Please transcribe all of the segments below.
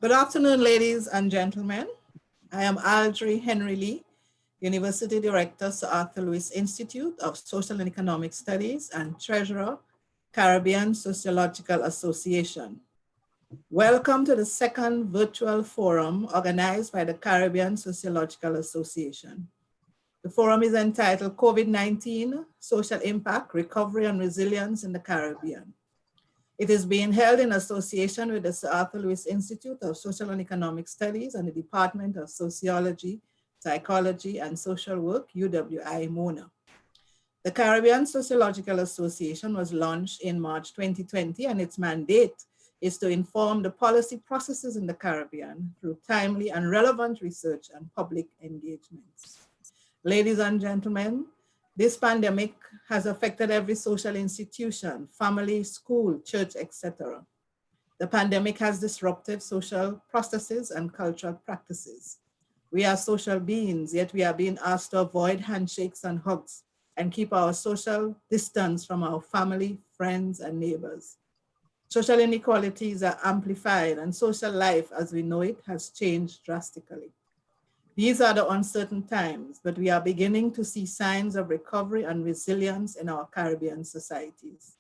Good afternoon, ladies and gentlemen. I am Aldrie Henry Lee, University Director, Sir Arthur Lewis Institute of Social and Economic Studies and Treasurer, Caribbean Sociological Association. Welcome to the second virtual forum organized by the Caribbean Sociological Association. The forum is entitled COVID-19, Social Impact, Recovery and Resilience in the Caribbean. It is being held in association with the Sir Arthur Lewis Institute of Social and Economic Studies and the Department of Sociology, Psychology, and Social Work, UWI-MONA. The Caribbean Sociological Association was launched in March 2020, and its mandate is to inform the policy processes in the Caribbean through timely and relevant research and public engagements. Ladies and gentlemen, this pandemic has affected every social institution, family, school, church, etc. The pandemic has disrupted social processes and cultural practices. We are social beings, yet we are being asked to avoid handshakes and hugs and keep our social distance from our family, friends, and neighbors. Social inequalities are amplified, and social life as we know it has changed drastically. These are the uncertain times, but we are beginning to see signs of recovery and resilience in our Caribbean societies.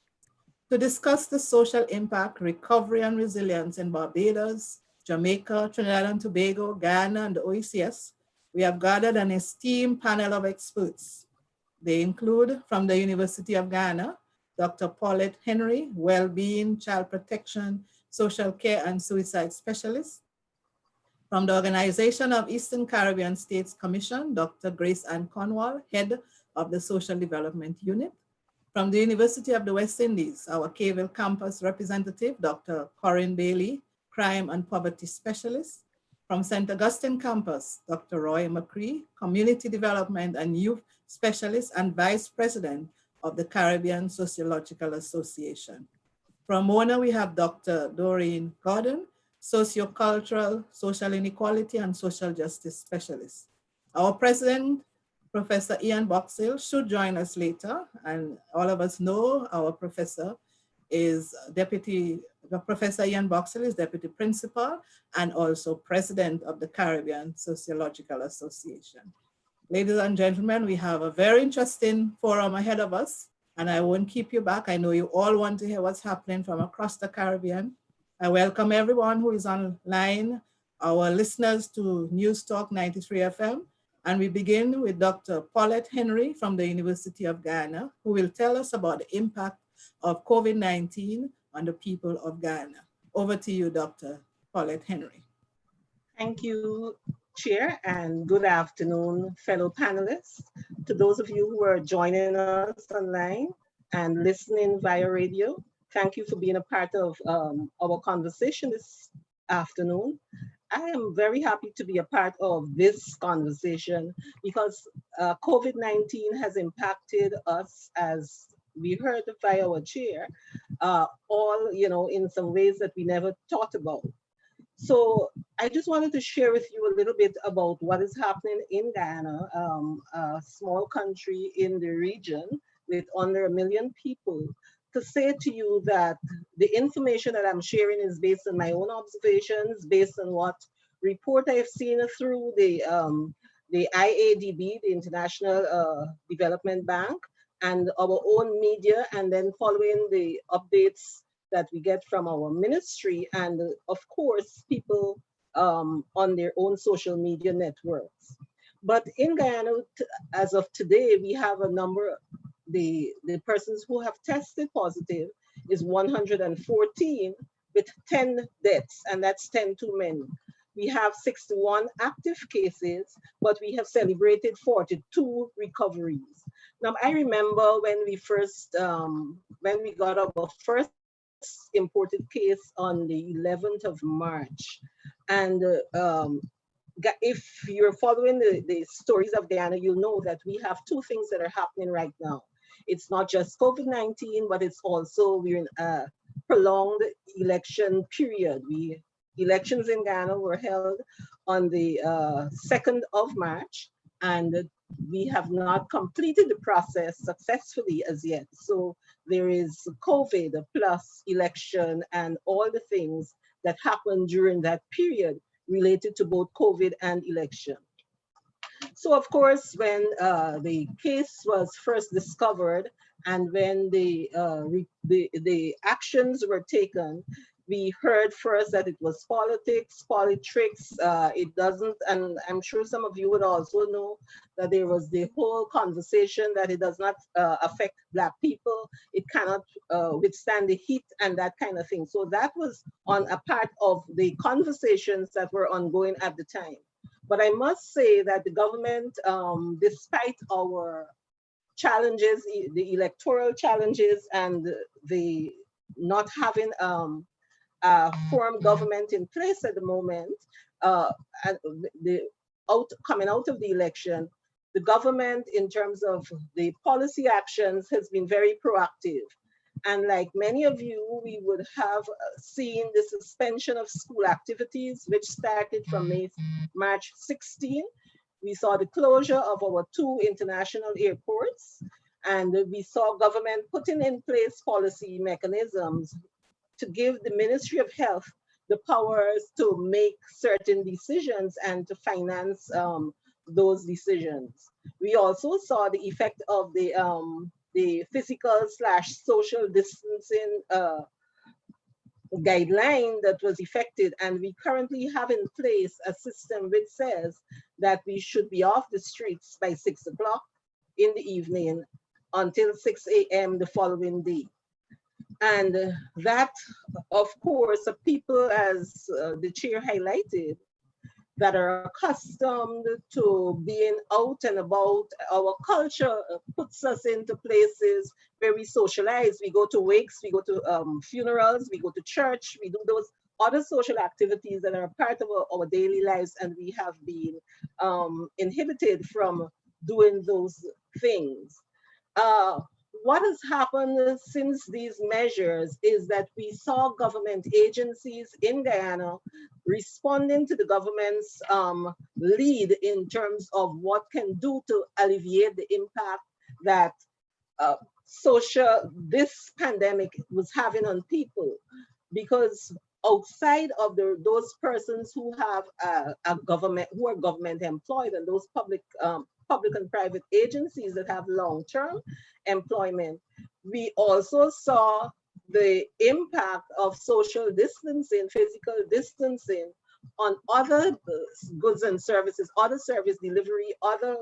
To discuss the social impact, recovery, and resilience in Barbados, Jamaica, Trinidad and Tobago, Guyana, and the OECS, we have gathered an esteemed panel of experts. They include, from the University of Guyana, Dr. Paulette Henry, Wellbeing, Child Protection, Social Care, and Suicide Specialist. From the Organization of Eastern Caribbean States Commission, Dr. Grace Ann Cornwall, Head of the Social Development Unit. From the University of the West Indies, our Cavell Campus representative, Dr. Corin Bailey, Crime and Poverty Specialist. From St. Augustine Campus, Dr. Roy McCree, Community Development and Youth Specialist and Vice President of the Caribbean Sociological Association. From MONA, we have Dr. Doreen Gordon, Sociocultural, Social Inequality, and Social Justice Specialist. Our president, Professor Ian Boxall, should join us later, and all of us know our professor is Professor Ian Boxall is Deputy Principal and also President of the Caribbean Sociological Association. Ladies and gentlemen, we have a very interesting forum ahead of us, and I won't keep you back. I know you all want to hear what's happening from across the Caribbean. I welcome everyone who is online, our listeners to News Talk 93 FM. And we begin with Dr. Paulette Henry from the University of Guyana, who will tell us about the impact of COVID-19 on the people of Guyana. Over to you, Dr. Paulette Henry. Thank you, Chair, and good afternoon, fellow panelists. To those of you who are joining us online and listening via radio, thank you for being a part of our conversation this afternoon. I am very happy to be a part of this conversation because COVID-19 has impacted us, as we heard via our chair, all in some ways that we never thought about. So I just wanted to share with you a little bit about what is happening in Guyana, a small country in the region with under 1 million people, to say to you that the information that I'm sharing is based on my own observations, based on what report I've seen through the IADB, the International Development Bank, and our own media, and then following the updates that we get from our ministry, and of course, people on their own social media networks. But in Guyana, as of today, we have a number. The persons who have tested positive is 114 with 10 deaths, and that's 10 too many. We have 61 active cases, but we have celebrated 42 recoveries. Now, I remember when we got our first imported case on the 11th of March, and if you're following the stories of Guyana, you'll know that we have two things that are happening right now. It's not just COVID-19, but it's also we're in a prolonged election period. Elections in Guyana were held on the 2nd of March, and we have not completed the process successfully as yet. So there is COVID plus election and all the things that happened during that period related to both COVID and election. So of course, when the case was first discovered and when the actions were taken, we heard first that it was politics, politricks. It doesn't, and I'm sure some of you would also know that there was the whole conversation that it does not affect Black people. It cannot withstand the heat and that kind of thing. So that was on a part of the conversations that were ongoing at the time. But I must say that the government, despite our challenges, the electoral challenges and the not having a form government in place at the moment, coming out of the election, the government in terms of the policy actions has been very proactive. And like many of you, we would have seen the suspension of school activities, which started from March 16. We saw the closure of our 2 international airports, and we saw government putting in place policy mechanisms to give the Ministry of Health the powers to make certain decisions and to finance those decisions. We also saw the effect of the physical/social distancing guideline that was effected, and we currently have in place a system which says that we should be off the streets by 6 o'clock in the evening until 6 a.m. the following day. And that, of course, the people, as the chair highlighted, that are accustomed to being out and about. Our culture puts us into places where we socialize. We go to wakes, we go to funerals, we go to church, we do those other social activities that are part of our daily lives, and we have been inhibited from doing those things. What has happened since these measures is that we saw government agencies in Guyana responding to the government's lead in terms of what can do to alleviate the impact that this pandemic was having on people. Because outside of those persons who have who are government employed, and those public and private agencies that have long-term employment, we also saw the impact of social distancing, physical distancing on other goods and services, other service delivery, other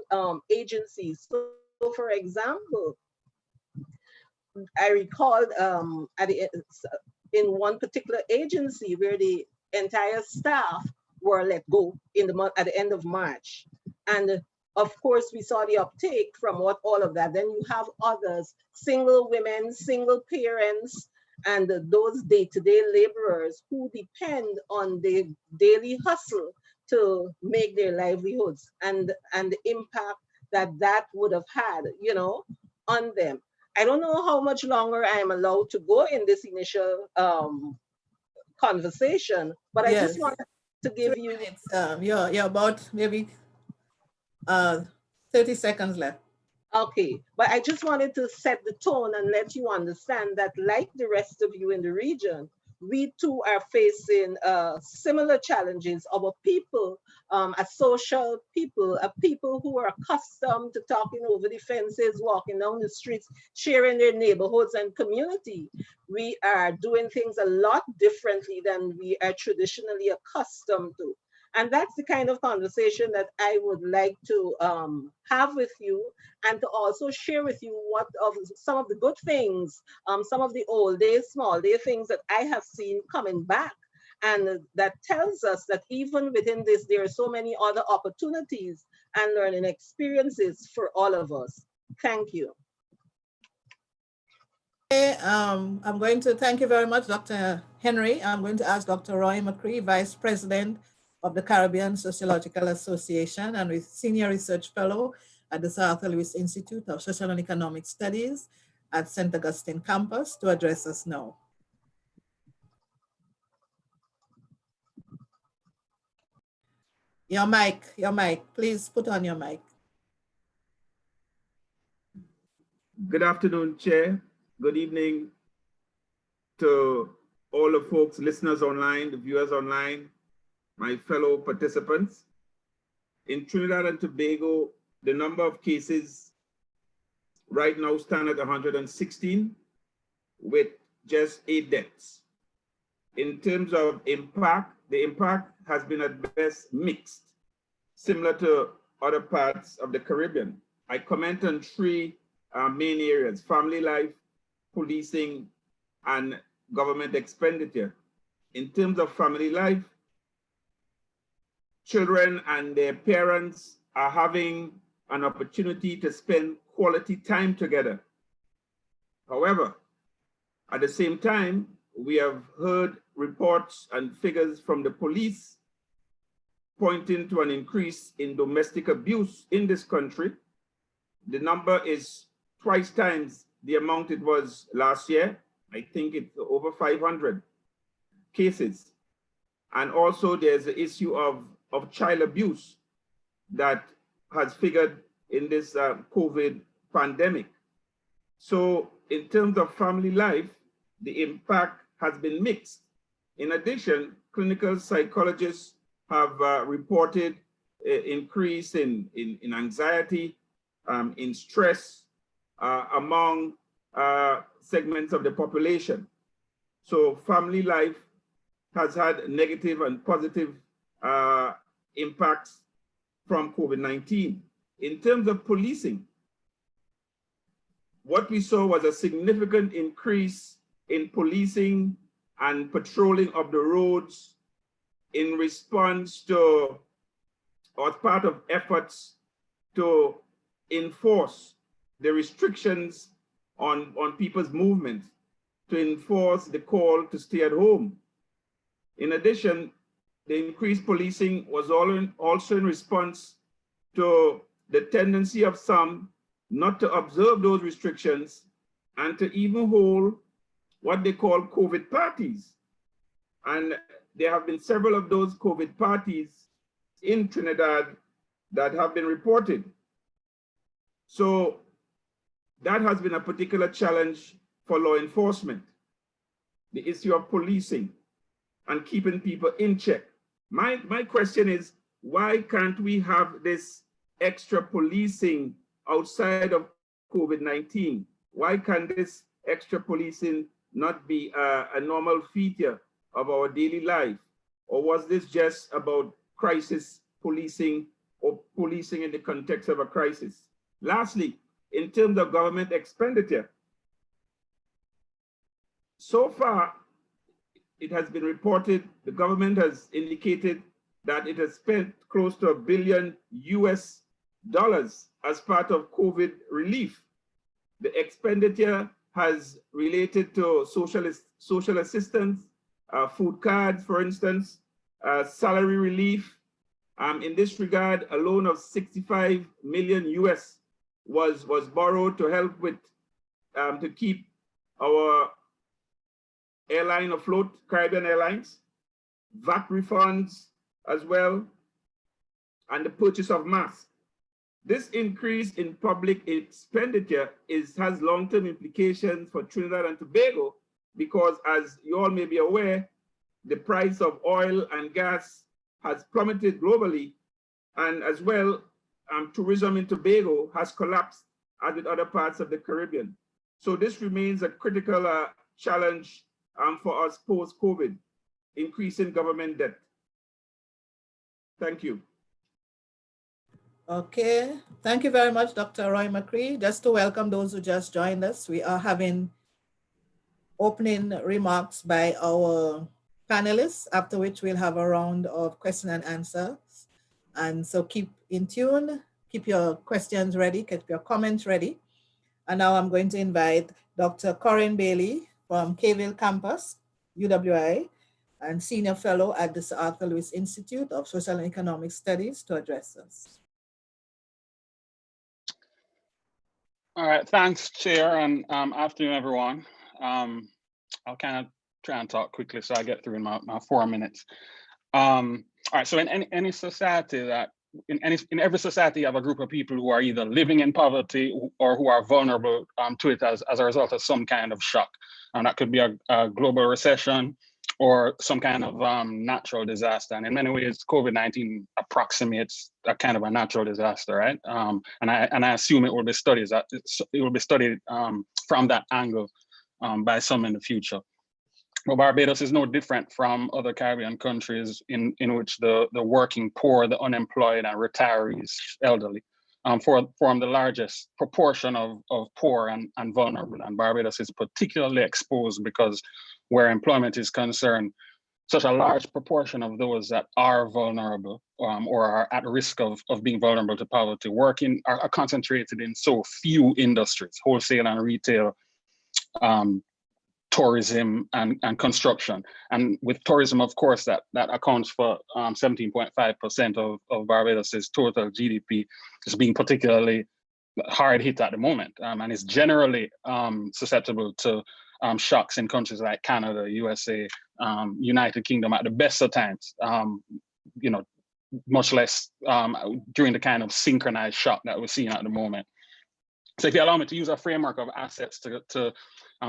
agencies. So for example, I recalled in one particular agency where the entire staff were let go at the end of March. And of course, we saw the uptake from all of that. Then you have others, single women, single parents, and those day-to-day laborers who depend on the daily hustle to make their livelihoods, and the impact that would have had, on them. I don't know how much longer I am allowed to go in this initial conversation, but I just wanted to give 3 you. minutes. You're about maybe 30 seconds left. Okay, but I just wanted to set the tone and let you understand that, like the rest of you in the region, we too are facing similar challenges. Our people, a social people, a people who are accustomed to talking over the fences, walking down the streets, sharing their neighborhoods and community. We are doing things a lot differently than we are traditionally accustomed to. And that's the kind of conversation that I would like to have with you, and to also share with you some of the good things, some of the old day, small day things that I have seen coming back. And that tells us that even within this, there are so many other opportunities and learning experiences for all of us. Thank you. Okay, I'm going to thank you very much, Dr. Henry. I'm going to ask Dr. Roy McCree, Vice President of the Caribbean Sociological Association and with Senior Research Fellow at the South Louis Institute of Social and Economic Studies at St. Augustine campus, to address us now. Your mic, please put on your mic. Good afternoon, Chair. Good evening to all the folks, listeners online, the viewers online, my fellow participants. In Trinidad and Tobago, the number of cases right now stand at 116 with just 8 deaths. In terms of impact, the impact has been at best mixed, similar to other parts of the Caribbean. I comment on 3 main areas: family life, policing, and government expenditure. In terms of family life, children and their parents are having an opportunity to spend quality time together. However, at the same time, we have heard reports and figures from the police pointing to an increase in domestic abuse in this country. The number is twice times the amount it was last year. I think it's over 500 cases. And also there's the issue of child abuse that has figured in this COVID pandemic. So in terms of family life, the impact has been mixed. In addition, clinical psychologists have reported an increase in anxiety, in stress among segments of the population. So family life has had negative and positive impacts from COVID-19. In terms of policing, what we saw was a significant increase in policing and patrolling of the roads in response to, or as part of efforts to enforce the restrictions on people's movement, to enforce the call to stay at home. In addition, the increased policing was also in response to the tendency of some not to observe those restrictions and to even hold what they call COVID parties. And there have been several of those COVID parties in Trinidad that have been reported. So that has been a particular challenge for law enforcement, the issue of policing and keeping people in check. My question is, why can't we have this extra policing outside of COVID-19? Why can't this extra policing not be a normal feature of our daily life? Or was this just about crisis policing or policing in the context of a crisis? Lastly, in terms of government expenditure, so far, it has been reported, the government has indicated that it has spent close to $1 billion US as part of COVID relief. The expenditure has related to social assistance, food cards, for instance, salary relief. In this regard, a loan of 65 million US was borrowed to help with, to keep our airline afloat, Caribbean Airlines, VAT refunds as well, and the purchase of masks. This increase in public expenditure has long-term implications for Trinidad and Tobago because, as you all may be aware, the price of oil and gas has plummeted globally, and as well, tourism in Tobago has collapsed as with other parts of the Caribbean. So this remains a critical challenge for us post-COVID, increasing government debt. Thank you. Okay, thank you very much, Dr. Roy McCree. Just to welcome those who just joined us, we are having opening remarks by our panelists, after which we'll have a round of question and answers. And so keep in tune, keep your questions ready, keep your comments ready. And now I'm going to invite Dr. Corin Bailey from Caville Campus, UWI, and Senior Fellow at the Sir Arthur Lewis Institute of Social and Economic Studies to address us. All right, thanks, Chair, and afternoon, everyone. I'll kind of try and talk quickly so I get through in my 4 minutes. All right, so in any society that in every society, you have a group of people who are either living in poverty or who are vulnerable to it as a result of some kind of shock. And that could be a global recession or some kind of natural disaster. And in many ways, COVID-19 approximates a kind of a natural disaster, right? And I assume it will be studied from that angle by some in the future. Well, Barbados is no different from other Caribbean countries in which the working poor, the unemployed, and retirees, elderly, form the largest proportion of poor and vulnerable. And Barbados is particularly exposed because where employment is concerned, such a large proportion of those that are vulnerable or are at risk of being vulnerable to poverty are concentrated in so few industries: wholesale and retail, tourism and construction. And with tourism, of course, that accounts for 17.5% of Barbados's total GDP, is being particularly hard hit at the moment, and is generally susceptible to shocks in countries like Canada, USA, United Kingdom at the best of times, much less during the kind of synchronized shock that we're seeing at the moment. So if you allow me to use a framework of assets to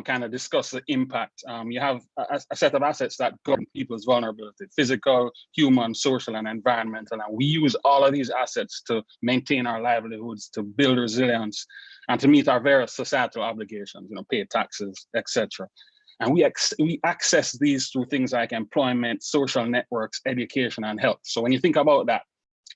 kind of discuss the impact, you have a set of assets that govern people's vulnerability: physical, human, social, and environmental. And we use all of these assets to maintain our livelihoods, to build resilience, and to meet our various societal obligations, pay taxes, etc. And we access these through things like employment, social networks, education, and health. So when you think about that,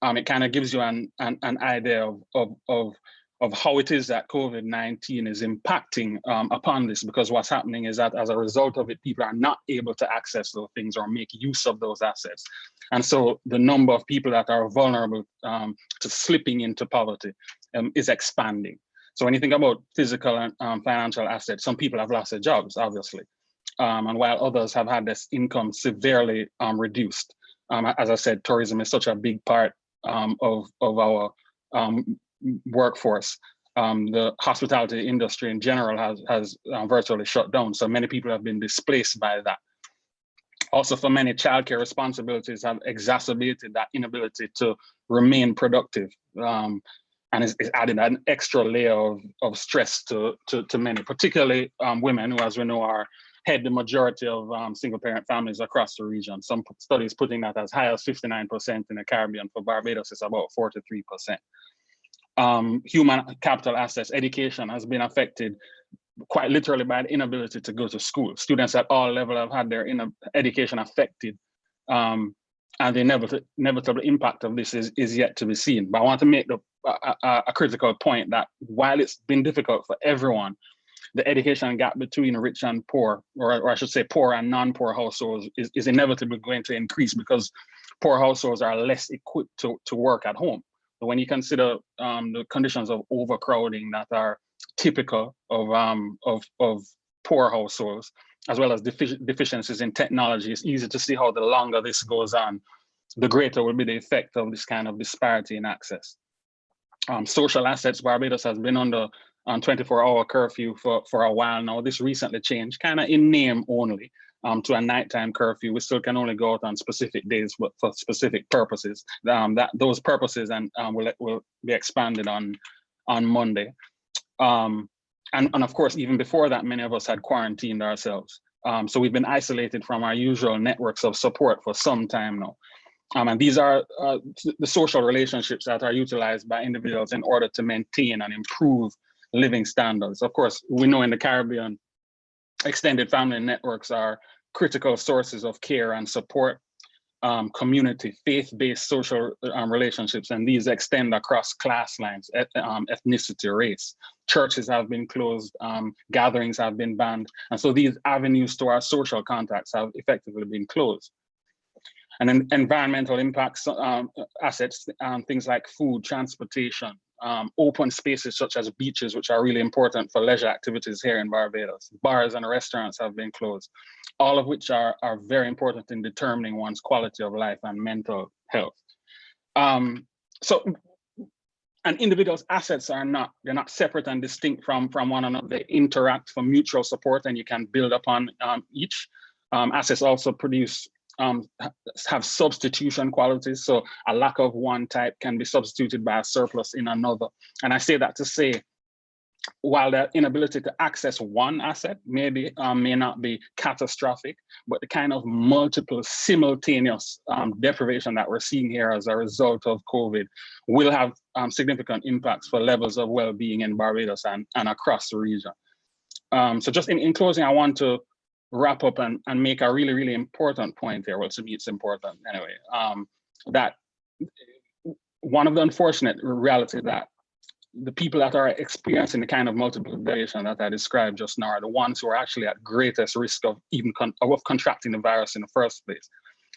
it kind of gives you an idea of how it is that COVID-19 is impacting upon this, because what's happening is that as a result of it, people are not able to access those things or make use of those assets. And so the number of people that are vulnerable to slipping into poverty is expanding. So when you think about physical and financial assets, some people have lost their jobs, obviously, and while others have had this income severely reduced. As I said, tourism is such a big part of our workforce. The hospitality industry in general has virtually shut down. So many people have been displaced by that. Also, for many, childcare responsibilities have exacerbated that inability to remain productive, and it's added an extra layer of stress to many, particularly women who, as we know, head the majority of single-parent families across the region. Some studies putting that as high as 59% in the Caribbean. For Barbados, it's about 43%. Human capital assets, education has been affected quite literally by the inability to go to school. Students at all levels have had their education affected, and the inevitable impact of this is yet to be seen. But I want to make a critical point that while it's been difficult for everyone, the education gap between rich and poor, or I should say poor and non-poor households, is inevitably going to increase because poor households are less equipped to work at home. But when you consider the conditions of overcrowding that are typical of poor households, as well as deficiencies in technology, it's easy to see how the longer this goes on, the greater will be the effect of this kind of disparity in access. Social assets, Barbados has been under 24-hour curfew for a while now. This recently changed, kind of in name only, to a nighttime curfew. We still can only go out on specific days for specific purposes. Those purposes will be expanded on Monday. And of course, even before that, many of us had quarantined ourselves. So we've been isolated from our usual networks of support for some time now. And these are the social relationships that are utilized by individuals in order to maintain and improve living standards. Of course, we know in the Caribbean, extended family networks are critical sources of care and support, community, faith-based social relationships, and these extend across class lines, ethnicity, race. Churches have been closed, gatherings have been banned, and so these avenues to our social contacts have effectively been closed. And then environmental impacts, assets, things like food, transportation, open spaces such as beaches, which are really important for leisure activities here in Barbados. Bars and restaurants have been closed, all of which are very important in determining one's quality of life and mental health. And individuals' assets they're not separate and distinct from one another. They interact for mutual support, and you can build upon each. Assets also produce have substitution qualities. So a lack of one type can be substituted by a surplus in another. And I say that to say, while the inability to access one asset may not be catastrophic, but the kind of multiple simultaneous deprivation that we're seeing here as a result of COVID will have significant impacts for levels of well-being in Barbados and across the region. So just in closing, I want to wrap up and make a really, really important point here. Well, to me, it's important anyway, that one of the unfortunate reality that the people that are experiencing the kind of multiple deprivation that I described just now are the ones who are actually at greatest risk of even contracting the virus in the first place.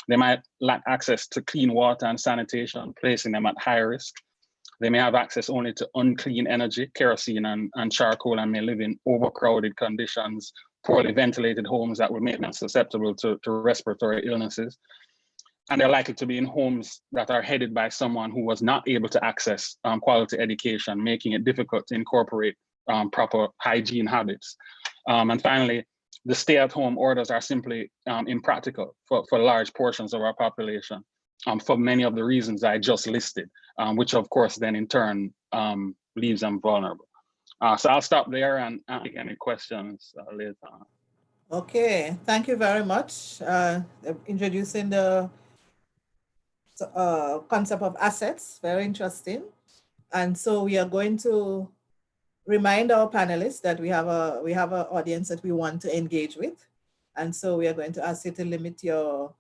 They might lack access to clean water and sanitation, placing them at high risk. They may have access only to unclean energy, kerosene and charcoal, and may live in overcrowded conditions, poorly ventilated homes that will make them susceptible to respiratory illnesses. And they're likely to be in homes that are headed by someone who was not able to access quality education, making it difficult to incorporate proper hygiene habits. And finally, the stay-at-home orders are simply impractical for large portions of our population for many of the reasons I just listed, which of course then in turn leaves them vulnerable. So I'll stop there and take any questions later on. Okay, thank you very much. Introducing the concept of assets, very interesting. And so we are going to remind our panelists that we have an audience that we want to engage with. And so we are going to ask you to limit your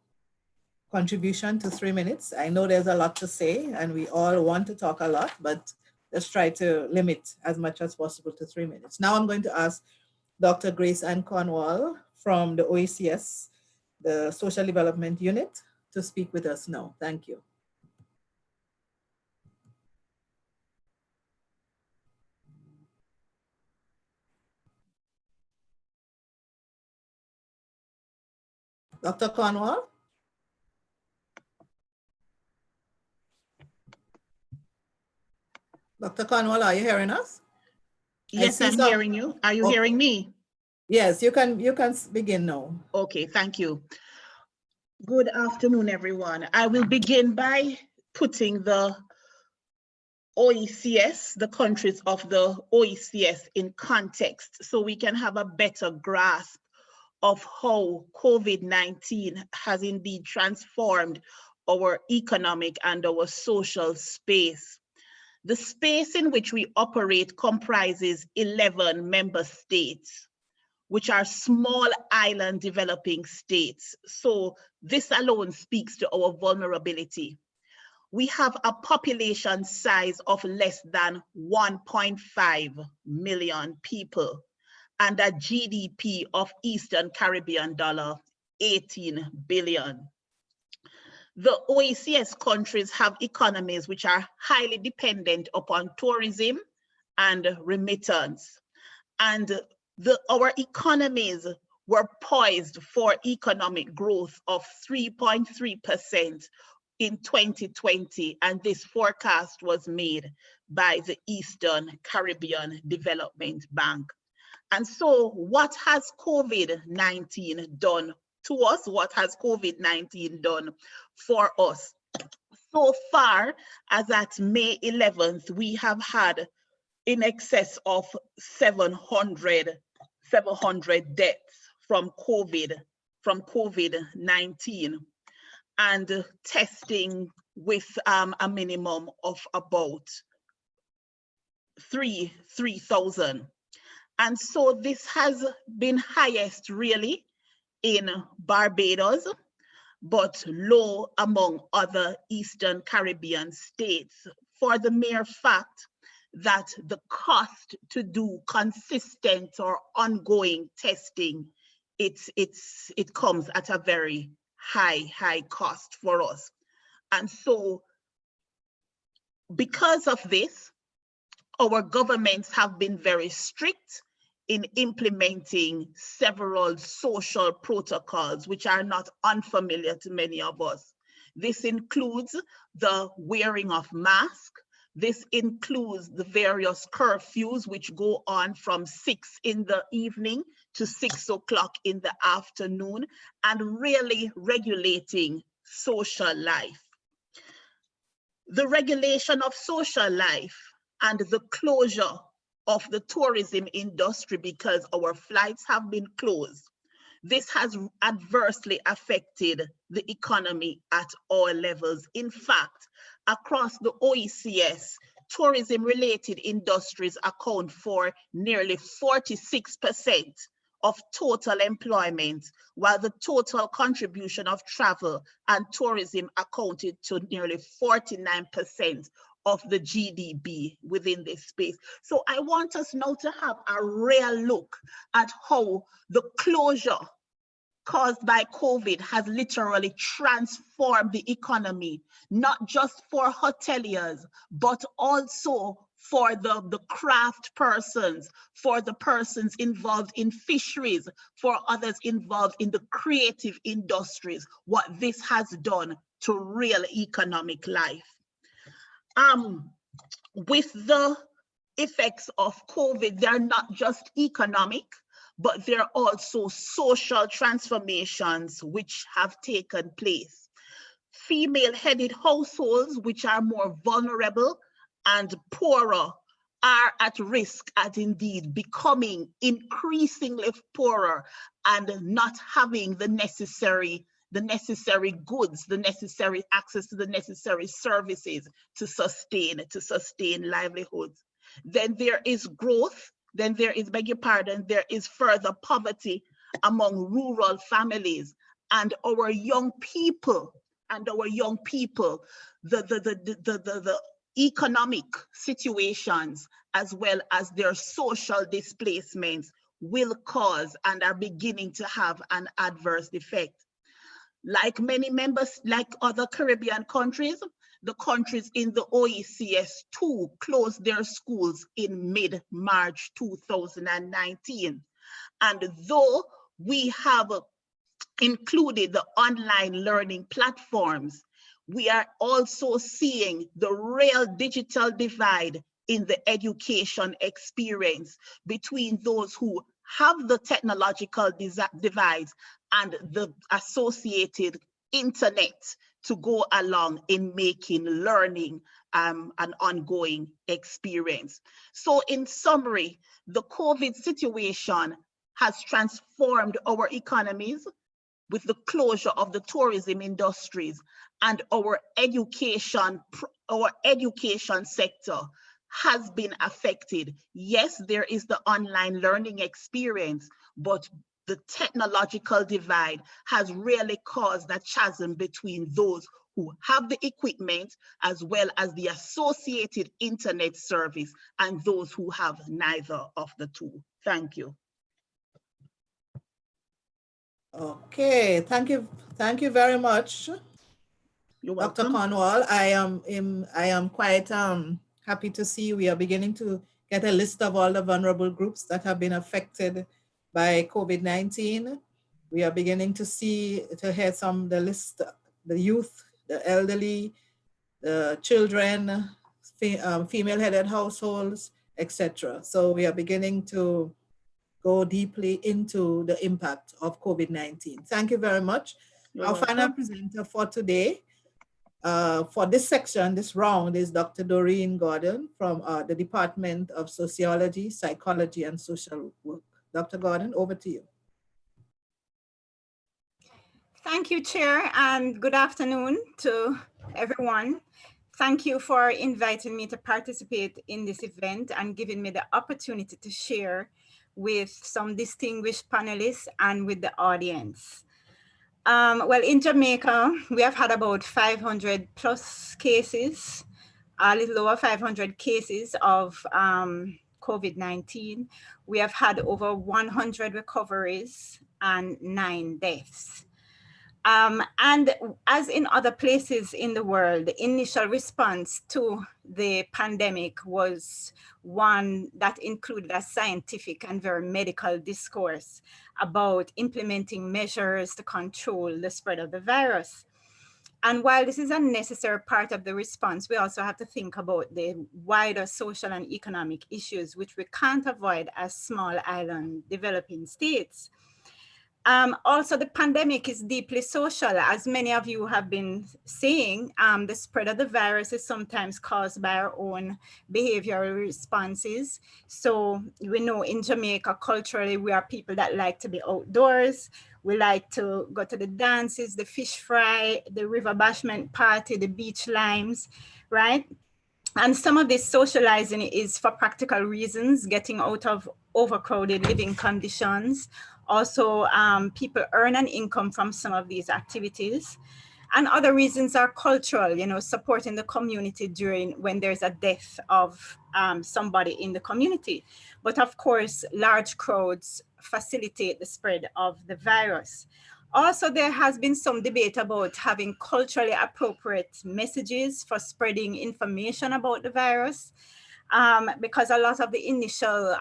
contribution to 3 minutes. I know there's a lot to say and we all want to talk a lot, but let's try to limit as much as possible to 3 minutes. Now I'm going to ask Dr. Grace Ann Cornwall from the OECS, the Social Development Unit, to speak with us now. Thank you. Dr. Cornwall? Dr. Cornwall, are you hearing us? Yes, I'm hearing you. Are you hearing me? Yes, you can begin now. Okay, thank you. Good afternoon, everyone. I will begin by putting the OECS, the countries of the OECS, in context so we can have a better grasp of how COVID-19 has indeed transformed our economic and our social space. The space in which we operate comprises 11 member states, which are small island developing states. So this alone speaks to our vulnerability. We have a population size of less than 1.5 million people and a GDP of Eastern Caribbean dollar 18 billion. The OECS countries have economies which are highly dependent upon tourism and remittance. And our economies were poised for economic growth of 3.3% in 2020, and this forecast was made by the Eastern Caribbean Development Bank. And so what has COVID-19 done to us? What has COVID-19 done for us? So far, as at May 11th, we have had in excess of 700 deaths from COVID-19, and testing with a minimum of about 3,000. And so this has been highest really in Barbados, but low among other Eastern Caribbean states, for the mere fact that the cost to do consistent or ongoing testing, it comes at a very high cost for us. And so because of this, our governments have been very strict in implementing several social protocols, which are not unfamiliar to many of us. This includes the wearing of masks. This includes the various curfews, which go on from 6 in the evening to 6 o'clock in the afternoon, and really regulating social life. The regulation of social life and the closure of the tourism industry because our flights have been closed. This has adversely affected the economy at all levels. In fact, across the OECS, tourism-related industries account for nearly 46% of total employment, while the total contribution of travel and tourism accounted to nearly 49% of the GDP within this space. So I want us now to have a real look at how the closure caused by COVID has literally transformed the economy, not just for hoteliers, but also for the craft persons, for the persons involved in fisheries, for others involved in the creative industries, what this has done to real economic life. With the effects of COVID, they're not just economic, but there are also social transformations which have taken place. Female-headed households, which are more vulnerable and poorer, are at risk at indeed becoming increasingly poorer and not having the necessary goods, the necessary access to the necessary services to sustain livelihoods. Then there is growth. Then there is, beg your pardon, there is further poverty among rural families, and our young people, the economic situations as well as their social displacements will cause and are beginning to have an adverse effect. Like many members, like other Caribbean countries, the countries in the OECS too closed their schools in mid-March 2019. And though we have included the online learning platforms, we are also seeing the real digital divide in the education experience between those who have the technological divides and the associated internet to go along in making learning an ongoing experience. So in summary, the COVID situation has transformed our economies with the closure of the tourism industries, and our education sector has been affected. Yes, there is the online learning experience, but the technological divide has really caused a chasm between those who have the equipment as well as the associated internet service and those who have neither of the two. Thank you. Okay, thank you very much, You're Dr. welcome. Cornwall. I am quite happy to see we are beginning to get a list of all the vulnerable groups that have been affected by COVID-19. We are beginning to hear the list, the youth, the elderly, the children, female-headed households, etc. So we are beginning to go deeply into the impact of COVID-19. Thank you very much. You're Our welcome. final presenter for today, for this section, this round, is Dr. Doreen Gordon from the Department of Sociology, Psychology, and Social Work. Dr. Gordon, over to you. Thank you, Chair, and good afternoon to everyone. Thank you for inviting me to participate in this event and giving me the opportunity to share with some distinguished panelists and with the audience. Well, in Jamaica, we have had about 500 plus cases, a little over 500 cases of COVID-19. We have had over 100 recoveries and 9 deaths. And as in other places in the world, the initial response to the pandemic was one that included a scientific and very medical discourse about implementing measures to control the spread of the virus. And while this is a necessary part of the response, we also have to think about the wider social and economic issues, which we can't avoid as small island developing states. Also, the pandemic is deeply social. As many of you have been saying, the spread of the virus is sometimes caused by our own behavioral responses. So we know in Jamaica, culturally, we are people that like to be outdoors. We like to go to the dances, the fish fry, the river bashment party, the beach limes, right? And some of this socializing is for practical reasons, getting out of overcrowded living conditions. Also, people earn an income from some of these activities. And other reasons are cultural, you know, supporting the community during when there's a death of somebody in the community. But of course, large crowds facilitate the spread of the virus. Also, there has been some debate about having culturally appropriate messages for spreading information about the virus, because a lot of the initial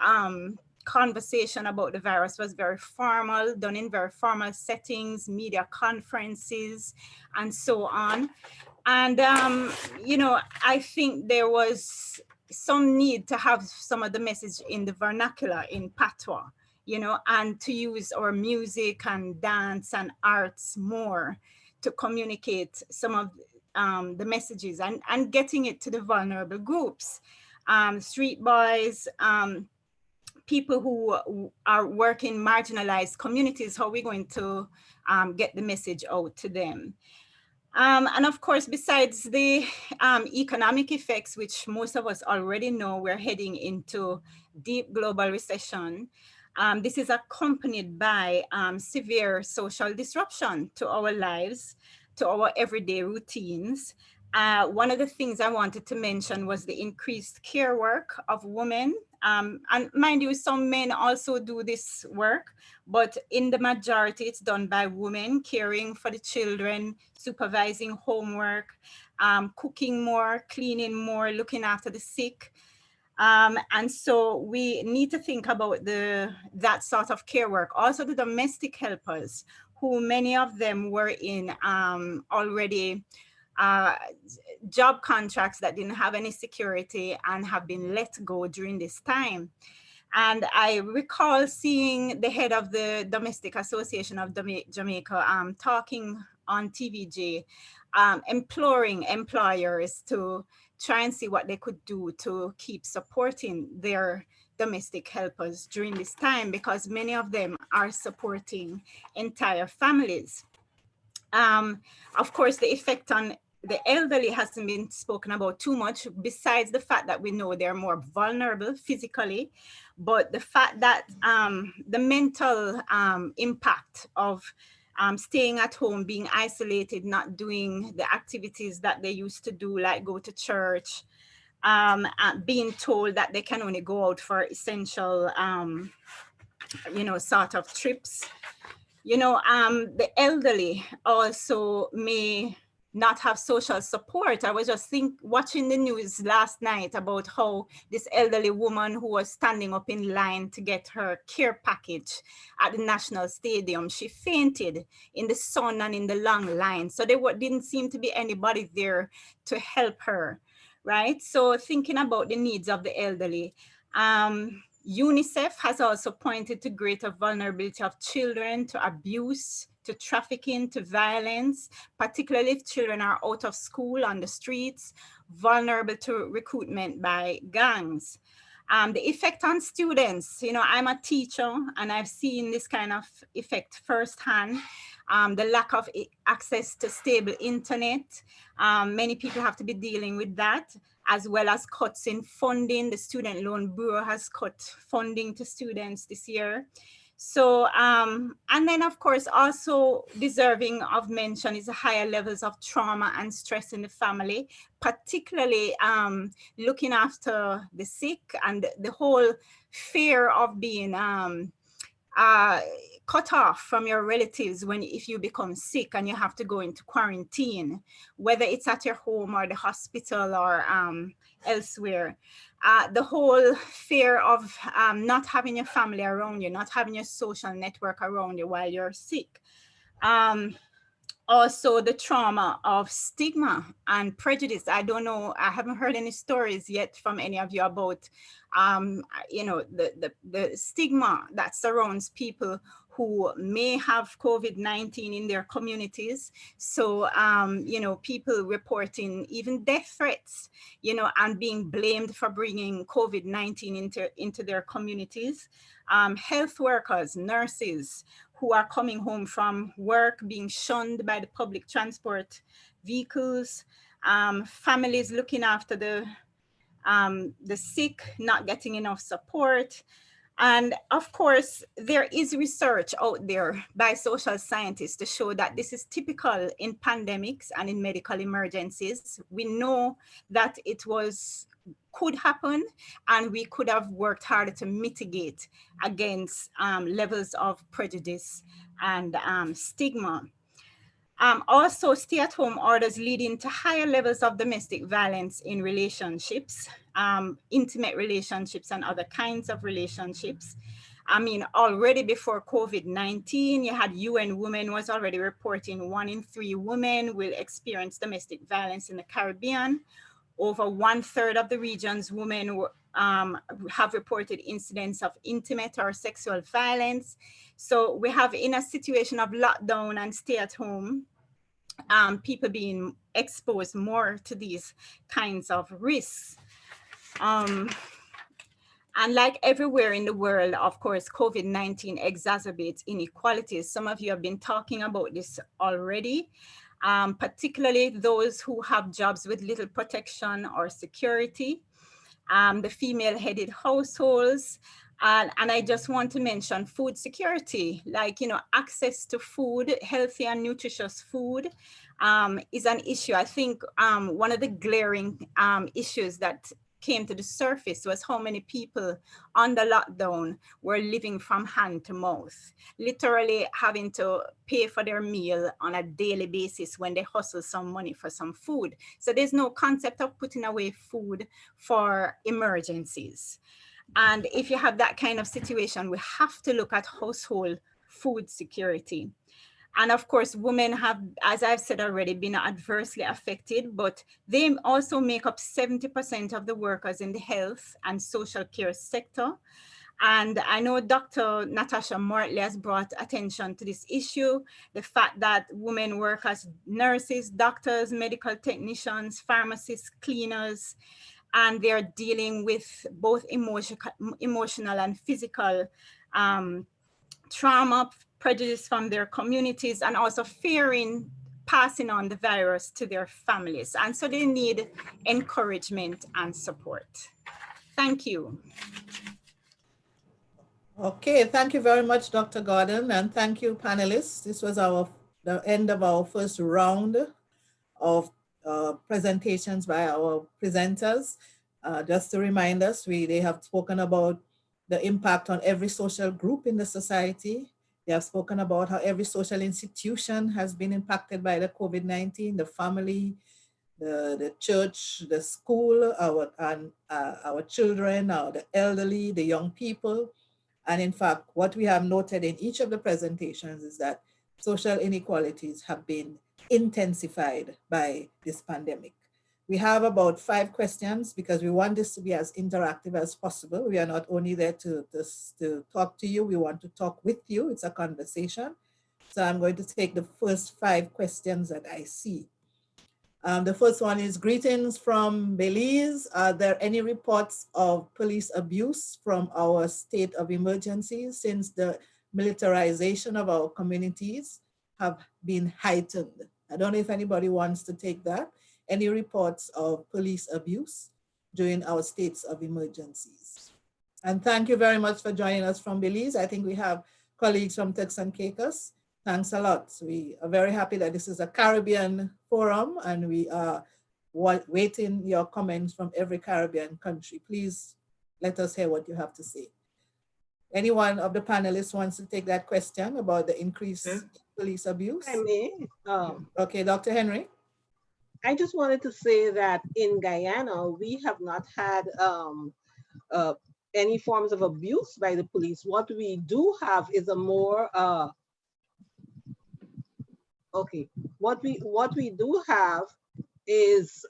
conversation about the virus was very formal, done in very formal settings, media conferences, and so on. And, you know, I think there was some need to have some of the message in the vernacular, in patois, you know, and to use our music and dance and arts more to communicate some of the messages and getting it to the vulnerable groups, street boys, people who are working marginalized communities. How are we going to get the message out to them? And of course, besides the economic effects, which most of us already know, we're heading into deep global recession. This is accompanied by severe social disruption to our lives, to our everyday routines. One of the things I wanted to mention was the increased care work of women. And mind you, some men also do this work, but in the majority, it's done by women, caring for the children, supervising homework, cooking more, cleaning more, looking after the sick. And so we need to think about that sort of care work. Also the domestic helpers, who many of them were in already job contracts that didn't have any security and have been let go during this time. And I recall seeing the head of the Domestic Association of Jamaica talking on TVJ, imploring employers to try and see what they could do to keep supporting their domestic helpers during this time, because many of them are supporting entire families. Of course, the effect on the elderly hasn't been spoken about too much, besides the fact that we know they're more vulnerable physically, but the fact that the mental impact of staying at home, being isolated, not doing the activities that they used to do, like go to church, being told that they can only go out for essential, you know, sort of trips. You know, the elderly also may not have social support. I was just watching the news last night about how this elderly woman who was standing up in line to get her care package at the National Stadium, she fainted in the sun and in the long line. So there didn't seem to be anybody there to help her, right? So thinking about the needs of the elderly. UNICEF has also pointed to greater vulnerability of children to abuse, to trafficking, to violence, particularly if children are out of school on the streets, vulnerable to recruitment by gangs. The effect on students, you know, I'm a teacher and I've seen this kind of effect firsthand. The lack of access to stable internet. Many people have to be dealing with that, as well as cuts in funding. The Student Loan Bureau has cut funding to students this year. So, and then of course, also deserving of mention is the higher levels of trauma and stress in the family, particularly looking after the sick and the whole fear of being cut off from your relatives if you become sick and you have to go into quarantine, whether it's at your home or the hospital or elsewhere. The whole fear of not having your family around you, not having your social network around you while you're sick. also the trauma of stigma and prejudice. I don't know, I haven't heard any stories yet from any of you about, you know, the stigma that surrounds people who may have COVID-19 in their communities. So, you know, people reporting even death threats, you know, and being blamed for bringing COVID-19 into their communities. Health workers, nurses who are coming home from work being shunned by the public transport vehicles, families looking after the sick, not getting enough support. And of course, there is research out there by social scientists to show that this is typical in pandemics and in medical emergencies. We know that it could happen, and we could have worked harder to mitigate against levels of prejudice and stigma. Also, stay-at-home orders leading to higher levels of domestic violence in relationships, intimate relationships and other kinds of relationships. I mean, already before COVID-19, you had UN Women was already reporting 1 in 3 women will experience domestic violence in the Caribbean. Over 1/3 of the region's women have reported incidents of intimate or sexual violence. So we have, in a situation of lockdown and stay at home, people being exposed more to these kinds of risks. And like everywhere in the world, of course, COVID-19 exacerbates inequalities. Some of you have been talking about this already. Particularly those who have jobs with little protection or security, the female-headed households, and I just want to mention food security, like, you know, access to food, healthy and nutritious food is an issue. I think one of the glaring issues that came to the surface was how many people under lockdown were living from hand to mouth, literally having to pay for their meal on a daily basis when they hustle some money for some food. So there's no concept of putting away food for emergencies. And if you have that kind of situation, we have to look at household food security. And of course, women have, as I've said already, been adversely affected, but they also make up 70% of the workers in the health and social care sector. And I know Dr. Natasha Mortley has brought attention to this issue, the fact that women work as nurses, doctors, medical technicians, pharmacists, cleaners, and they're dealing with both emotional and physical trauma, prejudice from their communities, and also fearing passing on the virus to their families. And so they need encouragement and support. Thank you. Okay, thank you very much, Dr. Gordon, and thank you, panelists. This was the end of our first round of presentations by our presenters. Just to remind us, they have spoken about the impact on every social group in the society. They have spoken about how every social institution has been impacted by the COVID-19, the family, the church, the school, our children, the elderly, the young people. And in fact, what we have noted in each of the presentations is that social inequalities have been intensified by this pandemic. We have about 5 questions because we want this to be as interactive as possible. We are not only there to talk to you, we want to talk with you. It's a conversation. So I'm going to take the first 5 questions that I see. The first one is, greetings from Belize. Are there any reports of police abuse from our state of emergency since the militarization of our communities have been heightened? I don't know if anybody wants to take that. Any reports of police abuse during our states of emergencies? And thank you very much for joining us from Belize. I think we have colleagues from Turks and Caicos. Thanks a lot. We are very happy that this is a Caribbean forum, and we are waiting your comments from every Caribbean country. Please let us hear what you have to say. Anyone of the panelists wants to take that question about the increased police abuse? I may. Okay, Dr. Henry. I just wanted to say that in Guyana, we have not had any forms of abuse by the police. What we do have is a more Okay, what we do have is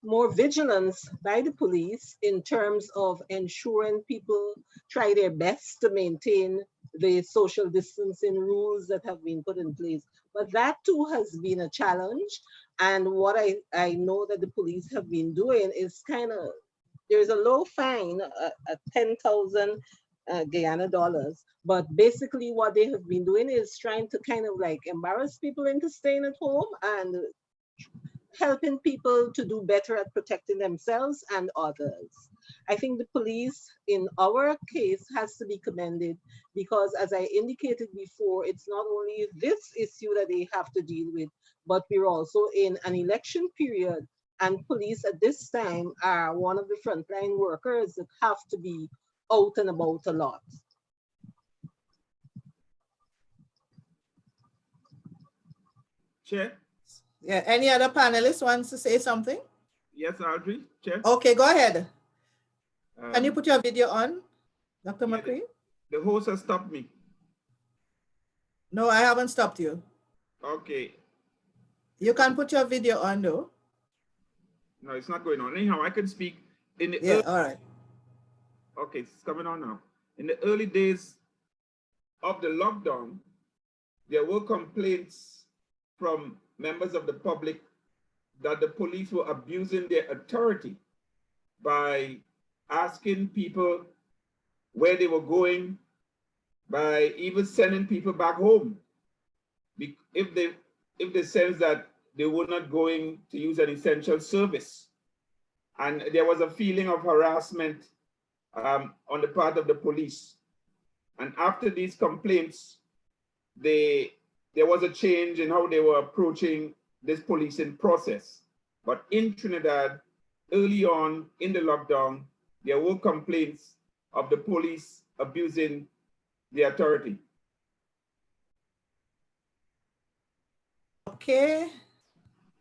more vigilance by the police in terms of ensuring people try their best to maintain the social distancing rules that have been put in place. But that too has been a challenge. And what I know that the police have been doing is kind of, there's a low fine at 10,000 Guyana dollars. But basically what they have been doing is trying to kind of like embarrass people into staying at home and helping people to do better at protecting themselves and others. I think the police in our case has to be commended because as I indicated before, it's not only this issue that they have to deal with, but we're also in an election period and police at this time are one of the frontline workers that have to be out and about a lot. Chair? Yeah, any other panelist wants to say something? Yes, Aldrie, Chair. Okay, go ahead. Can you put your video on, Dr. Yeah, McCree? The host has stopped me. No, I haven't stopped you. Okay. You can put your video on though. No, it's not going on. Anyhow, I can speak in the Yeah, all right. Okay, it's coming on now. In the early days of the lockdown, there were complaints from members of the public that the police were abusing their authority by asking people where they were going, by even sending people back home if they sense that they were not going to use an essential service. And there was a feeling of harassment on the part of the police. And after these complaints, there was a change in how they were approaching this policing process. But in Trinidad, early on in the lockdown, there were complaints of the police abusing the authority. Okay.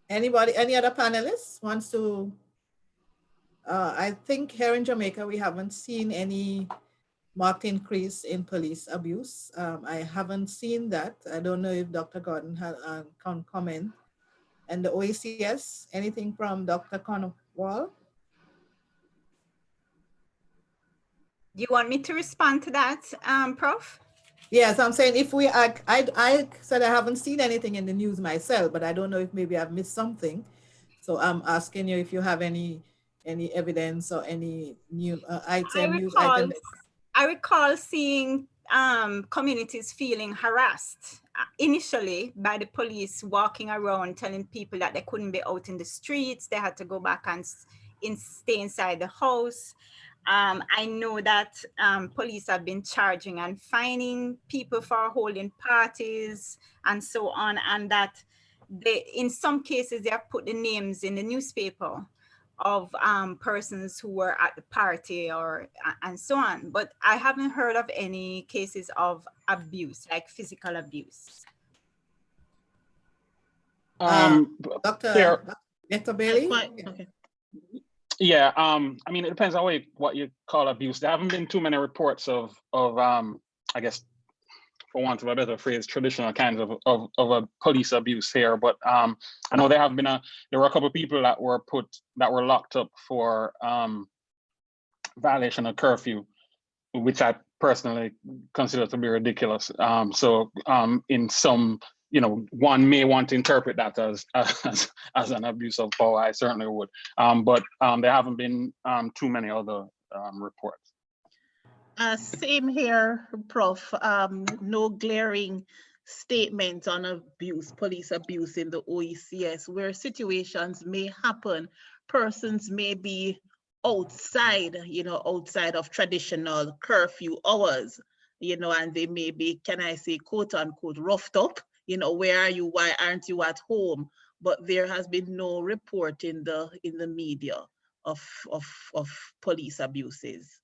Anybody, any other panelists wants to? I think here in Jamaica, we haven't seen any marked increase in police abuse. I haven't seen that. I don't know if Dr. Gordon can comment. And the OECS, anything from Dr. Cornwall? Do you want me to respond to that, Prof? Yes, I'm saying if we, I said I haven't seen anything in the news myself, but I don't know if maybe I've missed something. So I'm asking you if you have any evidence or any new news item. I recall seeing communities feeling harassed initially by the police walking around telling people that they couldn't be out in the streets, they had to go back and stay inside the house. I know that police have been charging and fining people for holding parties and so on, and that they, in some cases, they have put the names in the newspaper of persons who were at the party or and so on. But I haven't heard of any cases of abuse, like physical abuse. Dr. Bailey? Okay. Yeah, I mean, it depends on what you call abuse. There haven't been too many reports of I guess, for want of a better phrase, traditional kinds of a police abuse here. But I know there were a couple of people that were locked up for violation of curfew, which I personally consider to be ridiculous. In some, one may want to interpret that as an abuse of power. I certainly would. But there haven't been too many other reports. Same here, Prof. No glaring statement on abuse, police abuse in the OECS, where situations may happen. Persons may be outside, outside of traditional curfew hours, and they may be, can I say, quote unquote, roughed up. Where are you? Why aren't you at home? But there has been no report in the media of police abuses.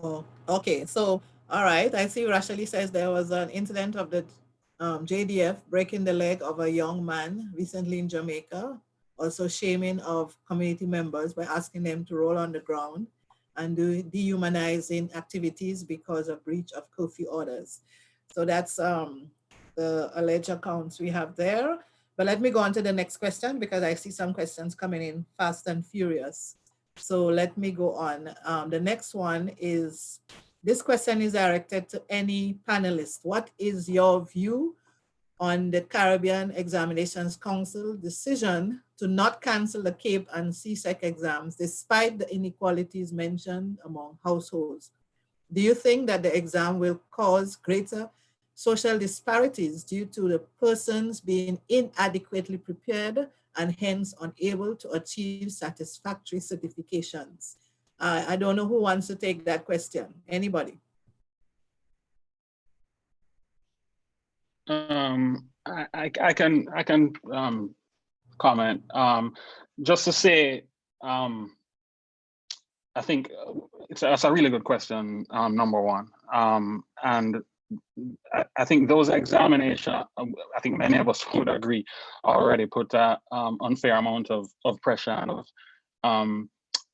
Oh, okay. So, all right. I see Rashali says there was an incident of the JDF breaking the leg of a young man recently in Jamaica. Also shaming of community members by asking them to roll on the ground and do dehumanizing activities because of breach of curfew orders. So that's the alleged accounts we have there. But let me go on to the next question because I see some questions coming in fast and furious. So let me go on. The next one is, this question is directed to any panelist. What is your view on the Caribbean Examinations Council decision to not cancel the CAPE and CSEC exams despite the inequalities mentioned among households? Do you think that the exam will cause greater social disparities due to the persons being inadequately prepared and hence unable to achieve satisfactory certifications? I don't know who wants to take that question. Anybody? I can comment. Just to say, I think that's a really good question, number one. And I think those examinations, I think many of us would agree, already put an unfair amount of pressure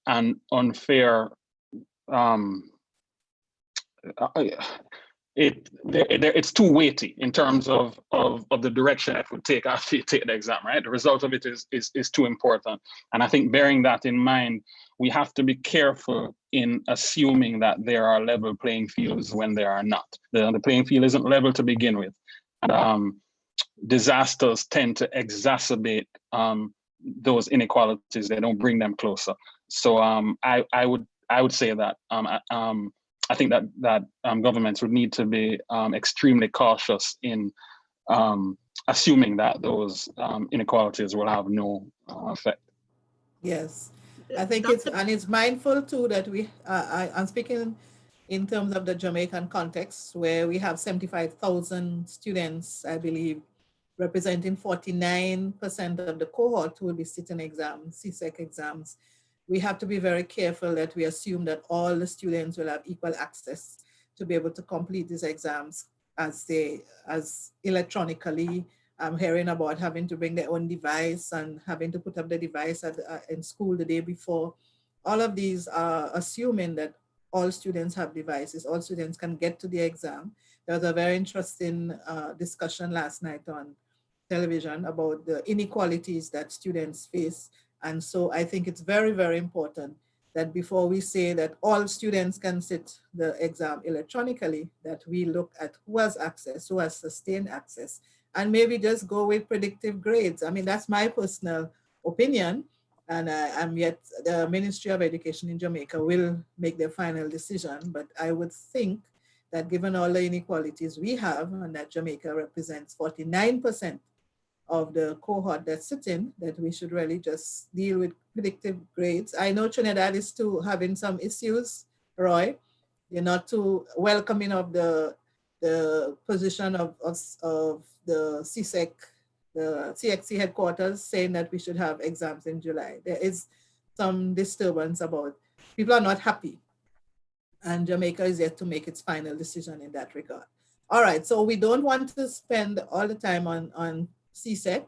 and unfair. It's too weighty in terms of the direction it would take after you take the exam, right? The result of it is too important. And I think bearing that in mind, we have to be careful in assuming that there are level playing fields when there are not. The playing field isn't level to begin with. And, disasters tend to exacerbate those inequalities. They don't bring them closer. So I would say that I think that governments would need to be extremely cautious in assuming that those inequalities will have no effect. Yes, I think it's mindful too that I'm speaking in terms of the Jamaican context where we have 75,000 students, I believe, representing 49% of the cohort who will be sitting exams, CSEC exams. We have to be very careful that we assume that all the students will have equal access to be able to complete these exams as electronically. I'm hearing about having to bring their own device and having to put up the device in school the day before. All of these are assuming that all students have devices, all students can get to the exam. There was a very interesting discussion last night on television about the inequalities that students face. And so I think it's very, very important that before we say that all students can sit the exam electronically, that we look at who has access, who has sustained access, and maybe just go with predictive grades. I mean, that's my personal opinion. And I'm yet, the Ministry of Education in Jamaica will make their final decision. But I would think that given all the inequalities we have, and that Jamaica represents 49% of the cohort that's sitting, that we should really just deal with predictive grades. I know Trinidad is too having some issues, Roy. You're not too welcoming of the position of the CSEC, the CXC headquarters saying that we should have exams in July. There is some disturbance about, people are not happy. And Jamaica is yet to make its final decision in that regard. All right, so we don't want to spend all the time on CSEC.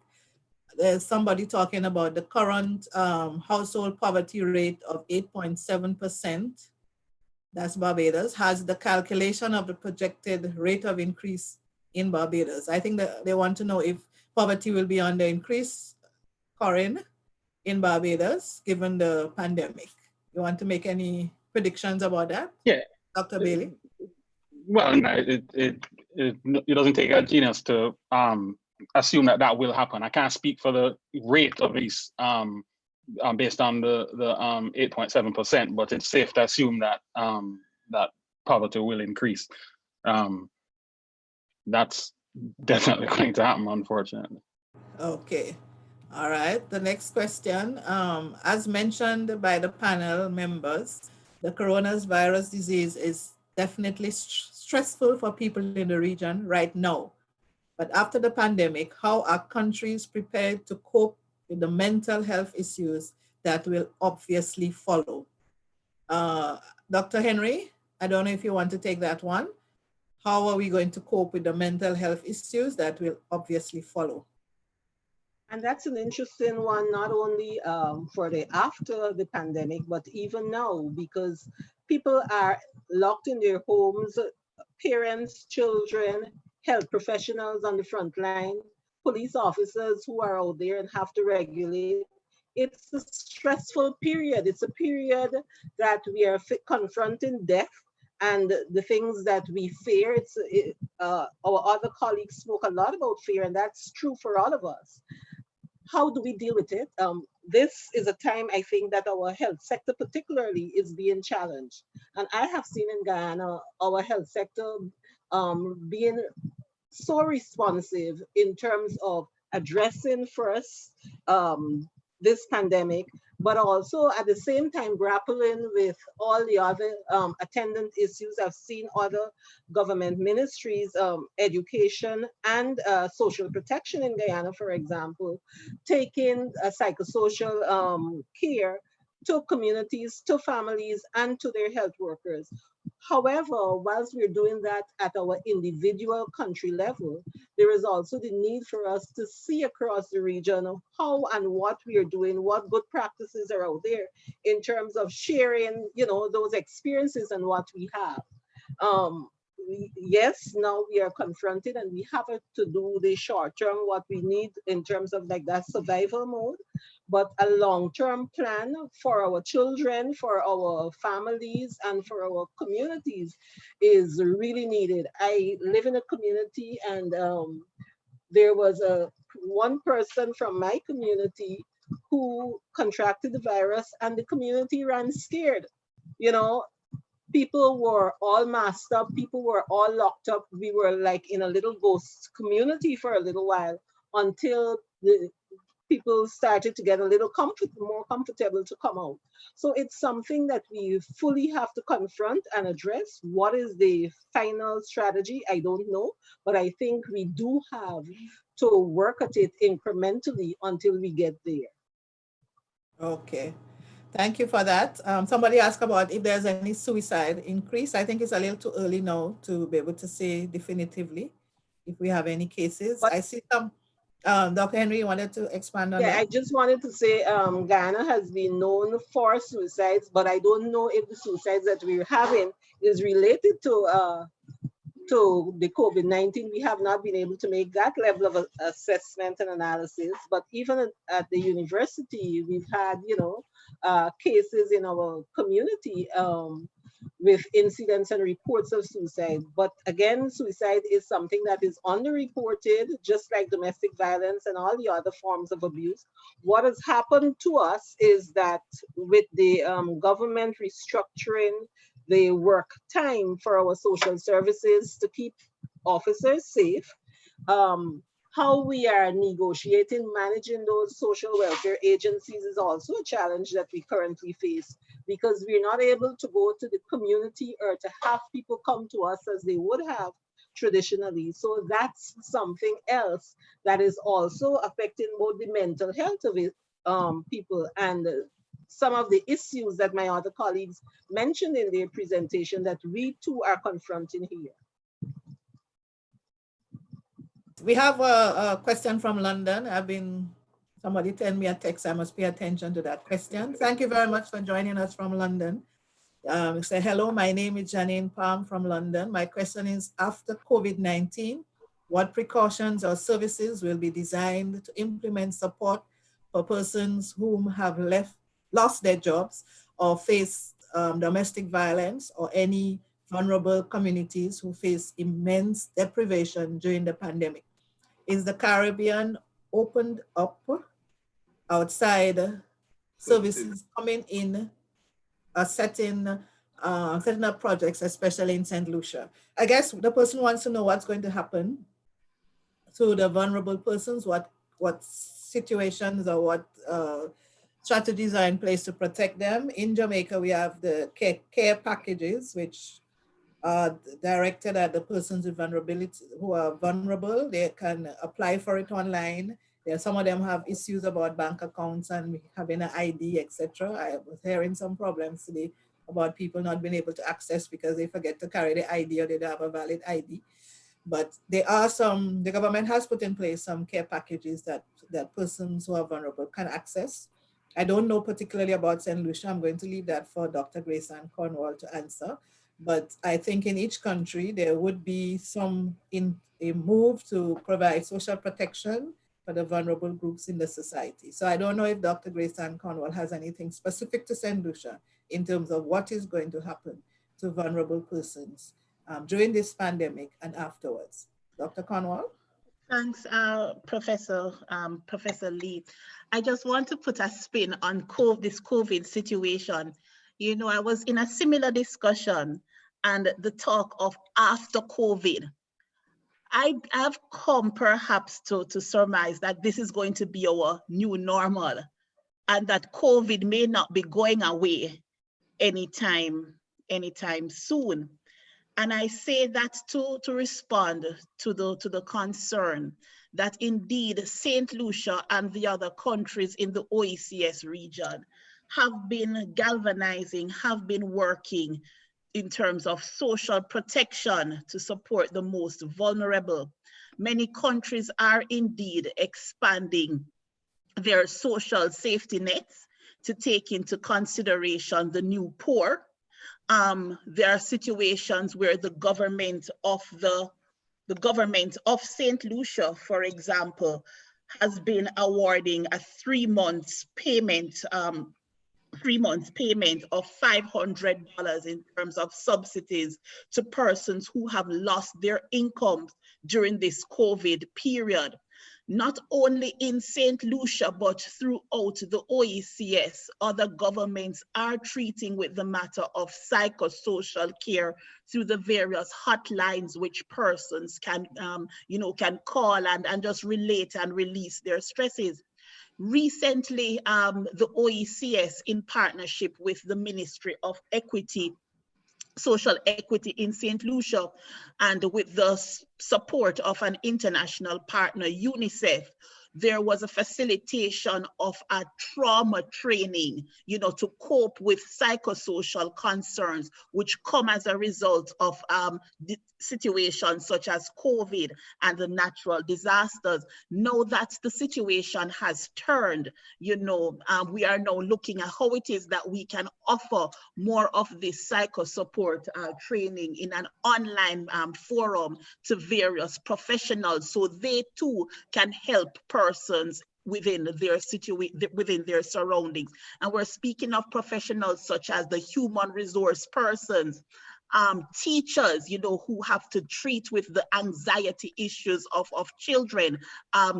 There's somebody talking about the current household poverty rate of 8.7%. That's Barbados, has the calculation of the projected rate of increase in Barbados. I think that they want to know if poverty will be on the increase, Corin, in Barbados, given the pandemic. You want to make any predictions about that? Yeah. Dr. Bailey? Well, no, it doesn't take a genius to assume that will happen. I can't speak for the rate of these based on the 8.7%, but it's safe to assume that that poverty will increase. That's definitely going to happen, unfortunately. Okay. All right. The next question, as mentioned by the panel members, the coronavirus disease is definitely stressful for people in the region right now. But after the pandemic, how are countries prepared to cope with the mental health issues that will obviously follow? Dr. Henry, I don't know if you want to take that one. How are we going to cope with the mental health issues that will obviously follow? And that's an interesting one, not only for the after the pandemic, but even now, because people are locked in their homes, parents, children, health professionals on the front line, police officers who are out there and have to regulate. It's a stressful period. It's a period that we are confronting death and the things that we fear. Our other colleagues spoke a lot about fear, and that's true for all of us. How do we deal with it? This is a time, I think, that our health sector particularly is being challenged. And I have seen in Guyana, our health sector being so responsive in terms of addressing first this pandemic, but also at the same time grappling with all the other attendant issues. I've seen other government ministries, education and social protection in Guyana, for example, taking psychosocial care to communities, to families, and to their health workers. However, whilst we're doing that at our individual country level, there is also the need for us to see across the region of how and what we are doing, what good practices are out there in terms of sharing, those experiences and what we have. Yes, now we are confronted and we have to do the short term, what we need in terms of like that survival mode, but a long-term plan for our children, for our families, and for our communities is really needed. I live in a community, and there was one person from my community who contracted the virus, and the community ran scared. People were all masked up, people were all locked up. We were like in a little ghost community for a little while until the people started to get a little more comfortable to come out. So it's something that we fully have to confront and address. What is the final strategy? I don't know, but I think we do have to work at it incrementally until we get there. Okay. Thank you for that. Somebody asked about if there's any suicide increase. I think it's a little too early now to be able to say definitively if we have any cases. But I see some, Dr. Henry, you wanted to expand on that? Yeah, I just wanted to say Guyana has been known for suicides, but I don't know if the suicides that we're having is related to the COVID-19. We have not been able to make that level of assessment and analysis, but even at the university, we've had, cases in our community with incidents and reports of suicide. But again, suicide is something that is underreported, just like domestic violence and all the other forms of abuse. What has happened to us is that with the government restructuring the work time for our social services to keep officers safe, how we are negotiating, managing those social welfare agencies is also a challenge that we currently face, because we're not able to go to the community or to have people come to us as they would have traditionally. So that's something else that is also affecting both the mental health of people and some of the issues that my other colleagues mentioned in their presentation that we too are confronting here. We have a question from London. Somebody sent me a text. I must pay attention to that question. Thank you very much for joining us from London. Say hello, my name is Janine Palm from London. My question is, after COVID-19, what precautions or services will be designed to implement support for persons whom have lost their jobs or face domestic violence, or any vulnerable communities who face immense deprivation during the pandemic? Is the Caribbean opened up outside services coming in, setting up projects, especially in St. Lucia? I guess the person wants to know what's going to happen to the vulnerable persons, what situations or what strategies are in place to protect them. In Jamaica, we have the care packages, which are directed at the persons with vulnerability who are vulnerable. They can apply for it online. Some of them have issues about bank accounts and having an ID, etc. I was hearing some problems today about people not being able to access because they forget to carry the ID or they don't have a valid ID. But there are the government has put in place some care packages that persons who are vulnerable can access. I don't know particularly about St. Lucia. I'm going to leave that for Dr. Grace and Cornwall to answer. But I think in each country, there would be a move to provide social protection for the vulnerable groups in the society. So I don't know if Dr. Grace Ann Cornwall has anything specific to St. Lucia in terms of what is going to happen to vulnerable persons during this pandemic and afterwards. Dr. Cornwall? Thanks, Professor Lee. I just want to put a spin on this COVID situation. You know, I was in a similar discussion and the talk of after COVID. I've come perhaps to surmise that this is going to be our new normal and that COVID may not be going away anytime soon. And I say that to respond to the concern that indeed St. Lucia and the other countries in the OECS region have been galvanizing, have been working in terms of social protection to support the most vulnerable. Many countries are indeed expanding their social safety nets to take into consideration the new poor. There are situations where the government of St. Lucia, for example, has been awarding a 3 months payment, of $500 in terms of subsidies to persons who have lost their incomes during this COVID period. Not only in St. Lucia, but throughout the OECS, other governments are treating with the matter of psychosocial care through the various hotlines which persons can call and just relate and release their stresses. Recently, the OECS, in partnership with the Ministry of Equity, Social Equity in St. Lucia, and with the support of an international partner, UNICEF, there was a facilitation of a trauma training, to cope with psychosocial concerns, which come as a result of the situations such as COVID and the natural disasters. Now that the situation has turned, we are now looking at how it is that we can offer more of this psycho support training in an online forum to various professionals, so they too can help persons within their surroundings. And we're speaking of professionals such as the human resource persons, teachers, who have to treat with the anxiety issues of children,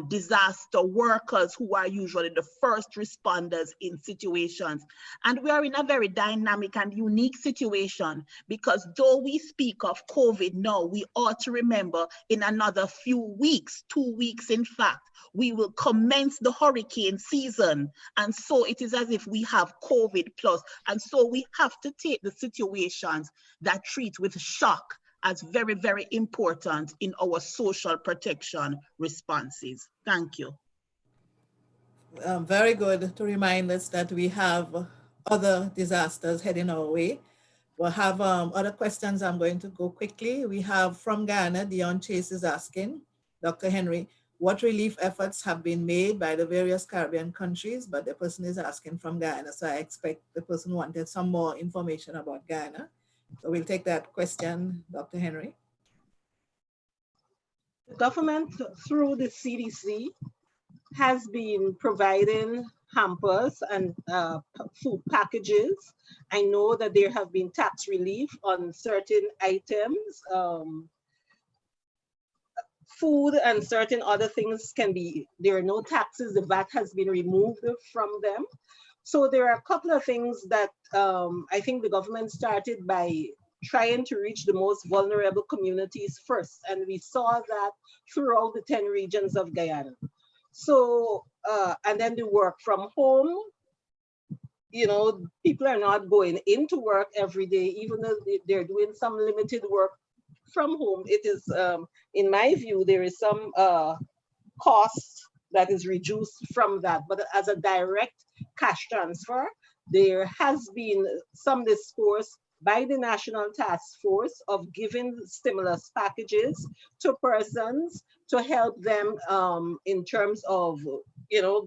disaster workers who are usually the first responders in situations. And we are in a very dynamic and unique situation, because though we speak of COVID now, we ought to remember in another few weeks, 2 weeks in fact, we will commence the hurricane season. And so it is as if we have COVID plus. And so we have to take the situations that treat with shock as very, very important in our social protection responses. Thank you. Very good to remind us that we have other disasters heading our way. We'll have other questions. I'm going to go quickly. We have from Guyana, Dion Chase is asking, Dr. Henry, what relief efforts have been made by the various Caribbean countries? But the person is asking from Guyana, so I expect the person wanted some more information about Guyana. So we'll take that question, Dr. Henry. The government, through the CDC, has been providing hampers and food packages. I know that there have been tax relief on certain items. Food and certain other things there are no taxes, the VAT has been removed from them. So there are a couple of things that I think the government started by trying to reach the most vulnerable communities first. And we saw that throughout the 10 regions of Guyana. So, and then the work from home, people are not going into work every day, even though they're doing some limited work from home. It is, in my view, there is some cost that is reduced from that, but as a direct cash transfer, there has been some discourse by the National Task Force of giving stimulus packages to persons to help them in terms of,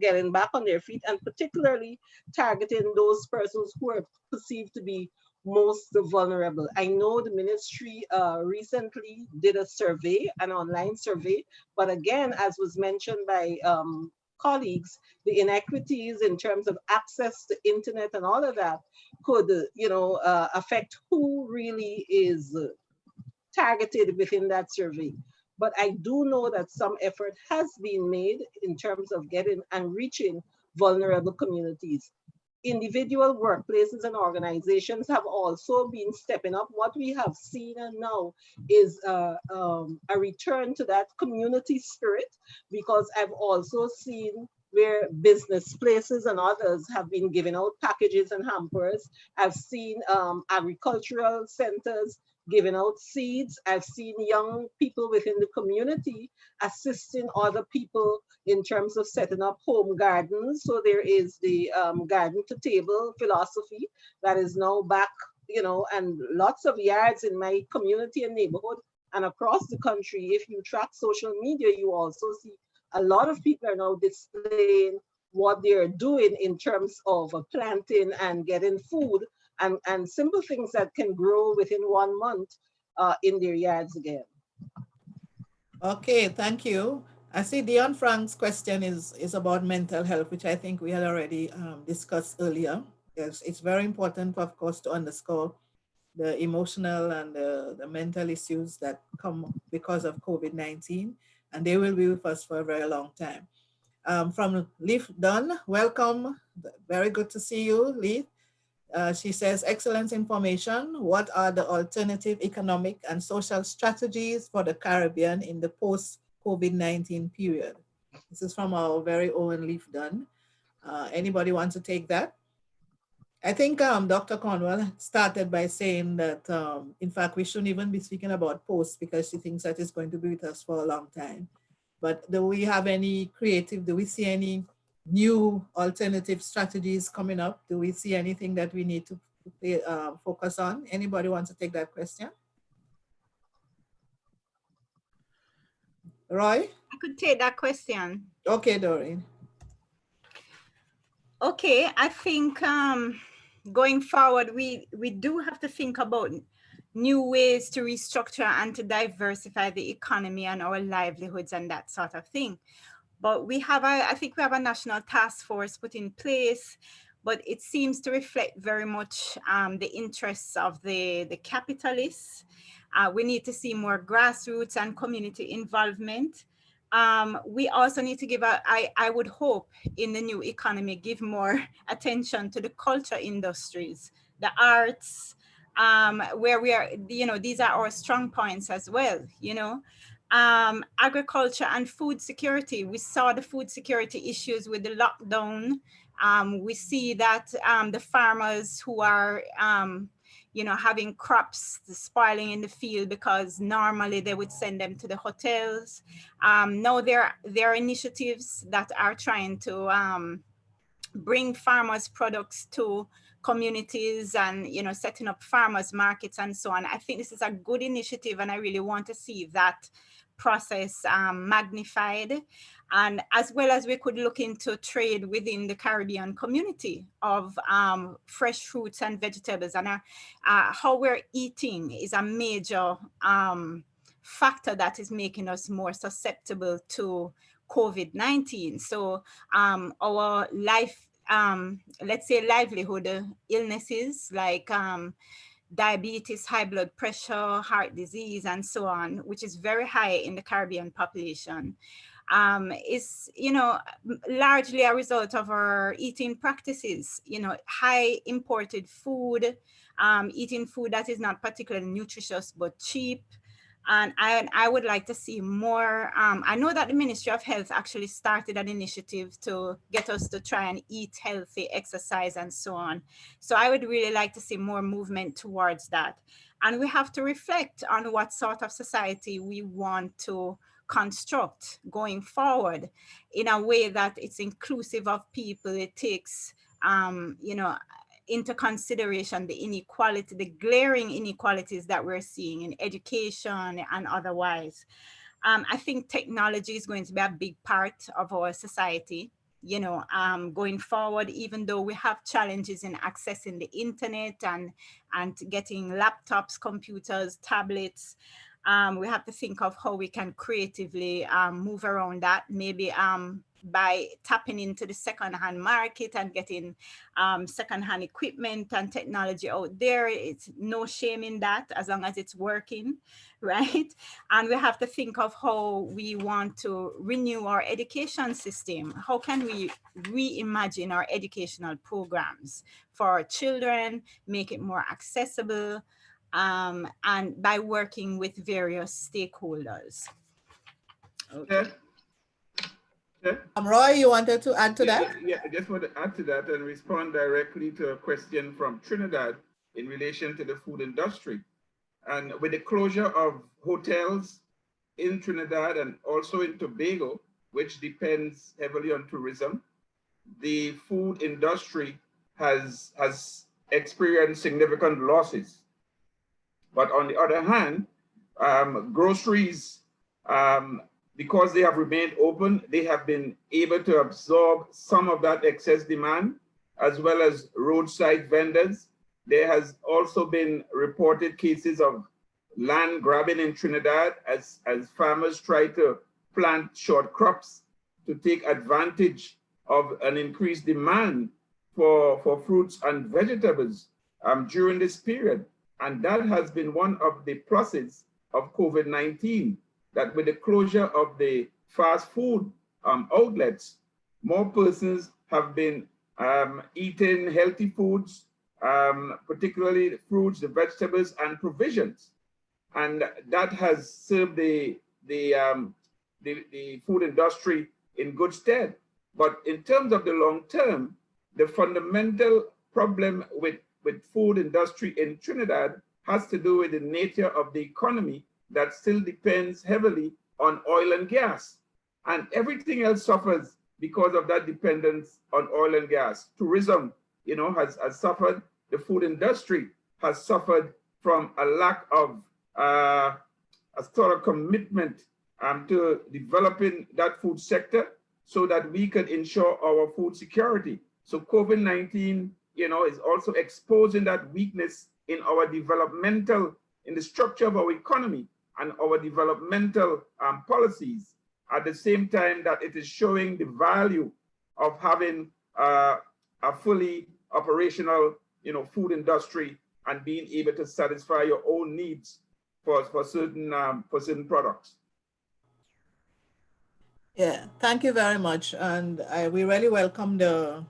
getting back on their feet, and particularly targeting those persons who are perceived to be most vulnerable. I know the ministry recently did a survey, an online survey, but again, as was mentioned by colleagues, the inequities in terms of access to internet and all of that could, affect who really is targeted within that survey. But I do know that some effort has been made in terms of getting and reaching vulnerable communities. Individual workplaces and organizations have also been stepping up. What we have seen now is a return to that community spirit, because I've also seen where business places and others have been giving out packages and hampers. I've seen agricultural centers giving out seeds. I've seen young people within the community assisting other people in terms of setting up home gardens. So there is the garden to table philosophy that is now back, and lots of yards in my community and neighborhood and across the country. If you track social media, you also see a lot of people are now displaying what they're doing in terms of planting and getting food and simple things that can grow within 1 month in their yards again. Okay, thank you. I see Dion Frank's question is about mental health, which I think we had already discussed earlier. Yes, it's very important, of course, to underscore the emotional and the mental issues that come because of COVID-19, and they will be with us for a very long time. From Leaf Dunn, welcome. Very good to see you, Leaf. She says, excellent information. What are the alternative economic and social strategies for the Caribbean in the post-COVID-19 period? This is from our very own Leaf Dunn. Anybody want to take that? I think Dr. Cornwall started by saying that, in fact, we shouldn't even be speaking about post because she thinks that it's going to be with us for a long time. But do we have any do we see any new alternative strategies coming up? Do we see anything that we need to focus on? Anybody want to take that question? Roy? I could take that question. Okay, Doreen. Okay, I think going forward, we do have to think about new ways to restructure and to diversify the economy and our livelihoods and that sort of thing. But I think we have a national task force put in place, but it seems to reflect very much the interests of the capitalists. We need to see more grassroots and community involvement. We also need to give, I would hope in the new economy, give more attention to the culture industries, the arts, where we are, these are our strong points as well, agriculture and food security. We saw the food security issues with the lockdown. We see that the farmers who are, having crops spoiling in the field because normally they would send them to the hotels. Now there are initiatives that are trying to bring farmers' products to communities and, setting up farmers markets and so on. I think this is a good initiative and I really want to see that process magnified. And as well as we could look into trade within the Caribbean community of fresh fruits and vegetables, and how we're eating is a major factor that is making us more susceptible to COVID-19. So our let's say livelihood illnesses like diabetes, high blood pressure, heart disease, and so on, which is very high in the Caribbean population, is, largely a result of our eating practices, high imported food, eating food that is not particularly nutritious, but cheap. And I would like to see more. I know that the Ministry of Health actually started an initiative to get us to try and eat healthy, exercise, and so on. So I would really like to see more movement towards that. And we have to reflect on what sort of society we want to construct going forward in a way that it's inclusive of people. It takes, into consideration the inequality, the glaring inequalities that we're seeing in education and otherwise. I think technology is going to be a big part of our society. you know, going forward, even though we have challenges in accessing the internet and getting laptops, computers, tablets, we have to think of how we can creatively move around that, maybe by tapping into the secondhand market and getting secondhand equipment and technology out there. It's no shame in that as long as it's working, right? And we have to think of how we want to renew our education system. How can we reimagine our educational programs for our children, make it more accessible, and by working with various stakeholders. Okay. Roy, you wanted to add to that? Yeah, I just want to add to that and respond directly to a question from Trinidad in relation to the food industry. And with the closure of hotels in Trinidad and also in Tobago, which depends heavily on tourism, the food industry has experienced significant losses. But on the other hand, groceries, because they have remained open, they have been able to absorb some of that excess demand, as well as roadside vendors. There has also been reported cases of land grabbing in Trinidad as farmers try to plant short crops to take advantage of an increased demand for fruits and vegetables during this period. And that has been one of the pluses of COVID-19, that with the closure of the fast food outlets, more persons have been eating healthy foods, particularly the fruits, the vegetables, and provisions. And that has served the food industry in good stead. But in terms of the long term, the fundamental problem with food industry in Trinidad has to do with the nature of the economy that still depends heavily on oil and gas. And everything else suffers because of that dependence on oil and gas. Tourism, you know, has suffered. The food industry has suffered from a lack of a sort of commitment to developing that food sector so that we could ensure our food security. So COVID-19, you know, is also exposing that weakness in our developmental, in the structure of our economy and our developmental policies, at the same time that it is showing the value of having a fully operational, you know, food industry and being able to satisfy your own needs for certain products. Yeah, thank you very much. And we really welcome the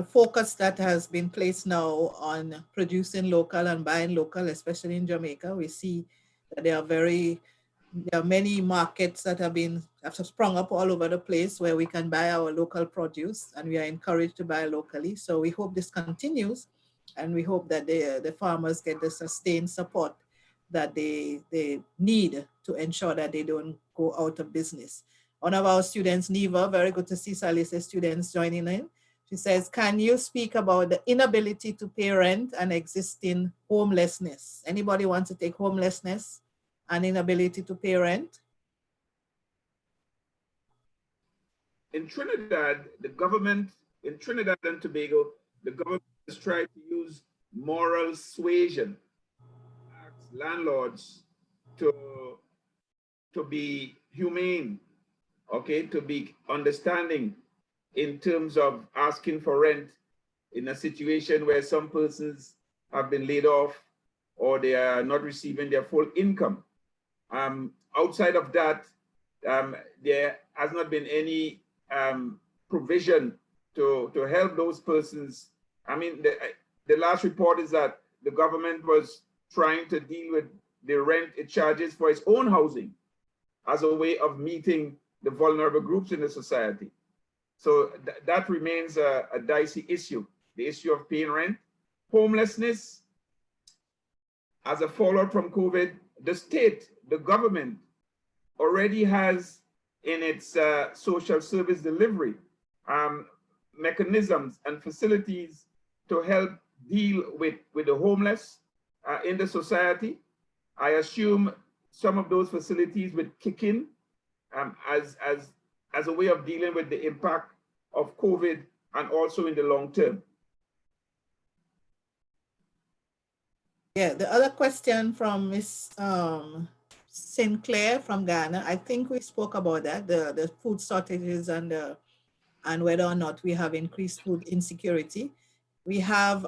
focus that has been placed now on producing local and buying local, especially in Jamaica. We see that there are many markets that have sprung up all over the place where we can buy our local produce, and we are encouraged to buy locally. So we hope this continues, and we hope that the farmers get the sustained support that they need to ensure that they don't go out of business. One of our students, Neva, very good to see SALISES students joining in. She says, can you speak about the inability to pay rent and existing homelessness? Anybody want to take homelessness and inability to pay rent? In Trinidad, the government, in Trinidad and Tobago, the government has tried to use moral suasion, ask landlords to be humane, okay, to be understanding in terms of asking for rent in a situation where some persons have been laid off or they are not receiving their full income. Outside of that, there has not been any provision to help those persons. I mean, the last report is that the government was trying to deal with the rent it charges for its own housing as a way of meeting the vulnerable groups in the society. So that remains a dicey issue, the issue of paying rent. Homelessness, as a fallout from COVID, the state, the government already has in its social service delivery mechanisms and facilities to help deal with the homeless in the society. I assume some of those facilities would kick in as a way of dealing with the impact of COVID and also in the long term. Yeah, the other question from Ms. Sinclair from Ghana, I think we spoke about that, the food shortages and whether or not we have increased food insecurity. We have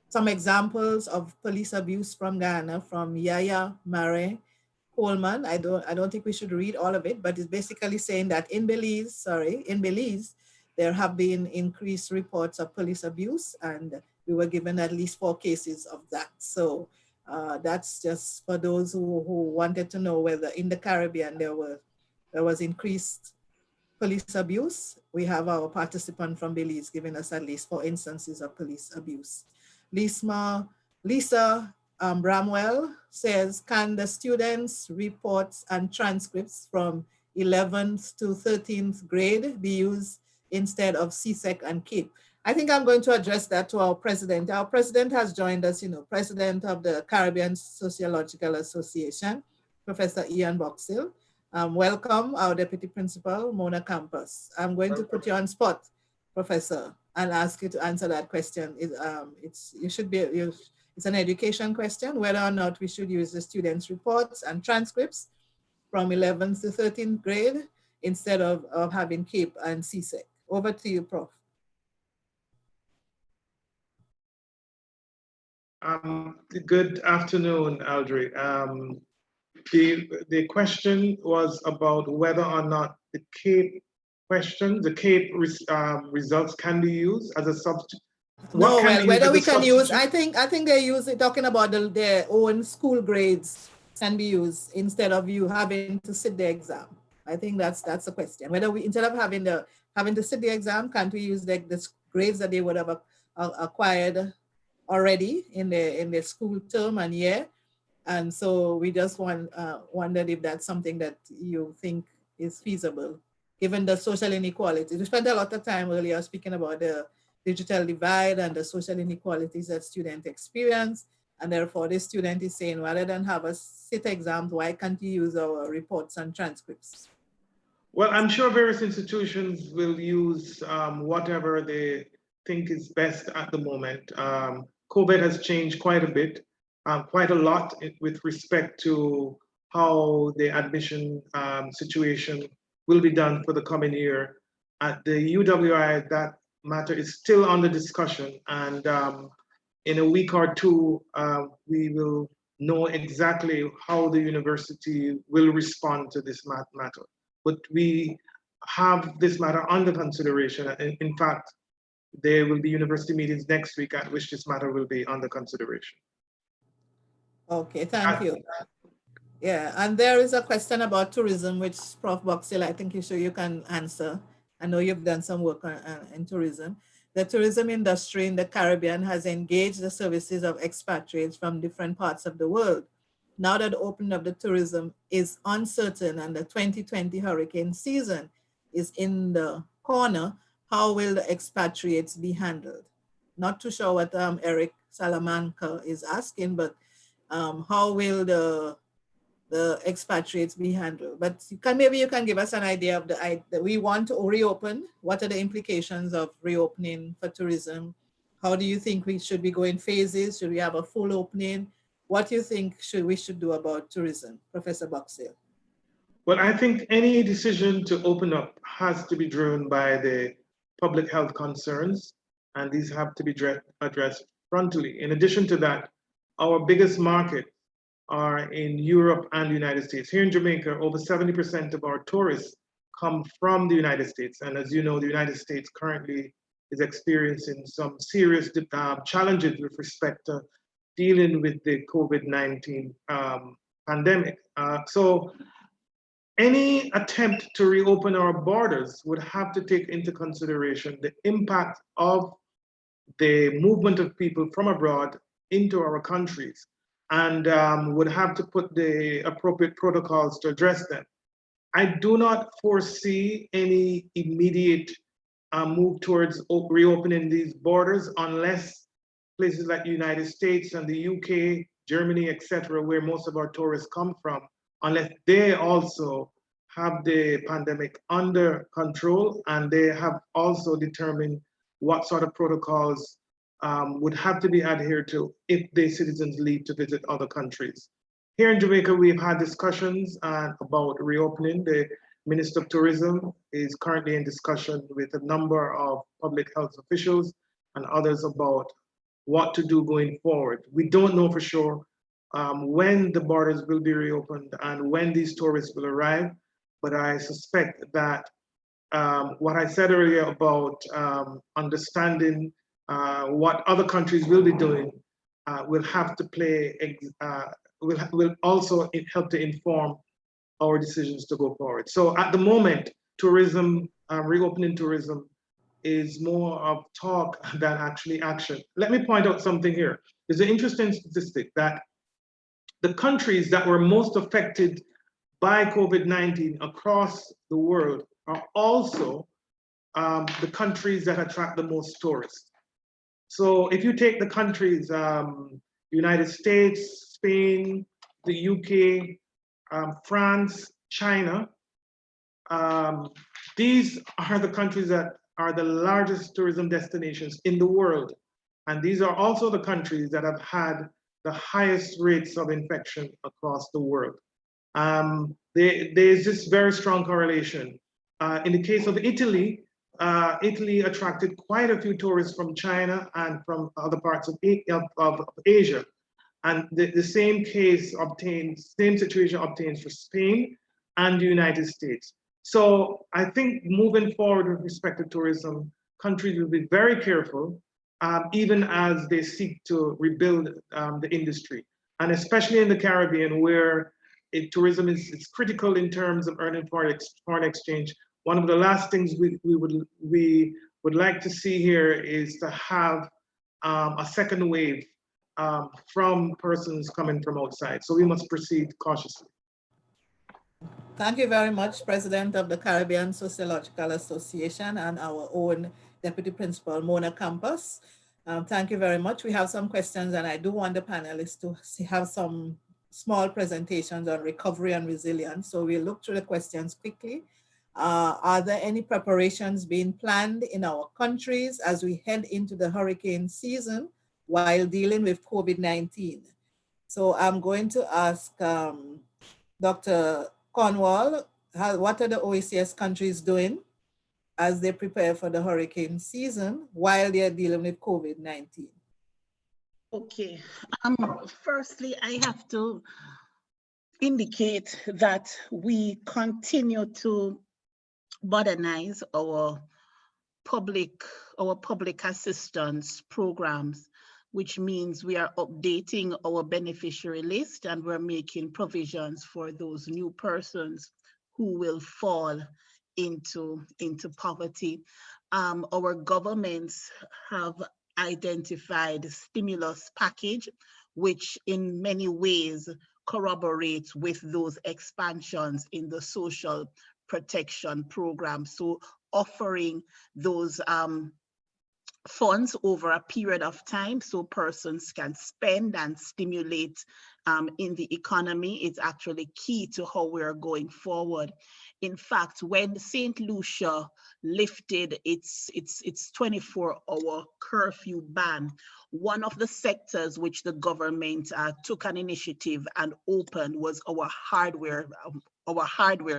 some examples of police abuse from Ghana from Yaya Mare Coleman. I don't think we should read all of it, but it's basically saying that in Belize, there have been increased reports of police abuse, and we were given at least 4 cases of that. So that's just for those who wanted to know whether in the Caribbean there was increased police abuse. We have our participant from Belize giving us at least 4 instances of police abuse. Lisa Bramwell says, can the students' reports and transcripts from 11th to 13th grade be used instead of CSEC and CAPE? I think I'm going to address that to our president. Our president has joined us, president of the Caribbean Sociological Association, Professor Ian Boxill. Welcome, our deputy principal, Mona Campos. I'm going to put you on spot, Professor, and ask you to answer that question. It's an education question, whether or not we should use the students' reports and transcripts from 11th to 13th grade instead of having CAPE and CSEC. Over to you, Prof. Good afternoon, Aldrie. The question was about whether or not the CAPE results can be used as a substitute. No, well, whether we can use, I think they use it talking about their own school grades can be used instead of you having to sit the exam. I think that's the question. Whether we, instead of having to sit the exam, can't we use the grades that they would have acquired already in the school term and year? And so we just wondered if that's something that you think is feasible, given the social inequalities. We spent a lot of time earlier speaking about the digital divide and the social inequalities that students experience. And therefore the student is saying, rather than have us sit exams, why can't you use our reports and transcripts? Well, I'm sure various institutions will use whatever they think is best at the moment. COVID has changed quite a bit, quite a lot with respect to how the admission situation will be done for the coming year. At the UWI, that matter is still under discussion, and in a week or two, we will know exactly how the university will respond to this matter. But we have this matter under consideration. In fact, there will be university meetings next week at which this matter will be under consideration. Okay, thank you. Yeah, and there is a question about tourism, which Prof. Boxill, I think you can answer. I know you've done some work in tourism. The tourism industry in the Caribbean has engaged the services of expatriates from different parts of the world. Now that the opening of the tourism is uncertain and the 2020 hurricane season is in the corner, how will the expatriates be handled? Not too sure what Eric Salamanca is asking, but how will the expatriates be handled? But maybe you can give us an idea of that we want to reopen. What are the implications of reopening for tourism? How do you think we should be going phases? Should we have a full opening? What do you think we should do about tourism, Professor Boxill? Well, I think any decision to open up has to be driven by the public health concerns, and these have to be addressed frontally. In addition to that, our biggest market are in Europe and the United States. Here in Jamaica, over 70% of our tourists come from the United States. And as you know, the United States currently is experiencing some serious challenges with respect to dealing with the COVID-19 pandemic. So any attempt to reopen our borders would have to take into consideration the impact of the movement of people from abroad into our countries, and would have to put the appropriate protocols to address them. I do not foresee any immediate move towards reopening these borders unless places like the United States and the UK, Germany, etc., where most of our tourists come from, unless they also have the pandemic under control, and they have also determined what sort of protocols would have to be adhered to if the citizens leave to visit other countries. Here in Jamaica, we've had discussions about reopening. The Minister of Tourism is currently in discussion with a number of public health officials and others about what to do going forward. We don't know for sure when the borders will be reopened and when these tourists will arrive, but I suspect that what I said earlier about understanding what other countries will be doing will have to play, will also help to inform our decisions to go forward. So at the moment, tourism, reopening tourism is more of talk than actually action. Let me point out something here. There's an interesting statistic that the countries that were most affected by COVID-19 across the world are also the countries that attract the most tourists. So if you take the countries, United States, Spain, the UK, France, China, these are the countries that are the largest tourism destinations in the world. And these are also the countries that have had the highest rates of infection across the world. There's this very strong correlation. In the case of Italy, Italy attracted quite a few tourists from China and from other parts of Asia. And the same situation obtains for Spain and the United States. So I think moving forward with respect to tourism, countries will be very careful, even as they seek to rebuild the industry. And especially in the Caribbean, where tourism is critical in terms of earning foreign exchange. One of the last things we would like to see here is to have a second wave from persons coming from outside. So we must proceed cautiously. Thank you very much, President of the Caribbean Sociological Association and our own Deputy Principal, Mona Campos. Thank you very much. We have some questions, and I do want the panelists to have some small presentations on recovery and resilience. So we'll look through the questions quickly. Are there any preparations being planned in our countries as we head into the hurricane season while dealing with COVID-19? So I'm going to ask Dr. Cornwall, what are the OECS countries doing as they prepare for the hurricane season while they're dealing with COVID-19? Okay, firstly, I have to indicate that we continue to modernize our public assistance programs, which means we are updating our beneficiary list and we're making provisions for those new persons who will fall into poverty. Our governments have identified stimulus package, which in many ways corroborates with those expansions in the social protection program. So offering those funds over a period of time so persons can spend and stimulate in the economy is actually key to how we're going forward. In fact, when St. Lucia lifted its 24-hour curfew ban, one of the sectors which the government took an initiative and opened was our hardware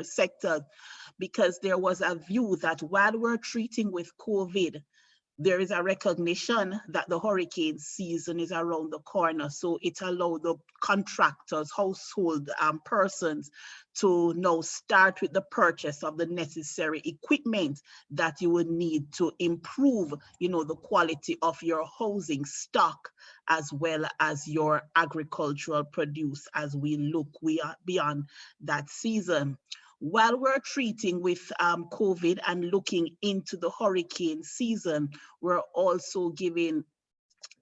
sector, because there was a view that while we're treating with COVID, there is a recognition that the hurricane season is around the corner. So it allowed the contractors, household persons to now start with the purchase of the necessary equipment that you would need to improve, the quality of your housing stock as well as your agricultural produce as we are beyond that season. While we're treating with COVID and looking into the hurricane season, we're also giving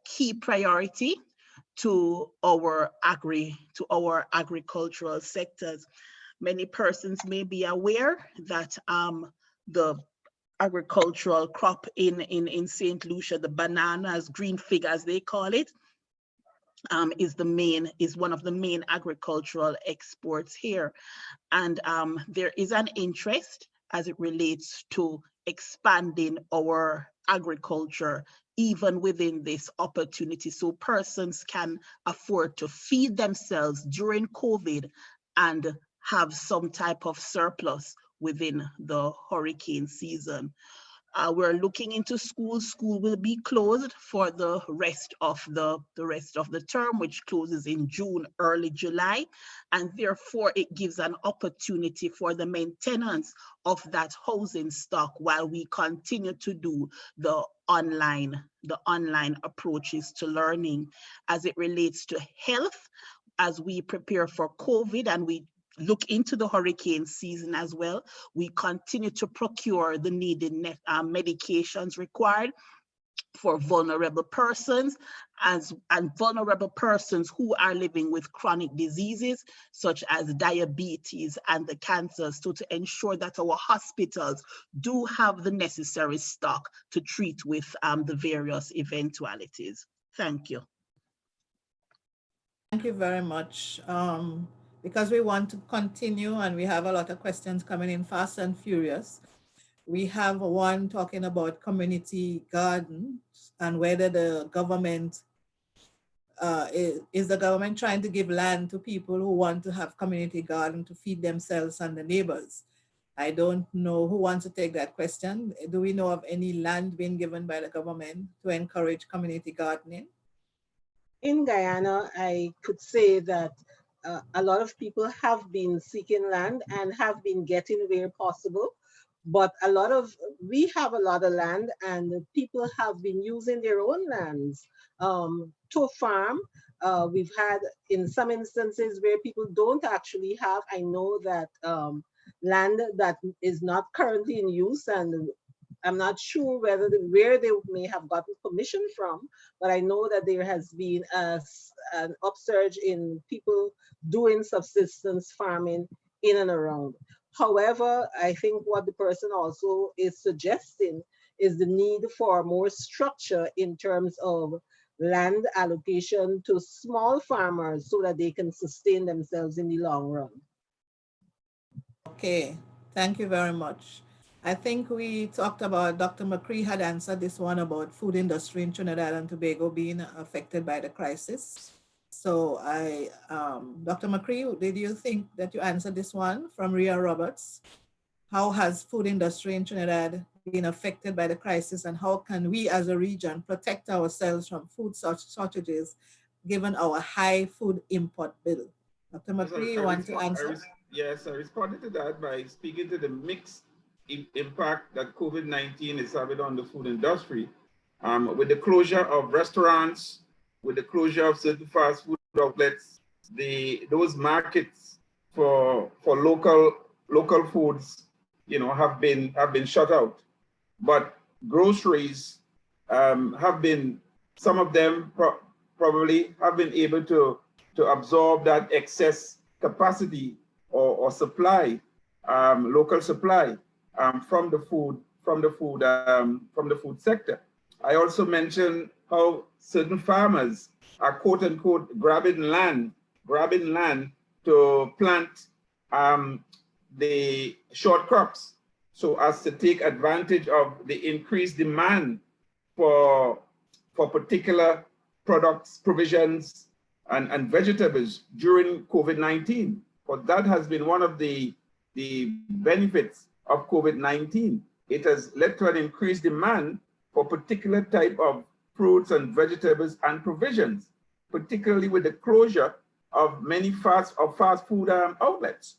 key priority to our agricultural sectors. Many persons may be aware that the agricultural crop in St. Lucia, the bananas, green fig as they call it, is one of the main agricultural exports here. And there is an interest as it relates to expanding our agriculture even within this opportunity, so persons can afford to feed themselves during COVID and have some type of surplus within the hurricane season. We're looking into schools. School will be closed for the rest of the term, which closes in June, early July, and therefore it gives an opportunity for the maintenance of that housing stock while we continue to do the online approaches to learning. As it relates to health, as we prepare for COVID and we look into the hurricane season as well, we continue to procure the needed medications required for vulnerable persons and vulnerable persons who are living with chronic diseases such as diabetes and the cancers, so to ensure that our hospitals do have the necessary stock to treat with the various eventualities. Thank you. Thank you very much. Because we want to continue and we have a lot of questions coming in fast and furious. We have one talking about community gardens and whether the government, is the government trying to give land to people who want to have community garden to feed themselves and the neighbors. I don't know who wants to take that question. Do we know of any land being given by the government to encourage community gardening? In Guyana, I could say that a lot of people have been seeking land and have been getting where possible, but we have a lot of land and people have been using their own lands to farm. We've had in some instances where people don't actually have, I know that land that is not currently in use, and I'm not sure where they may have gotten permission from, but I know that there has been an upsurge in people doing subsistence farming in and around. However, I think what the person also is suggesting is the need for more structure in terms of land allocation to small farmers so that they can sustain themselves in the long run. Okay, thank you very much. I think we talked about, Dr. McCree had answered this one about food industry in Trinidad and Tobago being affected by the crisis. So Dr. McCree, did you think that you answered this one from Rhea Roberts? How has food industry in Trinidad been affected by the crisis, and how can we as a region protect ourselves from food shortages given our high food import bill? Dr. McCree, you want to answer? Yes, I responded to that by speaking to the mixed impact that COVID-19 is having on the food industry. With the closure of restaurants, with the closure of certain fast food outlets, those markets for local foods, have been shut out. But groceries have been, some of them probably have been able to absorb that excess capacity or supply, local supply from the food sector. I also mentioned how certain farmers are quote unquote grabbing land to plant the short crops so as to take advantage of the increased demand for particular products, provisions, and vegetables during COVID-19. But that has been one of the benefits of COVID-19. It has led to an increased demand for particular type of fruits and vegetables and provisions, particularly with the closure of many fast food outlets.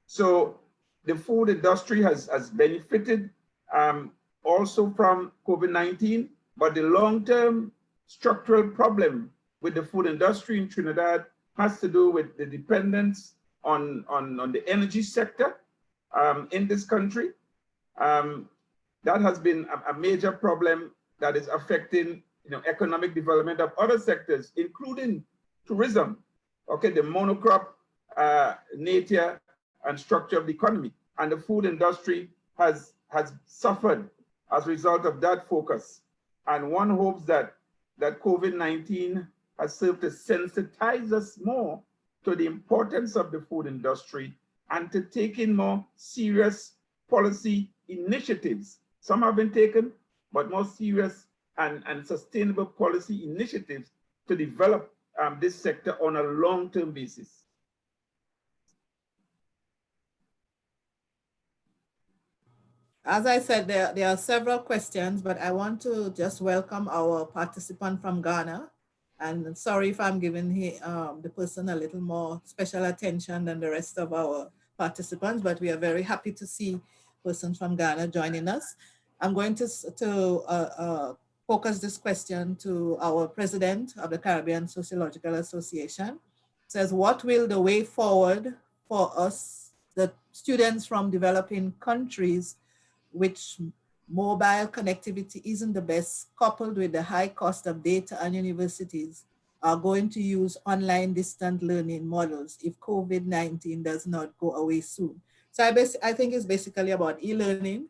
So the food industry has benefited also from COVID-19, but the long-term structural problem with the food industry in Trinidad has to do with the dependence on the energy sector in this country. That has been a major problem that is affecting economic development of other sectors, including tourism. Okay, the monocrop nature and structure of the economy, and the food industry has suffered as a result of that focus. And one hopes that COVID-19 has served to sensitize us more to the importance of the food industry and to take in more serious policy initiatives. Some have been taken, but more serious and sustainable policy initiatives to develop this sector on a long-term basis. As I said, there are several questions, but I want to just welcome our participant from Ghana. And sorry if I'm giving the person a little more special attention than the rest of our participants, but we are very happy to see persons from Ghana joining us. I'm going to focus this question to our president of the Caribbean Sociological Association. It says, what will the way forward for us, the students from developing countries, which mobile connectivity isn't the best, coupled with the high cost of data, and universities are going to use online distant learning models if COVID-19 does not go away soon? So I think it's basically about e-learning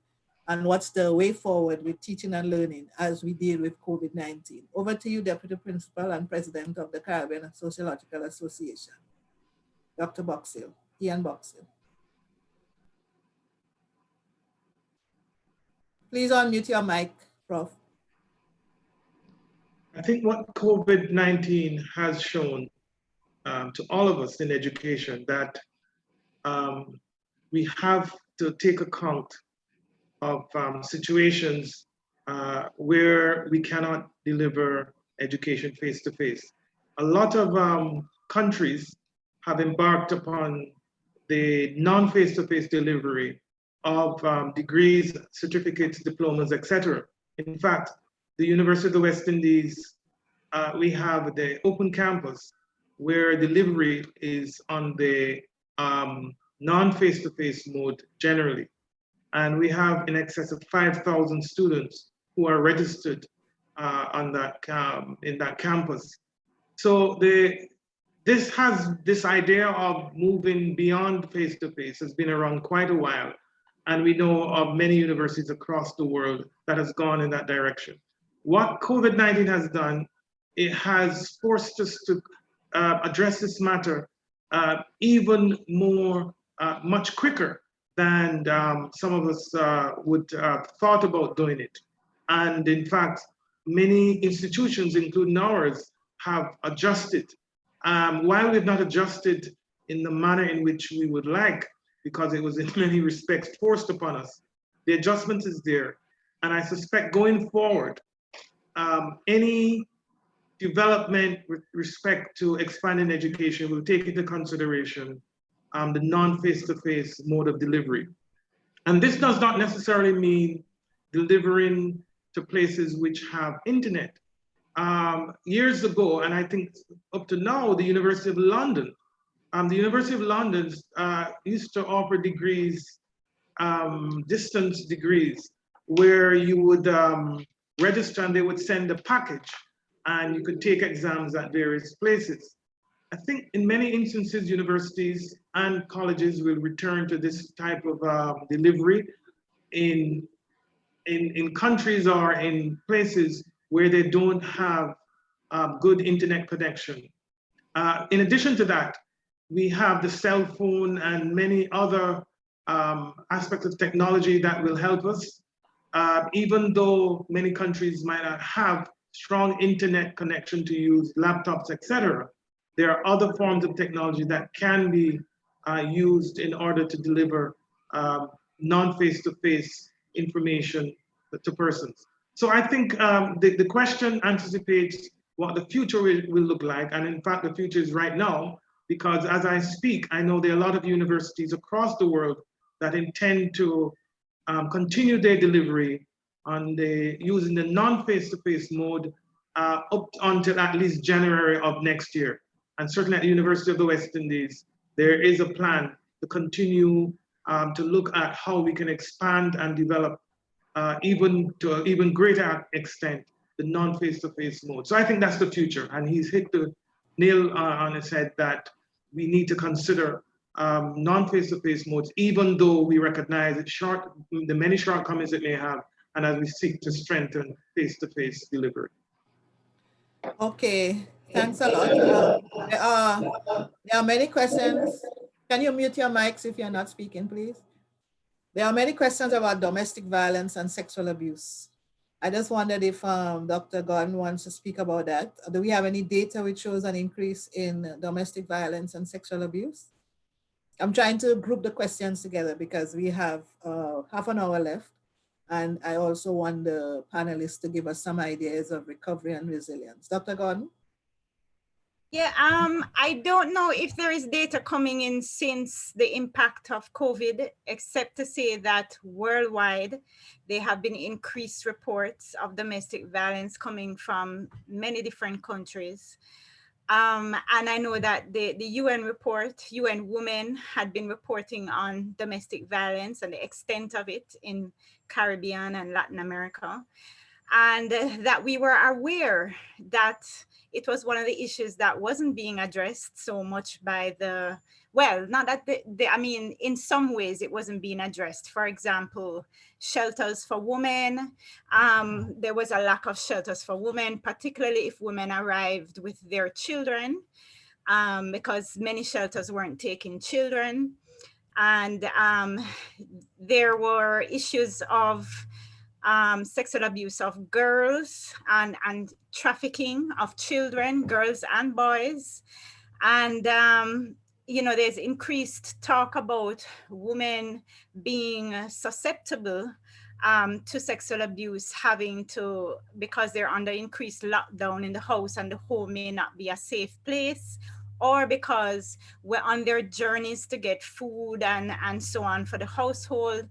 and what's the way forward with teaching and learning as we deal with COVID-19. Over to you, Deputy Principal and President of the Caribbean Sociological Association, Dr. Boxill, Ian Boxill. Please unmute your mic, Prof. I think what COVID-19 has shown to all of us in education that we have to take account of situations where we cannot deliver education face-to-face. A lot of countries have embarked upon the non-face-to-face delivery of degrees, certificates, diplomas, etc. In fact, the University of the West Indies, we have the open campus where delivery is on the non-face-to-face mode generally. And we have in excess of 5,000 students who are registered on that in that campus. So this idea of moving beyond face-to-face has been around quite a while. And we know of many universities across the world that has gone in that direction. What COVID-19 has done, it has forced us to address this matter even more, much quicker than some of us would have thought about doing it. And in fact, many institutions, including ours, have adjusted. While we've not adjusted in the manner in which we would like, because it was in many respects forced upon us, the adjustment is there. And I suspect going forward, any development with respect to expanding education will take into consideration the non-face-to-face mode of delivery. And this does not necessarily mean delivering to places which have internet. Years ago, and I think up to now, the University of London, used to offer degrees, distance degrees, where you would register and they would send a package and you could take exams at various places. I think in many instances, universities and colleges will return to this type of delivery in countries or in places where they don't have good internet connection. In addition to that, we have the cell phone and many other aspects of technology that will help us. Even though many countries might not have strong internet connection to use laptops, etc., there are other forms of technology that can be used in order to deliver non-face-to-face information to persons. So I think the question anticipates what the future will look like. And in fact, the future is right now, because as I speak, I know there are a lot of universities across the world that intend to continue their delivery on using the non-face-to-face mode up until at least January of next year. And certainly at the University of the West Indies, there is a plan to continue to look at how we can expand and develop even to an even greater extent the non-face-to-face mode. So I think that's the future. And he's hit the nail on his head that we need to consider non-face-to-face modes, even though we recognize the many shortcomings it may have, and as we seek to strengthen face-to-face delivery. Okay, Thanks a lot. There are many questions. Can you mute your mics if you're not speaking, please? There are many questions about domestic violence and sexual abuse. I just wondered if Dr. Gordon wants to speak about that. Do we have any data which shows an increase in domestic violence and sexual abuse? I'm trying to group the questions together because we have half an hour left. And I also want the panelists to give us some ideas of recovery and resilience. Dr. Gordon? Yeah, I don't know if there is data coming in since the impact of COVID, except to say that worldwide, there have been increased reports of domestic violence coming from many different countries. And I know that the UN report, UN Women, had been reporting on domestic violence and the extent of it in Caribbean and Latin America. And that we were aware that it was one of the issues that wasn't being addressed so much by the, well, not that I mean, in some ways it wasn't being addressed. For example, shelters for women. There was a lack of shelters for women, particularly if women arrived with their children, because many shelters weren't taking children. And there were issues of sexual abuse of girls and trafficking of children, girls and boys. And, you know, there's increased talk about women being susceptible to sexual abuse, having to, because they're under increased lockdown in the house and the home may not be a safe place, or because we're on their journeys to get food and so on for the household.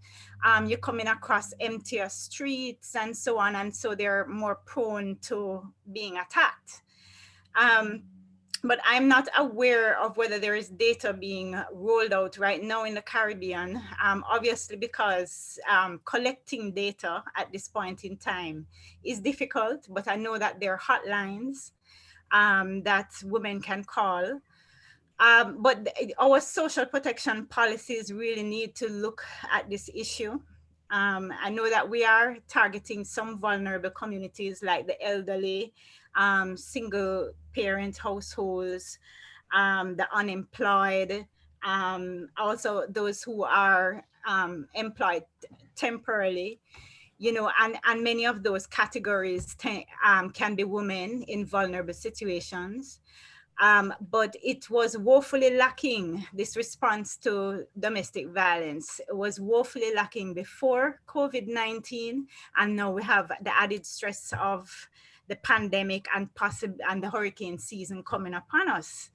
You're coming across emptier streets and so on, and so they're more prone to being attacked. But I'm not aware of whether there is data being rolled out right now in the Caribbean, obviously because collecting data at this point in time is difficult, but I know that there are hotlines that women can call. But our social protection policies really need to look at this issue. I know that we are targeting some vulnerable communities like the elderly, single parent households, the unemployed, also those who are employed temporarily. You know, and many of those categories can be women in vulnerable situations. But it was woefully lacking, this response to domestic violence. It was woefully lacking before COVID-19, and now we have the added stress of the pandemic and the hurricane season coming upon us.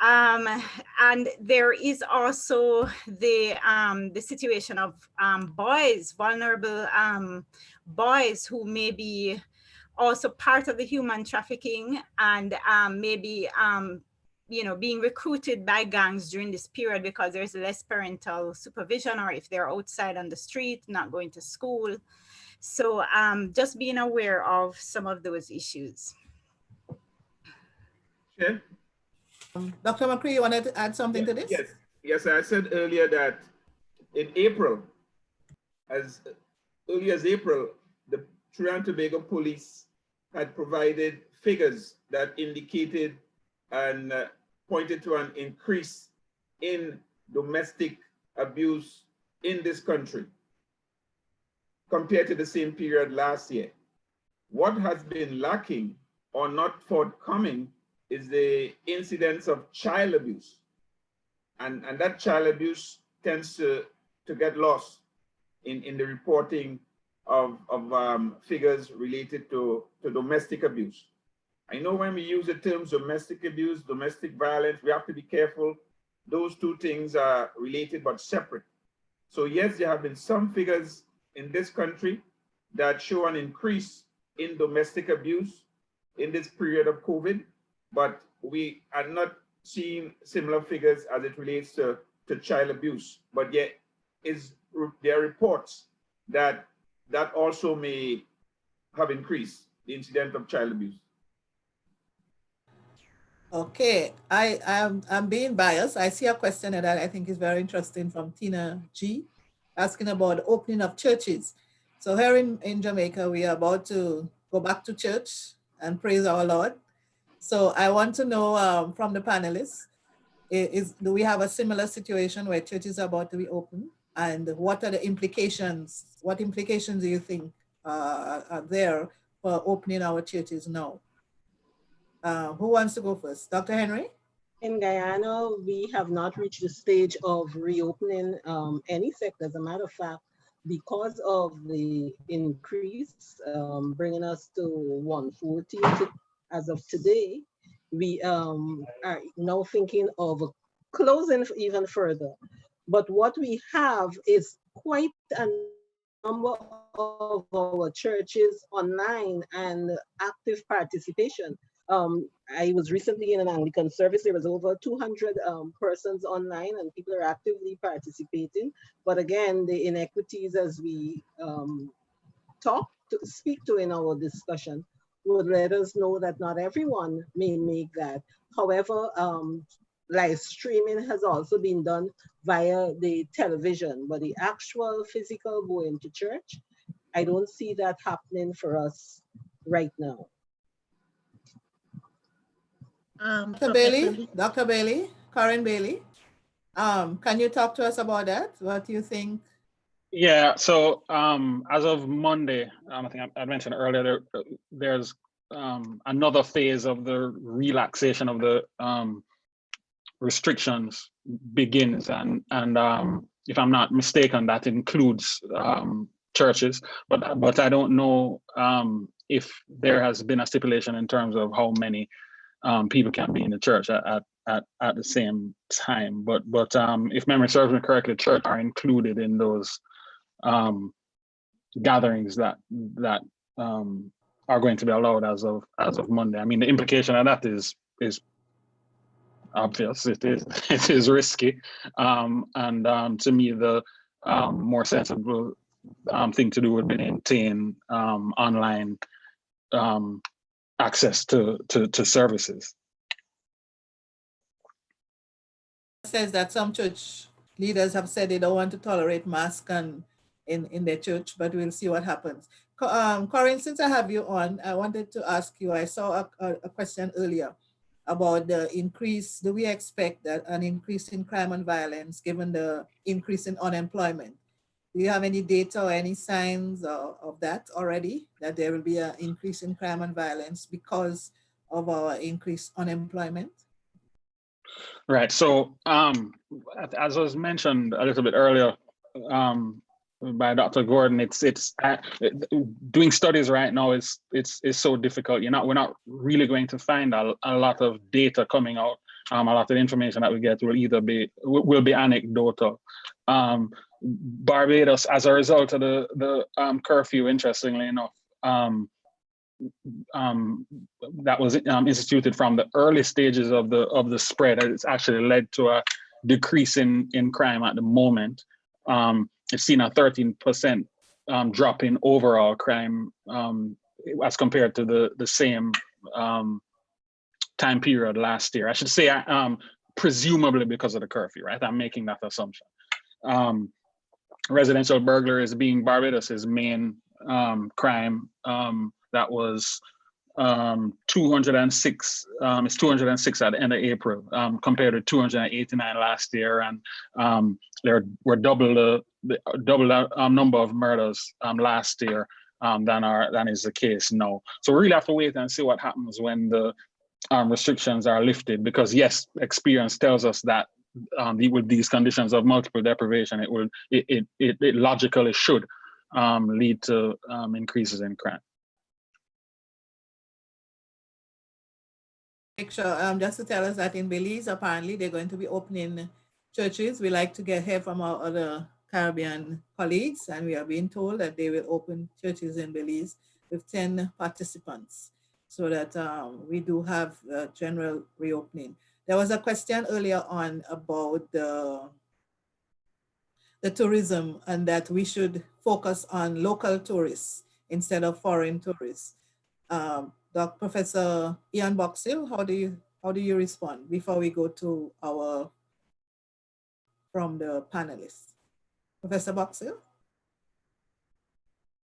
And there is also the situation of boys, vulnerable boys who may be also part of the human trafficking and maybe you know, being recruited by gangs during this period because there's less parental supervision, or if they're outside on the street, not going to school. So just being aware of some of those issues. Sure. Dr. McCree, you wanted to add something to this? Yes, yes. I said earlier that in April, as early as April, the Trinidad and Tobago police had provided figures that indicated and pointed to an increase in domestic abuse in this country compared to the same period last year. What has been lacking or not forthcoming is the incidence of child abuse. And that child abuse tends to get lost in the reporting of figures related to domestic abuse. I know when we use the terms domestic abuse, domestic violence, we have to be careful. Those two things are related but separate. So yes, there have been some figures in this country that show an increase in domestic abuse in this period of COVID, but we are not seeing similar figures as it relates to child abuse. But yet there are reports that also may have increased the incident of child abuse. Okay, I'm being biased. I see a question that I think is very interesting from Tina G, asking about the opening of churches. So here in Jamaica, we are about to go back to church and praise our Lord. So I want to know from the panelists, do we have a similar situation where churches are about to be open? And what are the implications? What implications do you think are there for opening our churches now? Who wants to go first? Dr. Henry? In Guyana, we have not reached the stage of reopening any sector. As a matter of fact, because of the increase, bringing us to 140 as of today, we are now thinking of closing even further. But what we have is quite a number of our churches online and active participation. I was recently in an Anglican service. There was over 200 persons online, and people are actively participating. But again, the inequities, as we speak to in our discussion, would let us know that not everyone may make that. However, live streaming has also been done via the television, but the actual physical going to church, I don't see that happening for us right now. Dr. Bailey, Corin Bailey, can you talk to us about that? What do you think? Yeah, so as of Monday, I think I mentioned earlier, there's another phase of the relaxation of the restrictions begins, and if I'm not mistaken, that includes churches, but I don't know if there has been a stipulation in terms of how many people can be in the church at the same time. But if memory serves me correctly, church are included in those gatherings that are going to be allowed as of Monday. I mean, the implication of that is obvious. It is risky, and to me, the more sensible thing to do would be maintain online access to services. Says that some church leaders have said they don't want to tolerate masks in their church, but we'll see what happens. Corin, since I have you on, I wanted to ask you, I saw a question earlier about the increase. Do we expect that an increase in crime and violence given the increase in unemployment? Do you have any data or any signs of that already, that there will be an increase in crime and violence because of our increased unemployment? Right, so as was mentioned a little bit earlier by Dr. Gordon, it's doing studies right now is so difficult. We're not really going to find a lot of data coming out. A lot of information that we get will be anecdotal. Barbados, as a result of the curfew, interestingly enough, that was instituted from the early stages of the spread, it's actually led to a decrease in crime at the moment. It's seen a 13% drop in overall crime as compared to the same time period last year. I should say presumably because of the curfew, right? I'm making that assumption. Residential burglary being Barbados's main crime. That was 206. It's 206 at the end of April, compared to 289 last year, and there were double the number of murders last year than is the case now. So we really have to wait and see what happens when the restrictions are lifted, because yes, experience tells us that with these conditions of multiple deprivation, it logically should lead to increases in crime. Just to tell us that in Belize, apparently they're going to be opening churches. We like to hear from our other Caribbean colleagues, and we are being told that they will open churches in Belize with 10 participants, so that we do have a general reopening. There was a question earlier on about the tourism, and that we should focus on local tourists instead of foreign tourists. Professor Ian Boxill, how do you respond before we go to from the panelists? Professor Boxill?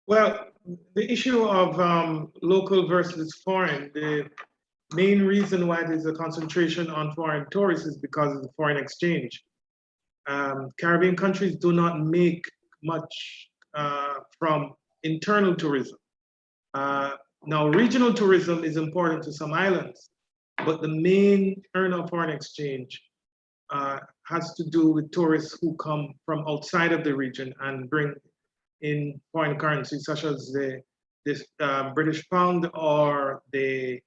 Well, the issue of local versus foreign, the main reason why there's a concentration on foreign tourists is because of the foreign exchange. Caribbean countries do not make much from internal tourism. Now, regional tourism is important to some islands, but the main earner of foreign exchange has to do with tourists who come from outside of the region and bring in foreign currencies such as the British pound or the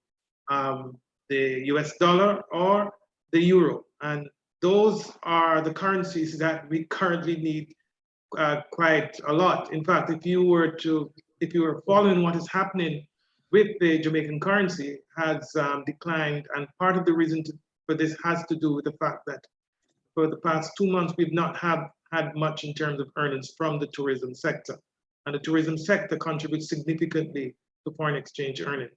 US dollar or the euro. And those are the currencies that we currently need quite a lot. In fact, if you were following what is happening with the Jamaican currency, has declined, and part of the reason for this has to do with the fact that for the past 2 months we've not had much in terms of earnings from the tourism sector, and the tourism sector contributes significantly to foreign exchange earnings.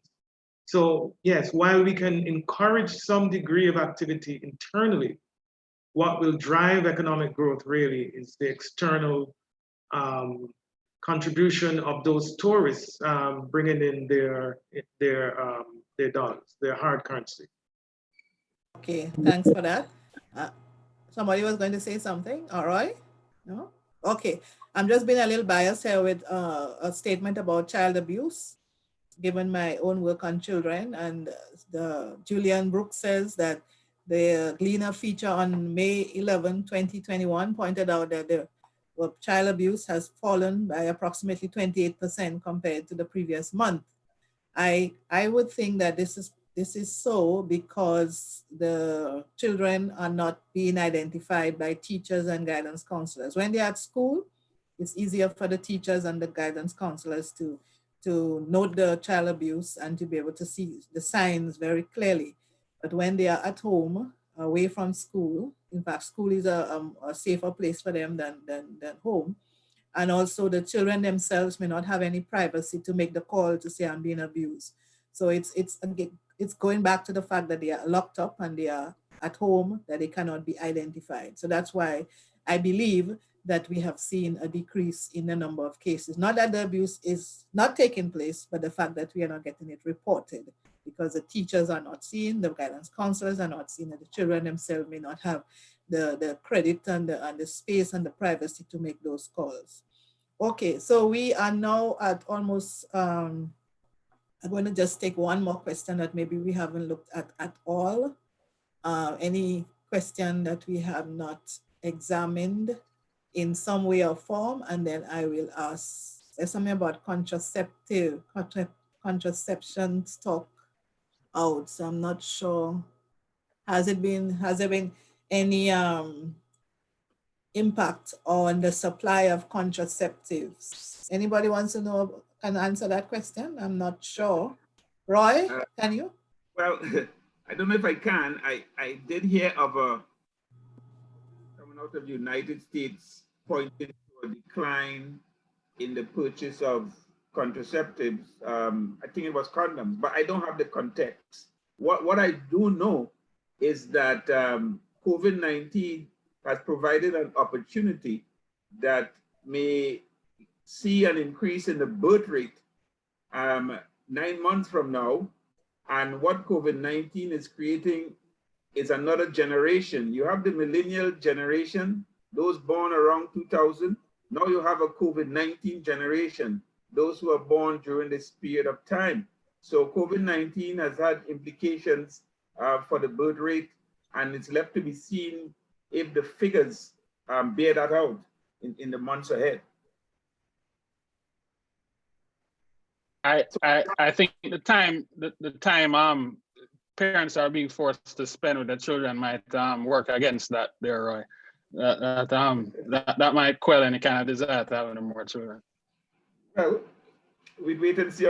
So yes, while we can encourage some degree of activity internally, what will drive economic growth really is the external contribution of those tourists bringing in their dollars, their hard currency. Okay, thanks for that. Somebody was going to say something, all right? No? Okay, I'm just being a little biased here with a statement about child abuse, given my own work on children. And Julian Brooks says that the Gleaner feature on May 11, 2021 pointed out that the child abuse has fallen by approximately 28% compared to the previous month. I would think that this is so because the children are not being identified by teachers and guidance counselors. When they're at school, it's easier for the teachers and the guidance counselors to note the child abuse and to be able to see the signs very clearly. But when they are at home, away from school, in fact, school is a safer place for them than home. And also the children themselves may not have any privacy to make the call to say I'm being abused. So it's going back to the fact that they are locked up and they are at home, that they cannot be identified. So that's why I believe that we have seen a decrease in the number of cases. Not that the abuse is not taking place, but the fact that we are not getting it reported because the teachers are not seeing, the guidance counselors are not seeing, and the children themselves may not have the credit and the space and the privacy to make those calls. Okay, so we are now at almost, I'm going to just take one more question that maybe we haven't looked at all. Any question that we have not examined in some way or form, and then I will ask, there's something about contraception talk out, so I'm not sure. Has there been any impact on the supply of contraceptives? Anybody wants to know, can answer that question? I'm not sure. Roy, can you? Well, I don't know if I can. I did hear of someone out of the United States pointing to a decline in the purchase of contraceptives. I think it was condoms, but I don't have the context. What I do know is that COVID-19 has provided an opportunity that may see an increase in the birth rate 9 months from now. And what COVID-19 is creating is another generation. You have the millennial generation, those born around 2000. Now you have a COVID-19 generation, those who are born during this period of time. So COVID-19 has had implications for the birth rate, and it's left to be seen if the figures bear that out in the months ahead. I think the time parents are being forced to spend with their children might work against that there, that might quell any kind of desire to have more children. Well, we wait and see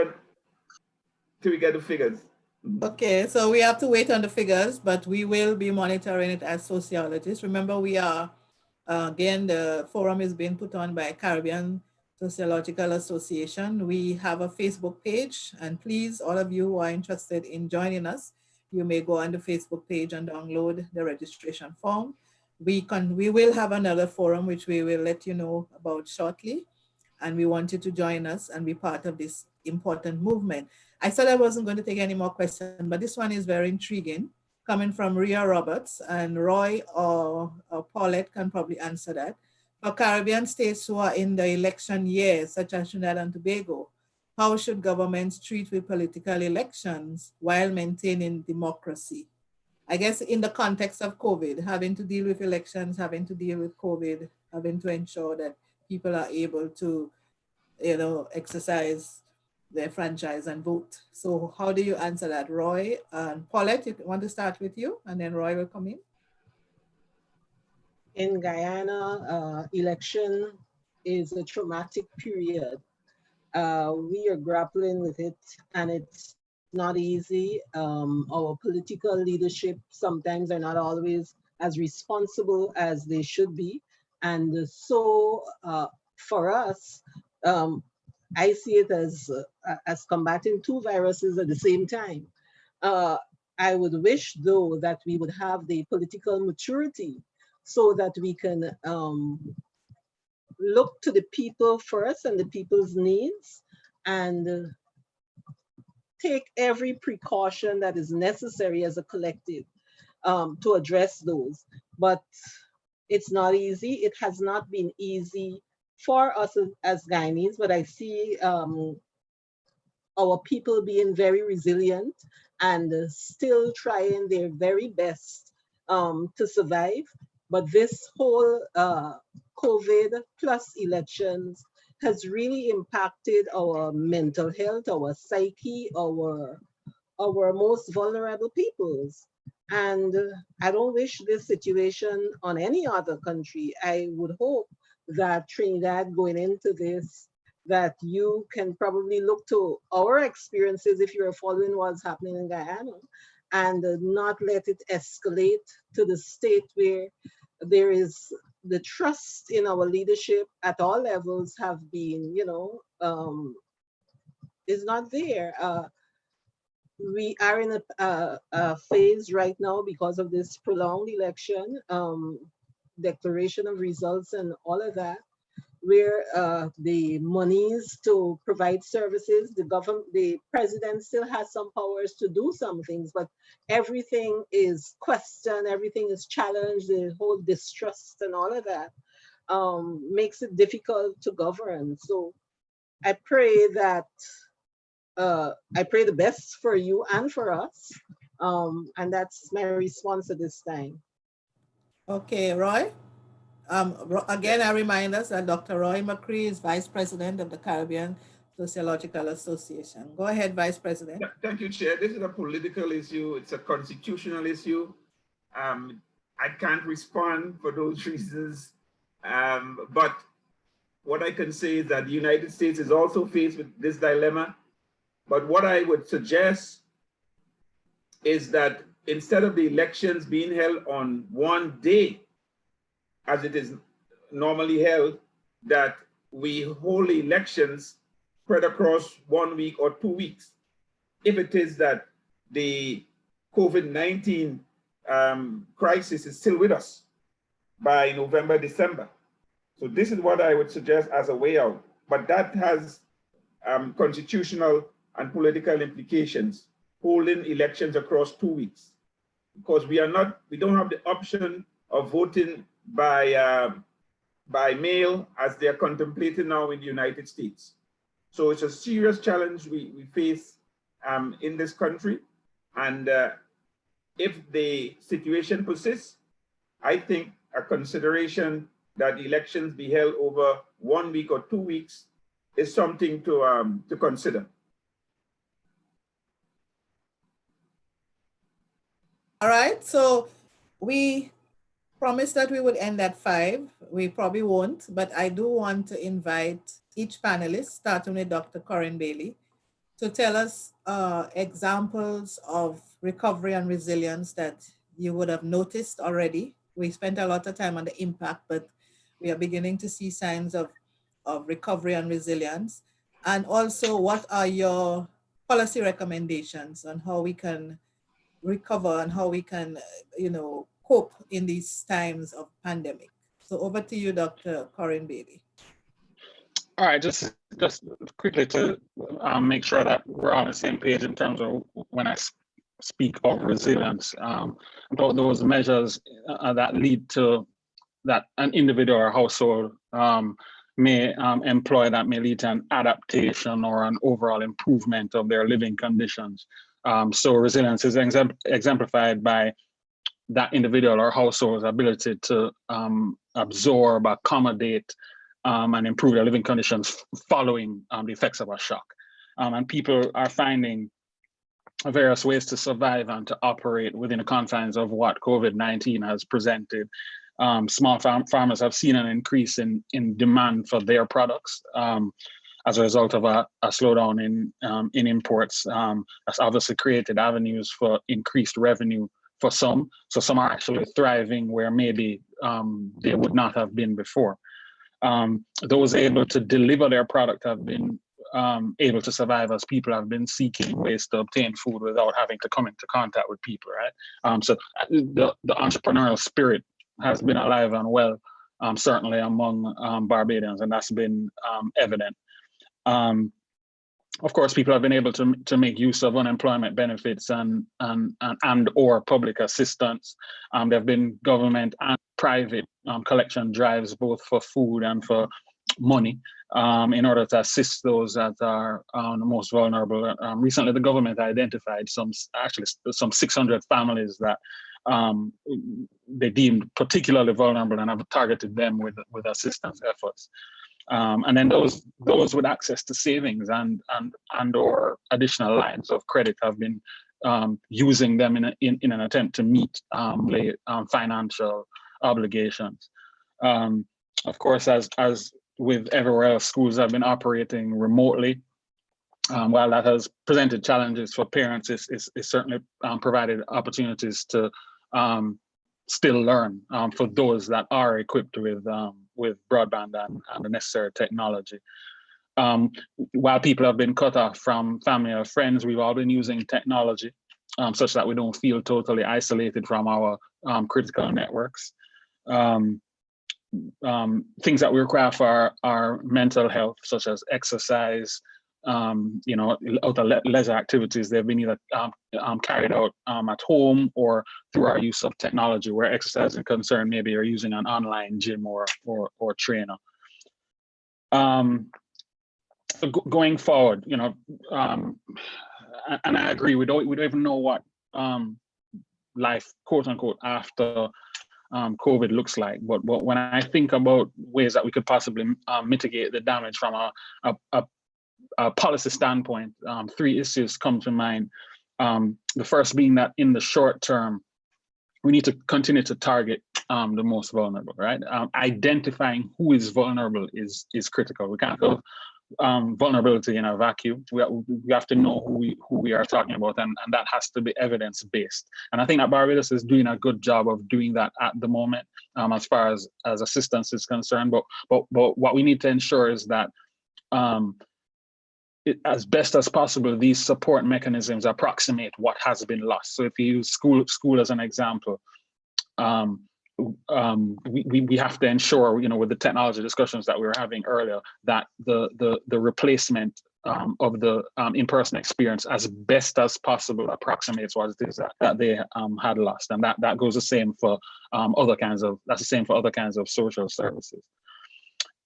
till we get the figures. Okay, so we have to wait on the figures, but we will be monitoring it as sociologists. Remember, we are, again, the forum is being put on by Caribbean Sociological Association. We have a Facebook page, and please, all of you who are interested in joining us, you may go on the Facebook page and download the registration form. We will have another forum, which we will let you know about shortly. And we want you to join us and be part of this important movement. I said I wasn't going to take any more questions, but this one is very intriguing, coming from Rhea Roberts, and Roy or Paulette can probably answer that. For Caribbean states who are in the election years, such as Trinidad and Tobago, how should governments treat with political elections while maintaining democracy? I guess in the context of COVID, having to deal with elections, having to deal with COVID, having to ensure that people are able to, exercise their franchise and vote. So how do you answer that, Roy? And Paulette, you want to start with you, and then Roy will come in. In Guyana, election is a traumatic period. We are grappling with it, and it's not easy. Our political leadership sometimes are not always as responsible as they should be. And so for us, I see it as combating two viruses at the same time. I would wish, though, that we would have the political maturity so that we can look to the people first and the people's needs, and take every precaution that is necessary as a collective to address those. But it's not easy. It has not been easy for us as Guyanese, but I see our people being very resilient and still trying their very best to survive. But this whole COVID plus elections has really impacted our mental health, our psyche, our most vulnerable peoples. And I don't wish this situation on any other country. I would hope that Trinidad going into this, that you can probably look to our experiences if you're following what's happening in Guyana, and not let it escalate to the state where there is the trust in our leadership at all levels have been, is not there. We are in a phase right now because of this prolonged election, declaration of results and all of that, where the monies to provide services, the president still has some powers to do some things, but everything is questioned, everything is challenged, the whole distrust and all of that makes it difficult to govern. So I pray that, I pray the best for you and for us. And that's my response at this time. Okay, Roy. Again, I remind us that Dr. Roy McCree is Vice President of the Caribbean Sociological Association. Go ahead, Vice President. Yeah, thank you, Chair. This is a political issue. It's a constitutional issue. I can't respond for those reasons. But what I can say is that the United States is also faced with this dilemma. But what I would suggest is that instead of the elections being held on one day, as it is normally held, that we hold elections spread across 1 week or 2 weeks. If it is that the COVID-19 crisis is still with us by November, December. So this is what I would suggest as a way out. But that has constitutional and political implications, holding elections across 2 weeks, because we don't have the option of voting by mail as they are contemplating now in the United States. So it's a serious challenge we face in this country. And if the situation persists, I think a consideration that elections be held over 1 week or 2 weeks is something to consider. All right, so we promised that we would end at 5. We probably won't, but I do want to invite each panelist, starting with Dr. Corin Bailey, to tell us examples of recovery and resilience that you would have noticed already. We spent a lot of time on the impact, but we are beginning to see signs of recovery and resilience. And also, what are your policy recommendations on how we can recover and how we can, cope in these times of pandemic? So over to you, Dr. Corin Bailey. All right, just quickly to make sure that we're on the same page in terms of when I speak of resilience, about those measures that lead to that an individual or household may employ that may lead to an adaptation or an overall improvement of their living conditions. So resilience is exemplified by that individual or household's ability to absorb, accommodate, and improve their living conditions following the effects of a shock. And people are finding various ways to survive and to operate within the confines of what COVID-19 has presented. Small farmers have seen an increase in demand for their products as a result of a slowdown in imports. That's obviously created avenues for increased revenue for some. So some are actually thriving where maybe they would not have been before. Those able to deliver their product have been able to survive as people have been seeking ways to obtain food without having to come into contact with people, right? So the entrepreneurial spirit has been alive and well, certainly among Barbadians, and that's been evident. Of course, people have been able to make use of unemployment benefits and or public assistance. There have been government and private collection drives, both for food and for money, in order to assist those that are the most vulnerable. Recently, the government identified some 600 families that they deemed particularly vulnerable and have targeted them with assistance efforts. And then those with access to savings and or additional lines of credit have been using them in an attempt to meet financial obligations. Of course, as with everywhere else, schools have been operating remotely. While that has presented challenges for parents, it's certainly provided opportunities to still learn for those that are equipped with broadband and the necessary technology. While people have been cut off from family or friends, we've all been using technology such that we don't feel totally isolated from our critical networks. Things that we require for our mental health, such as exercise, other leisure activities, they've been either carried out at home or through our use of technology, where exercise is concerned, maybe you're using an online gym or trainer. Going forward, and I agree, we don't even know what life, quote unquote, after COVID looks like. But when I think about ways that we could possibly mitigate the damage from a policy standpoint, three issues come to mind. The first being that in the short term, we need to continue to target the most vulnerable, right? Identifying who is vulnerable is critical. We can't go vulnerability in a vacuum. We have to know who we are talking about, and that has to be evidence-based. And I think that Barbados is doing a good job of doing that at the moment, as far as assistance is concerned. But what we need to ensure is that as best as possible, these support mechanisms approximate what has been lost. So if you use school as an example, we have to ensure, with the technology discussions that we were having earlier, that the replacement of the in-person experience as best as possible approximates what it is that they had lost, and that goes the same for other kinds of social services.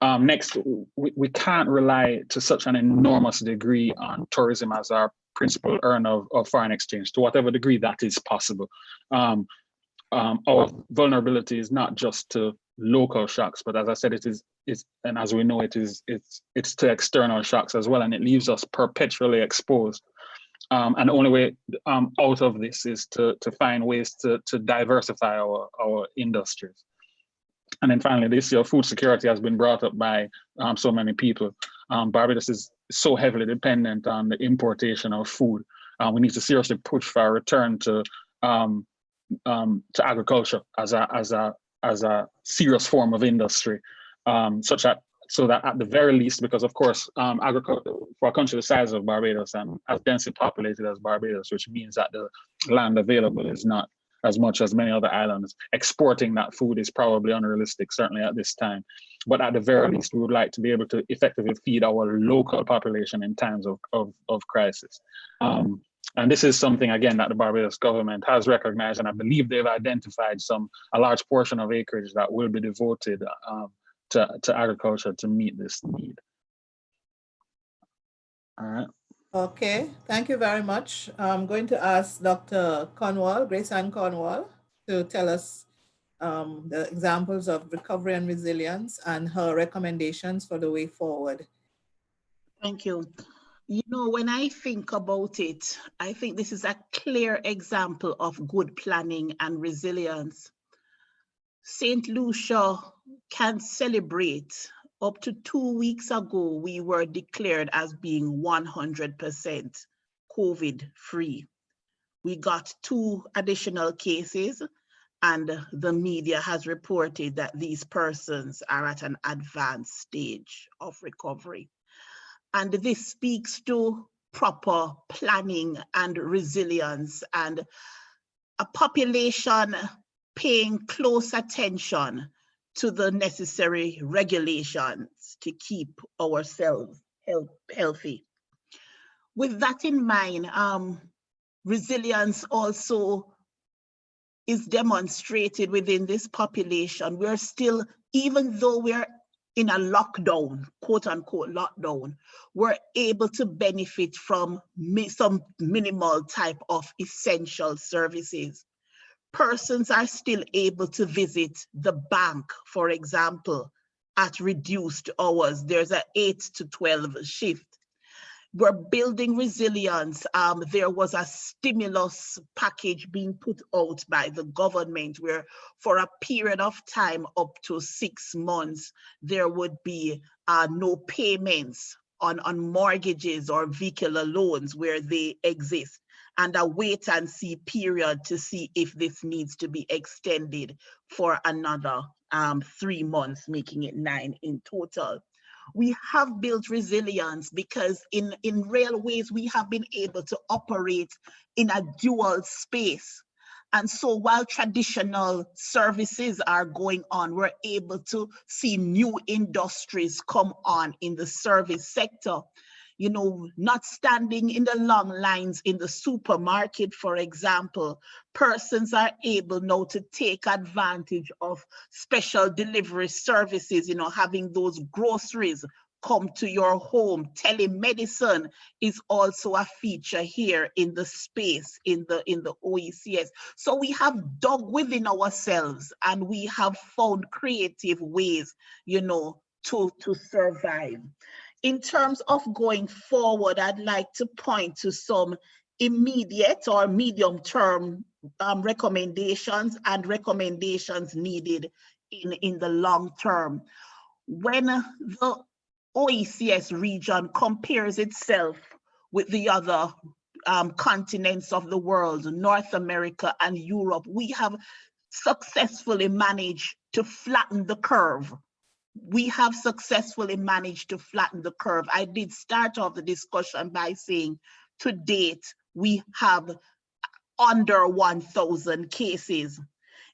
Next, we can't rely to such an enormous degree on tourism as our principal earner of foreign exchange, to whatever degree that is possible. Our vulnerability is not just to local shocks, but as I said, and as we know, it's to external shocks as well, and it leaves us perpetually exposed. And the only way out of this is to find ways to diversify our industries. And then finally, the issue of food security has been brought up by so many people. Barbados is so heavily dependent on the importation of food. We need to seriously push for a return to agriculture as a serious form of industry, so that at the very least, because of course, agriculture for a country the size of Barbados and as densely populated as Barbados, which means that the land available is not as much as many other islands. Exporting that food is probably unrealistic, certainly at this time. But at the very least, we would like to be able to effectively feed our local population in times of crisis. And this is something, again, that the Barbados government has recognized, and I believe they've identified a large portion of acreage that will be devoted to agriculture to meet this need. All right. Okay, thank you very much. I'm going to ask Dr. Cornwall, Grace Ann Cornwall, to tell us the examples of recovery and resilience and her recommendations for the way forward. Thank you. You know, when I think about it, I think this is a clear example of good planning and resilience. St. Lucia can celebrate. Up to 2 weeks ago, we were declared as being 100% COVID-free. We got 2 additional cases, and the media has reported that these persons are at an advanced stage of recovery. And this speaks to proper planning and resilience and a population paying close attention to the necessary regulations to keep ourselves healthy. With that in mind, resilience also is demonstrated within this population. We're still, even though we're in a lockdown, quote unquote lockdown, we're able to benefit from some minimal type of essential services. Persons are still able to visit the bank, for example, at reduced hours. There's an 8 to 12 shift. We're building resilience. There was a stimulus package being put out by the government where for a period of time up to 6 months, there would be no payments on mortgages or vehicular loans where they exist, and a wait and see period to see if this needs to be extended for another 3 months, making it 9 in total. We have built resilience because in real ways, we have been able to operate in a dual space. And so while traditional services are going on, we're able to see new industries come on in the service sector. You know, not standing in the long lines in the supermarket, for example, persons are able now to take advantage of special delivery services, you know, having those groceries come to your home. Telemedicine is also a feature here in the space, in the OECS. So we have dug within ourselves and we have found creative ways, you know, to survive. In terms of going forward, I'd like to point to some immediate or medium-term recommendations and recommendations needed in the long term. When the OECS region compares itself with the other continents of the world, North America and Europe, we have successfully managed to flatten the curve. We have successfully managed to flatten the curve. I did start off the discussion by saying to date, we have under 1,000 cases.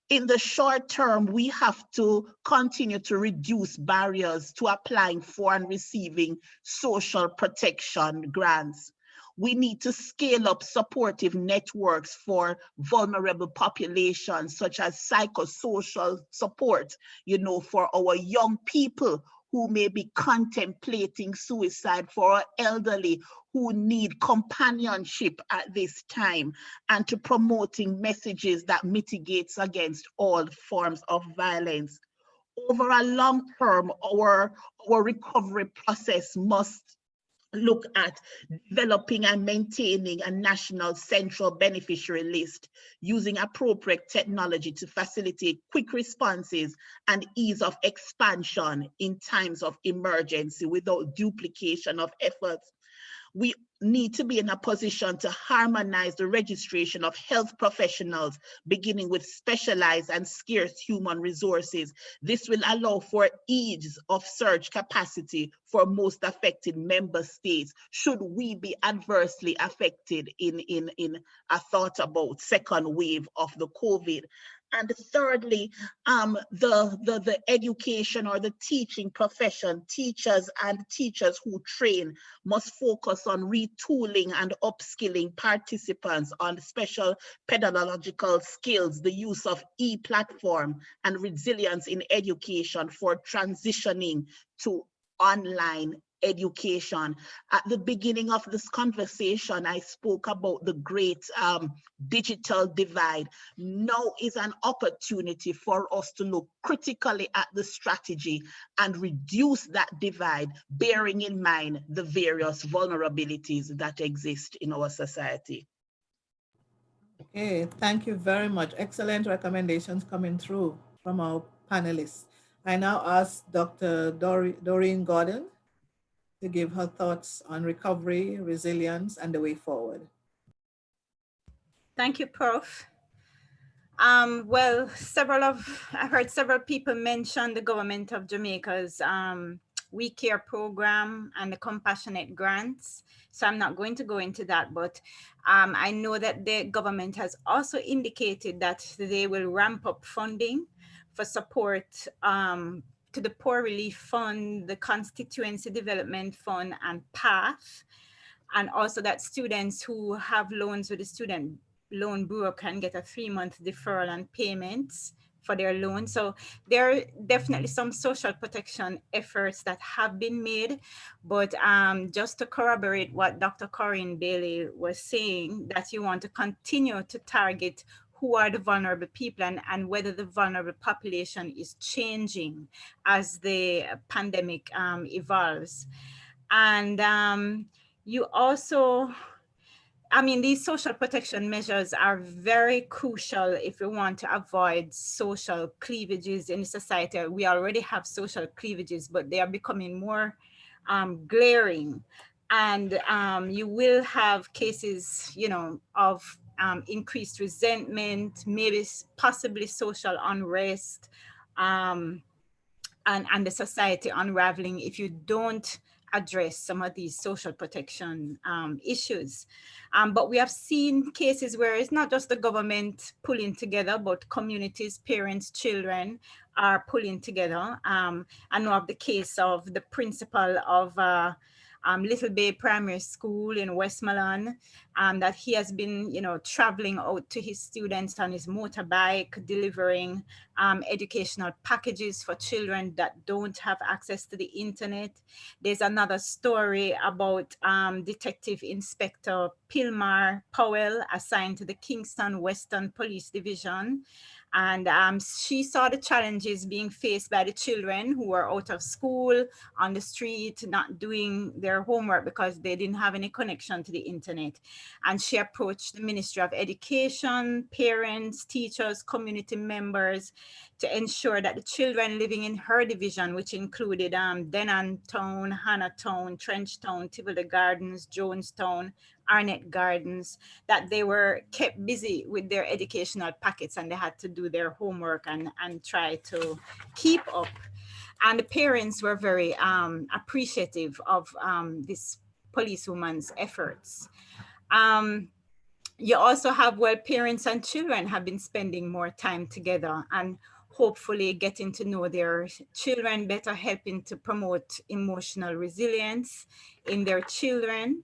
In the short term, we have to continue to reduce barriers to applying for and receiving social protection grants. We need to scale up supportive networks for vulnerable populations, such as psychosocial support, you know, for our young people who may be contemplating suicide, for our elderly who need companionship at this time, and to promoting messages that mitigates against all forms of violence. Over a long term, our recovery process must look at developing and maintaining a national central beneficiary list using appropriate technology to facilitate quick responses and ease of expansion in times of emergency without duplication of efforts. We need to be in a position to harmonize the registration of health professionals, beginning with specialized and scarce human resources. This will allow for ease of surge capacity for most affected member states, should we be adversely affected in a thought about second wave of the COVID. And thirdly, the education or the teaching profession, teachers and teachers who train must focus on retooling and upskilling participants on special pedagogical skills, the use of e-platform and resilience in education for transitioning to online education. At the beginning of this conversation, I spoke about the great digital divide. Now is an opportunity for us to look critically at the strategy and reduce that divide, bearing in mind the various vulnerabilities that exist in our society. Okay, thank you very much. Excellent recommendations coming through from our panelists. I now ask Dr. Doreen Gordon to give her thoughts on recovery, resilience, and the way forward. Thank you, Prof. Well, I heard several people mention the government of Jamaica's We Care program and the compassionate grants. So I'm not going to go into that, but I know that the government has also indicated that they will ramp up funding for support to the Poor Relief Fund, the Constituency Development Fund, and PATH, and also that students who have loans with the Student Loan Bureau can get a 3-month deferral on payments for their loan. So there are definitely some social protection efforts that have been made, but just to corroborate what Dr. Corin Bailey was saying, that you want to continue to target who are the vulnerable people and whether the vulnerable population is changing as the pandemic evolves. And you also, I mean, these social protection measures are very crucial if we want to avoid social cleavages in society. We already have social cleavages, but they are becoming more glaring. And you will have cases, you know, of increased resentment, maybe possibly social unrest, and the society unraveling if you don't address some of these social protection issues. But we have seen cases where it's not just the government pulling together, but communities, parents, children are pulling together. I know of the case of the principal of Little Bay Primary School in Westmoreland, that he has been, you know, traveling out to his students on his motorbike, delivering educational packages for children that don't have access to the internet. There's another story about Detective Inspector Pilmar Powell, assigned to the Kingston Western Police Division. And she saw the challenges being faced by the children who were out of school, on the street, not doing their homework because they didn't have any connection to the internet. And she approached the Ministry of Education, parents, teachers, community members, to ensure that the children living in her division, which included Denontown, Hannahtown, Trenchtown, Tivoli Gardens, Jonestown, Arnett Gardens, that they were kept busy with their educational packets and they had to do their homework and try to keep up. And the parents were very appreciative of this policewoman's efforts. You also have, well, parents and children have been spending more time together and hopefully getting to know their children better, helping to promote emotional resilience in their children.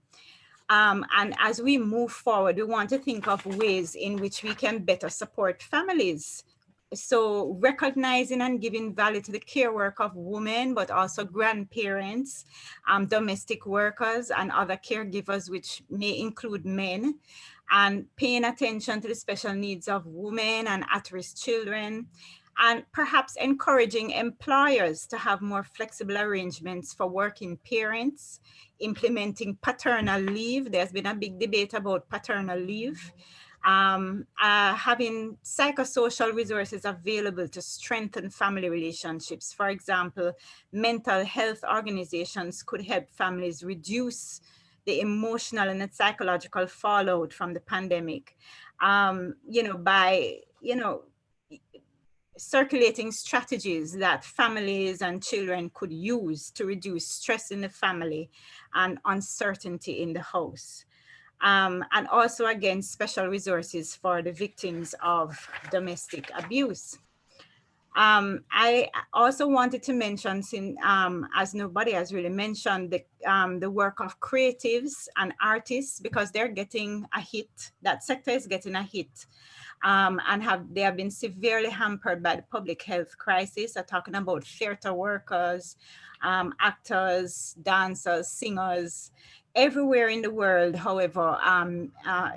And as we move forward, we want to think of ways in which we can better support families. So recognizing and giving value to the care work of women, but also grandparents, domestic workers, and other caregivers, which may include men, and paying attention to the special needs of women and at-risk children, and perhaps encouraging employers to have more flexible arrangements for working parents, implementing paternal leave. There's been a big debate about paternal leave. Having psychosocial resources available to strengthen family relationships. For example, mental health organizations could help families reduce the emotional and the psychological fallout from the pandemic, by, circulating strategies that families and children could use to reduce stress in the family and uncertainty in the house. And also, again, special resources for the victims of domestic abuse. I also wanted to mention, as nobody has really mentioned, the work of creatives and artists, because they're getting a hit. That sector is getting a hit, and they have been severely hampered by the public health crisis. I'm talking about theater workers, actors, dancers, singers. Everywhere in the world, however,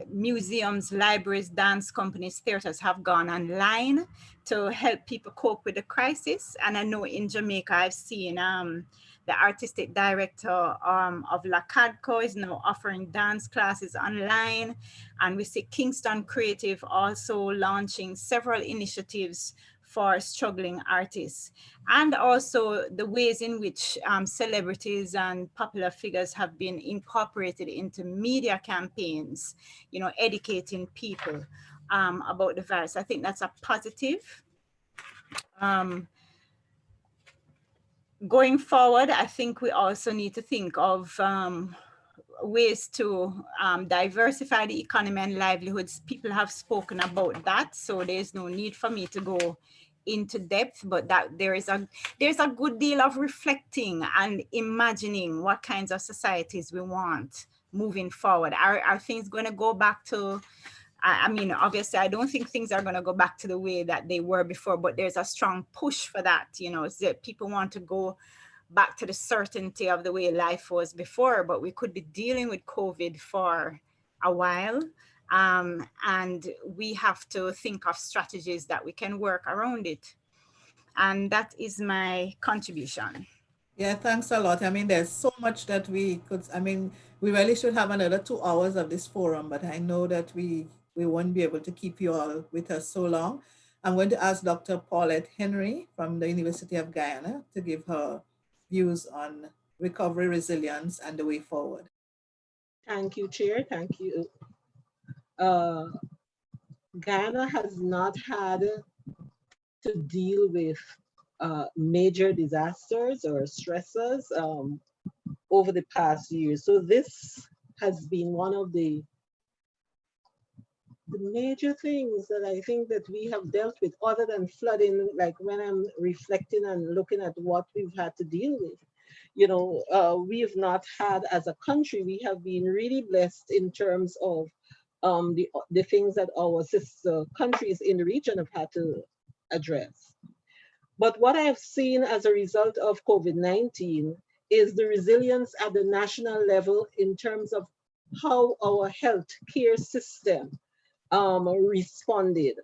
museums, libraries, dance companies, theaters have gone online to help people cope with the crisis. And I know in Jamaica, I've seen the artistic director of La Cadco is now offering dance classes online. And we see Kingston Creative also launching several initiatives for struggling artists, and also the ways in which celebrities and popular figures have been incorporated into media campaigns, educating people about the virus. I think that's a positive. Going forward, I think we also need to think of ways to diversify the economy and livelihoods. People have spoken about that, so there's no need for me to go into depth, but that there's a good deal of reflecting and imagining what kinds of societies we want moving forward. Are things going to go back to, I mean, obviously, I don't think things are going to go back to the way that they were before, but there's a strong push for that, that people want to go back to the certainty of the way life was before, but we could be dealing with COVID for a while. And we have to think of strategies that we can work around it. And that is my contribution. Yeah, thanks a lot. I mean, there's so much that we could, we really should have another 2 hours of this forum, but I know that we won't be able to keep you all with us so long. I'm going to ask Dr. Paulette Henry from the University of Guyana to give her views on recovery, resilience, and the way forward. Thank you, Chair. Thank you. Guyana has not had to deal with major disasters or stressors over the past year. So this has been one of the major things that I think that we have dealt with, other than flooding. Like when I'm reflecting and looking at what we've had to deal with, we have not had, as a country, we have been really blessed in terms of the things that our sister countries in the region have had to address. But what I have seen as a result of COVID-19 is the resilience at the national level in terms of how our health care system responded.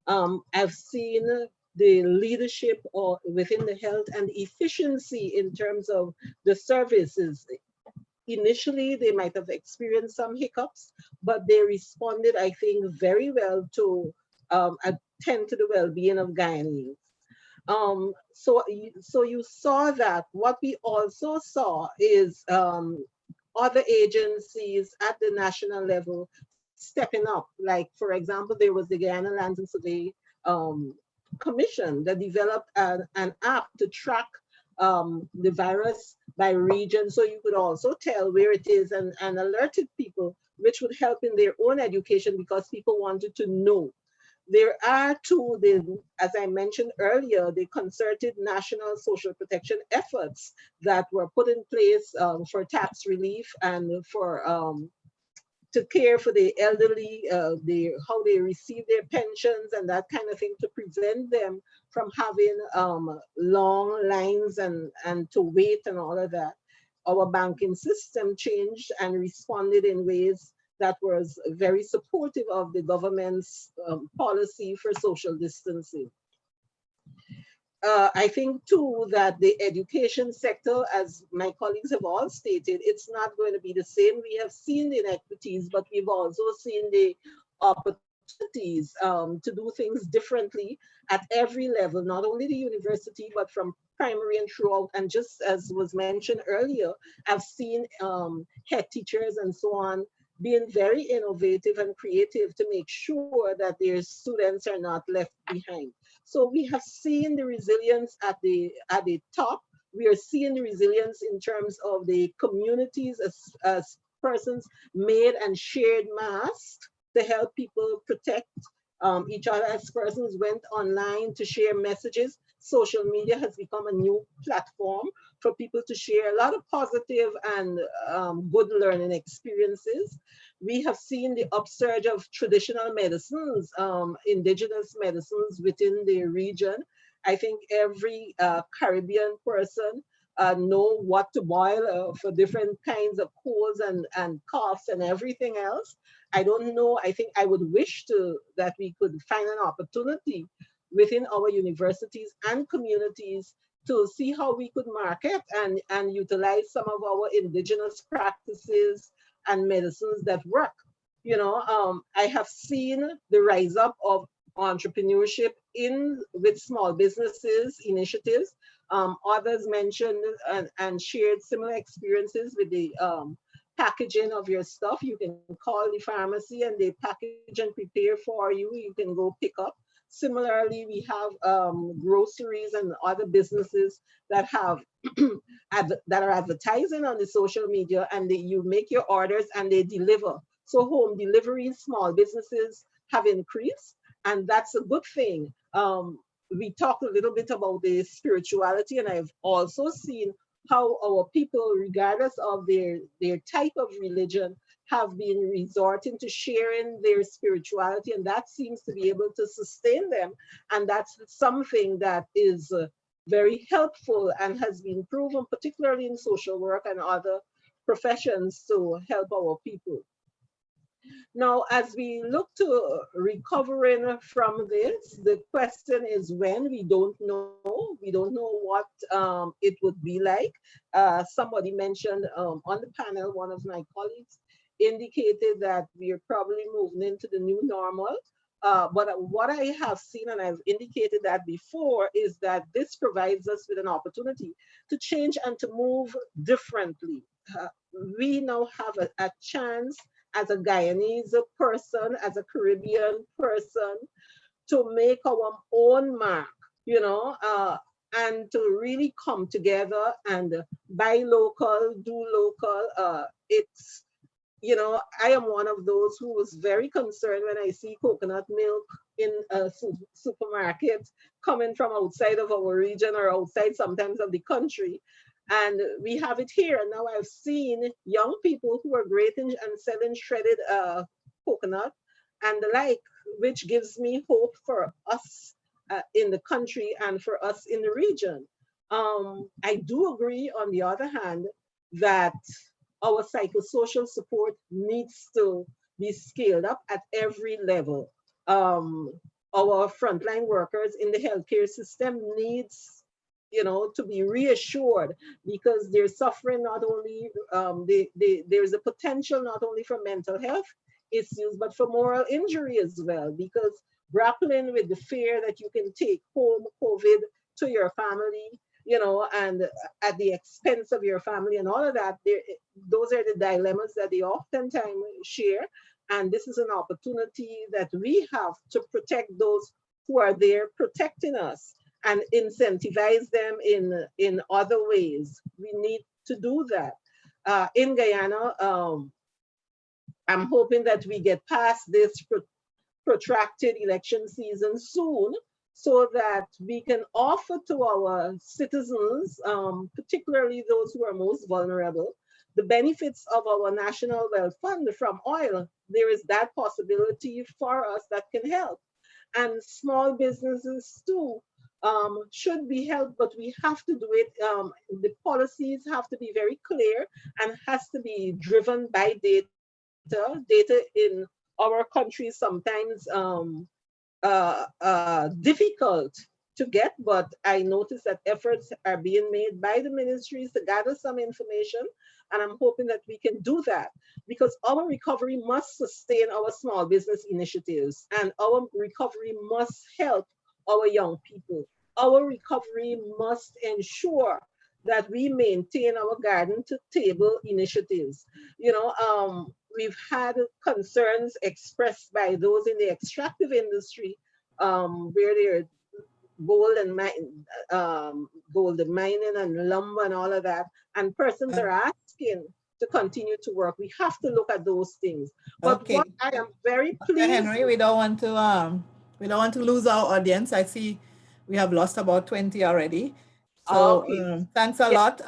I've seen the leadership within the health and efficiency in terms of the services. Initially, they might have experienced some hiccups, but they responded, I think, very well to attend to the well-being of Guyanese. So you saw that. What we also saw is other agencies at the national level stepping up. Like, for example, there was the Guyana Lands and Survey Commission that developed an app to track the virus by region, so you could also tell where it is and alerted people, which would help in their own education because people wanted to know. There are two, as I mentioned earlier, the concerted national social protection efforts that were put in place for tax relief and for to care for the elderly, how they receive their pensions and that kind of thing, to prevent them from having long lines and to wait and all of that. Our banking system changed and responded in ways that was very supportive of the government's policy for social distancing. I think too that the education sector, as my colleagues have all stated, it's not going to be the same. We have seen the inequities, but we've also seen the opportunities opportunities to do things differently at every level, not only the university, but from primary and throughout. And just as was mentioned earlier, I've seen head teachers and so on being very innovative and creative to make sure that their students are not left behind. So we have seen the resilience at the top. We are seeing the resilience in terms of the communities as persons made and shared masks to help people protect each other, as persons went online to share messages. Social media has become a new platform for people to share a lot of positive and good learning experiences. We have seen the upsurge of traditional medicines, indigenous medicines within the region. I think every Caribbean person know what to boil for different kinds of colds and coughs and everything else. I don't know. I think I would wish that we could find an opportunity within our universities and communities to see how we could market and utilize some of our indigenous practices and medicines that work. You know, I have seen the rise up of entrepreneurship with small businesses initiatives. Others mentioned and shared similar experiences with the packaging of your stuff. You can call the pharmacy and they package and prepare for you. You can go pick up. Similarly, we have groceries and other businesses that have that are advertising on the social media, and you make your orders and they deliver. So home delivery, small businesses have increased, and that's a good thing. We talked a little bit about the spirituality, and I've also seen how our people, regardless of their type of religion, have been resorting to sharing their spirituality, and that seems to be able to sustain them. And that's something that is very helpful and has been proven, particularly in social work and other professions, to help our people. Now, as we look to recovering from this, the question is when. We don't know. We don't know what it would be like. Somebody mentioned on the panel, one of my colleagues indicated that we are probably moving into the new normal. But what I have seen, and I've indicated that before, is that this provides us with an opportunity to change and to move differently. We now have a chance as a Guyanese person, as a Caribbean person, to make our own mark, you know, and to really come together and buy local, do local. It's, you know, I am one of those who was very concerned when I see coconut milk in a supermarket coming from outside of our region or outside sometimes of the country. And we have it here. And now I've seen young people who are great and selling shredded coconut and the like, which gives me hope for us in the country and for us in the region. I do agree, on the other hand, that our psychosocial support needs to be scaled up at every level. Our frontline workers in the healthcare system needs, you know, to be reassured, because they're suffering not only, there's a potential not only for mental health issues, but for moral injury as well, because grappling with the fear that you can take home COVID to your family, you know, and at the expense of your family and all of that, those are the dilemmas that they oftentimes share. And this is an opportunity that we have to protect those who are there protecting us and incentivize them in other ways. We need to do that. In Guyana, I'm hoping that we get past this protracted election season soon, so that we can offer to our citizens, particularly those who are most vulnerable, the benefits of our National Wealth Fund from oil. There is that possibility for us that can help. And small businesses too should be helped, but we have to do it. The policies have to be very clear and has to be driven by data. Data in our country is sometimes difficult to get, but I noticed that efforts are being made by the ministries to gather some information, and I'm hoping that we can do that, because our recovery must sustain our small business initiatives, and our recovery must help our young people. Our recovery must ensure that we maintain our garden to table initiatives. We've had concerns expressed by those in the extractive industry, where they're gold and mining and lumber and all of that, and persons are asking to continue to work. We have to look at those things. But Okay. what I am very Dr. pleased. Henry, we don't want to lose our audience. I see we have lost about 20 already. So Okay. thanks a lot.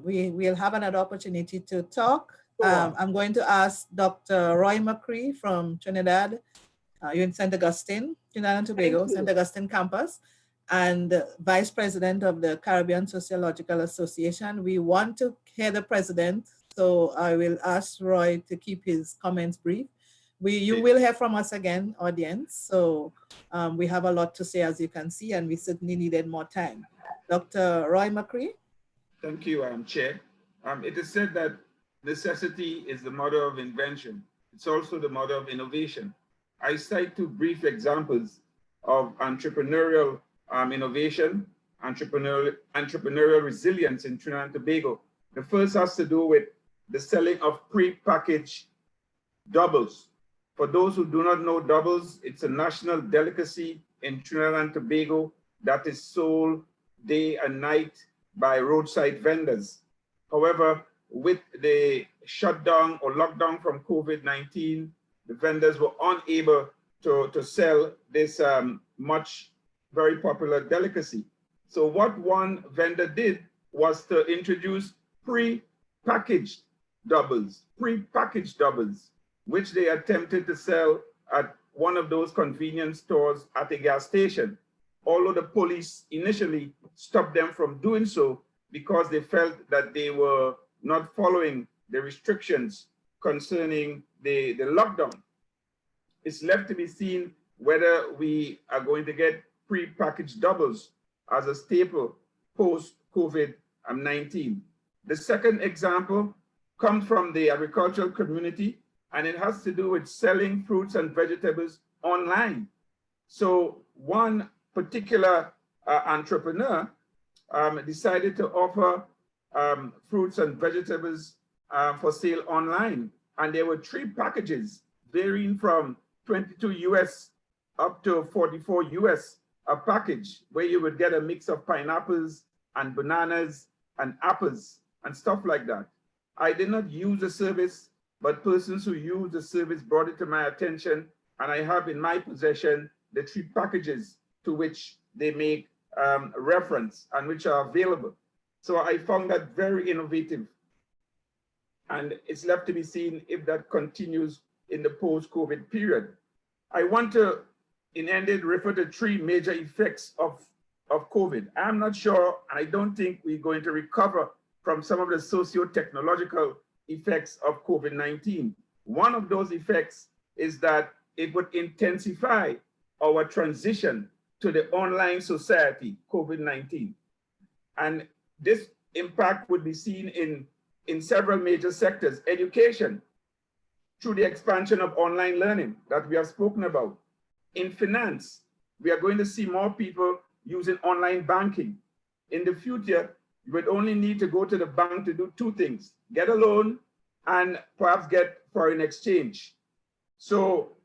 We'll have another opportunity to talk. Sure. I'm going to ask Dr. Roy McCree from Trinidad. You're in St. Augustine, Trinidad and Tobago, St. Augustine campus, and Vice President of the Caribbean Sociological Association. We want to hear the president, so I will ask Roy to keep his comments brief. You will hear from us again, audience. So we have a lot to say, as you can see, and we certainly needed more time. Dr. Roy McCree. Thank you, Chair. It is said that necessity is the mother of invention. It's also the mother of innovation. I cite two brief examples of entrepreneurial innovation, entrepreneurial resilience in Trinidad and Tobago. The first has to do with the selling of pre-packaged doubles. For those who do not know doubles, it's a national delicacy in Trinidad and Tobago that is sold day and night by roadside vendors. However, with the shutdown or lockdown from COVID-19, the vendors were unable to sell this very popular delicacy. So what one vendor did was to introduce pre-packaged doubles, which they attempted to sell at one of those convenience stores at a gas station. Although the police initially stopped them from doing so because they felt that they were not following the restrictions concerning the lockdown. It's left to be seen whether we are going to get pre-packaged doubles as a staple post-COVID-19. The second example comes from the agricultural community, and it has to do with selling fruits and vegetables online. So one particular entrepreneur decided to offer fruits and vegetables for sale online. And there were 3 packages varying from 22 US up to 44 US a package, where you would get a mix of pineapples and bananas and apples and stuff like that. I did not use the service, but persons who used the service brought it to my attention, and I have in my possession the 3 packages to which they make reference and which are available. So I found that very innovative, and it's left to be seen if that continues in the post-COVID period. I want to, in ended, refer to 3 major effects of COVID. I'm not sure, and I don't think we're going to recover from some of the socio-technological effects of COVID-19. One of those effects is that it would intensify our transition to the online society, COVID-19. And this impact would be seen in several major sectors. Education, through the expansion of online learning that we have spoken about. In finance, we are going to see more people using online banking. In the future, you would only need to go to the bank to do 2 things: get a loan and perhaps get foreign exchange. So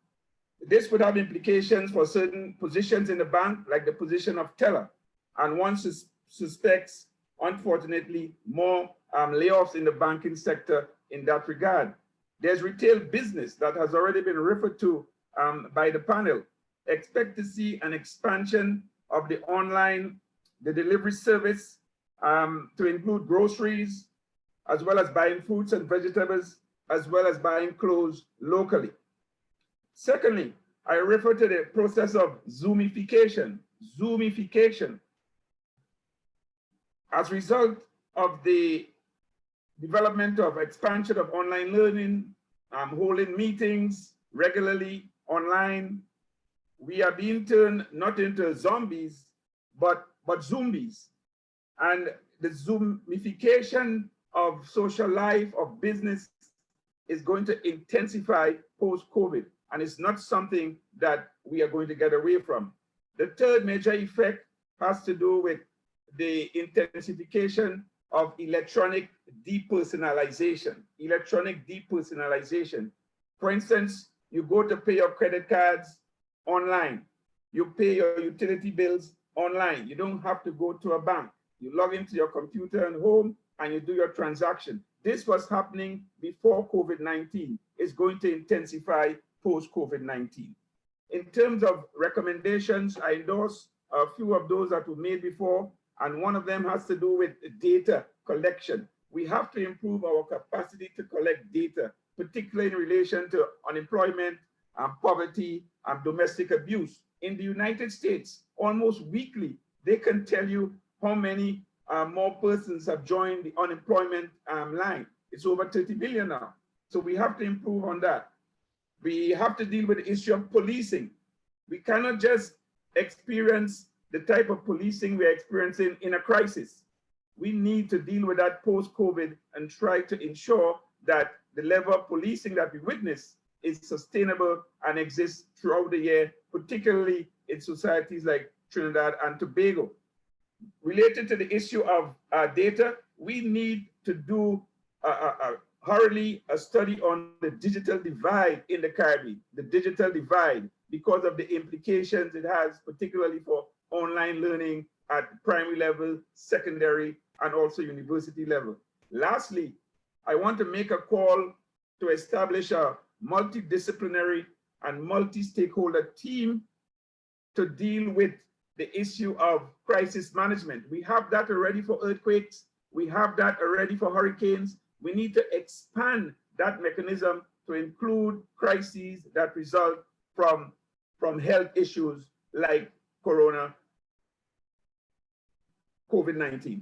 this would have implications for certain positions in the bank, like the position of teller. And one suspects, unfortunately, more layoffs in the banking sector in that regard. There's retail business that has already been referred to by the panel. Expect to see an expansion of the delivery service to include groceries, as well as buying fruits and vegetables, as well as buying clothes locally. Secondly, I refer to the process of Zoomification. As a result of the development of expansion of online learning, holding meetings regularly online, we are being turned not into zombies, but zombies. And the zoomification of social life, of business, is going to intensify post-COVID. And it's not something that we are going to get away from. The third major effect has to do with the intensification of electronic depersonalization. Electronic depersonalization. For instance, you go to pay your credit cards online. You pay your utility bills online. You don't have to go to a bank. You log into your computer at home and you do your transaction. This was happening before COVID-19. It's going to intensify post-COVID-19. In terms of recommendations, I endorse a few of those that were made before, and one of them has to do with data collection. We have to improve our capacity to collect data, particularly in relation to unemployment, poverty, and domestic abuse. In the United States, almost weekly, they can tell you how many more persons have joined the unemployment line. It's over 30 million now. So we have to improve on that. We have to deal with the issue of policing. We cannot just experience the type of policing we're experiencing in a crisis. We need to deal with that post-COVID and try to ensure that the level of policing that we witness is sustainable and exists throughout the year, particularly in societies like Trinidad and Tobago. Related to the issue of data, we need to do hurriedly a study on the digital divide in the Caribbean, the digital divide, because of the implications it has, particularly for online learning at primary level, secondary, and also university level. Lastly, I want to make a call to establish a multidisciplinary and multi-stakeholder team to deal with the issue of crisis management. We have that already for earthquakes. We have that already for hurricanes. We need to expand that mechanism to include crises that result from health issues like COVID-19.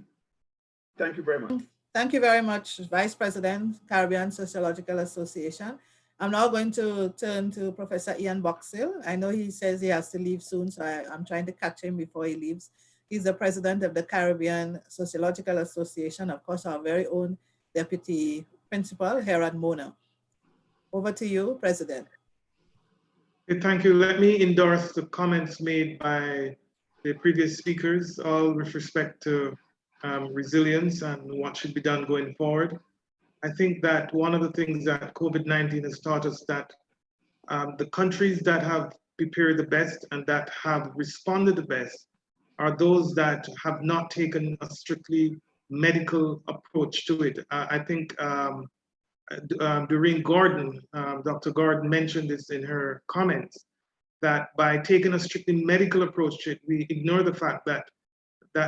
Thank you very much. Thank you very much, Vice President, Caribbean Sociological Association. I'm now going to turn to Professor Ian Boxill. I know he says he has to leave soon, so I'm trying to catch him before he leaves. He's the president of the Caribbean Sociological Association, of course, our very own deputy principal here at Mona. Over to you, President. Thank you. Let me endorse the comments made by the previous speakers, all with respect to resilience and what should be done going forward. I think that one of the things that COVID-19 has taught us that the countries that have prepared the best and that have responded the best are those that have not taken a strictly medical approach to it. I think Doreen Gordon, Dr. Gordon mentioned this in her comments, that by taking a strictly medical approach to it, we ignore the fact that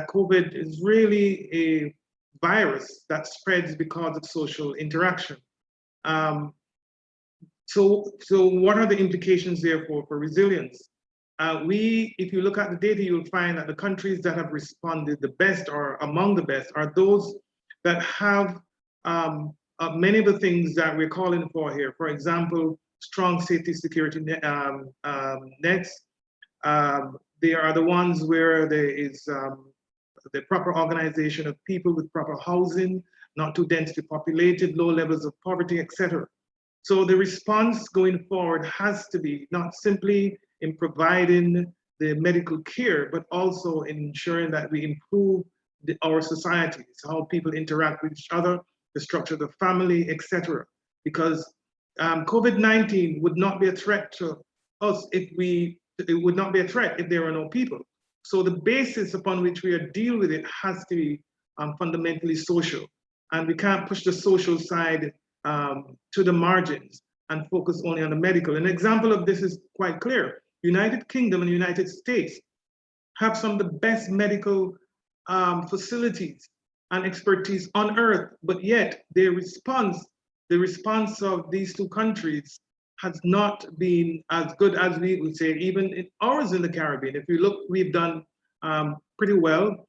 COVID is really a virus that spreads because of social interaction. So what are the implications therefore for resilience? If you look at the data, you'll find that the countries that have responded the best or among the best are those that have many of the things that we're calling for here. For example, strong safety security nets. They are the ones where there is the proper organization of people with proper housing, not too densely populated, low levels of poverty, etc. So the response going forward has to be not simply in providing the medical care, but also in ensuring that we improve our societies, how people interact with each other, the structure of the family, etc. Because COVID-19 would not be a threat to us it would not be a threat if there were no people. So the basis upon which we are dealing with it has to be fundamentally social. And we can't push the social side to the margins and focus only on the medical. An example of this is quite clear. United Kingdom and United States have some of the best medical facilities and expertise on earth, but yet the response of these two countries has not been as good as we would say, even in ours in the Caribbean. If you look, we've done pretty well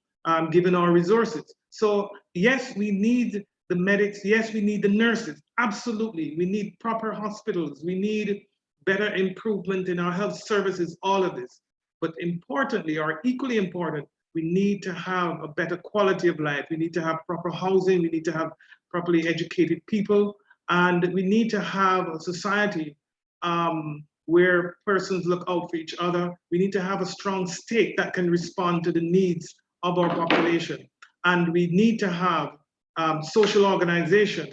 given our resources. So yes, we need the medics. Yes, we need the nurses. Absolutely, we need proper hospitals. We need better improvement in our health services, all of this. But importantly, or equally important, We need to have a better quality of life. We need to have proper housing. We need to have properly educated people. And we need to have a society where persons look out for each other. We need to have a strong state that can respond to the needs of our population. And we need to have social organization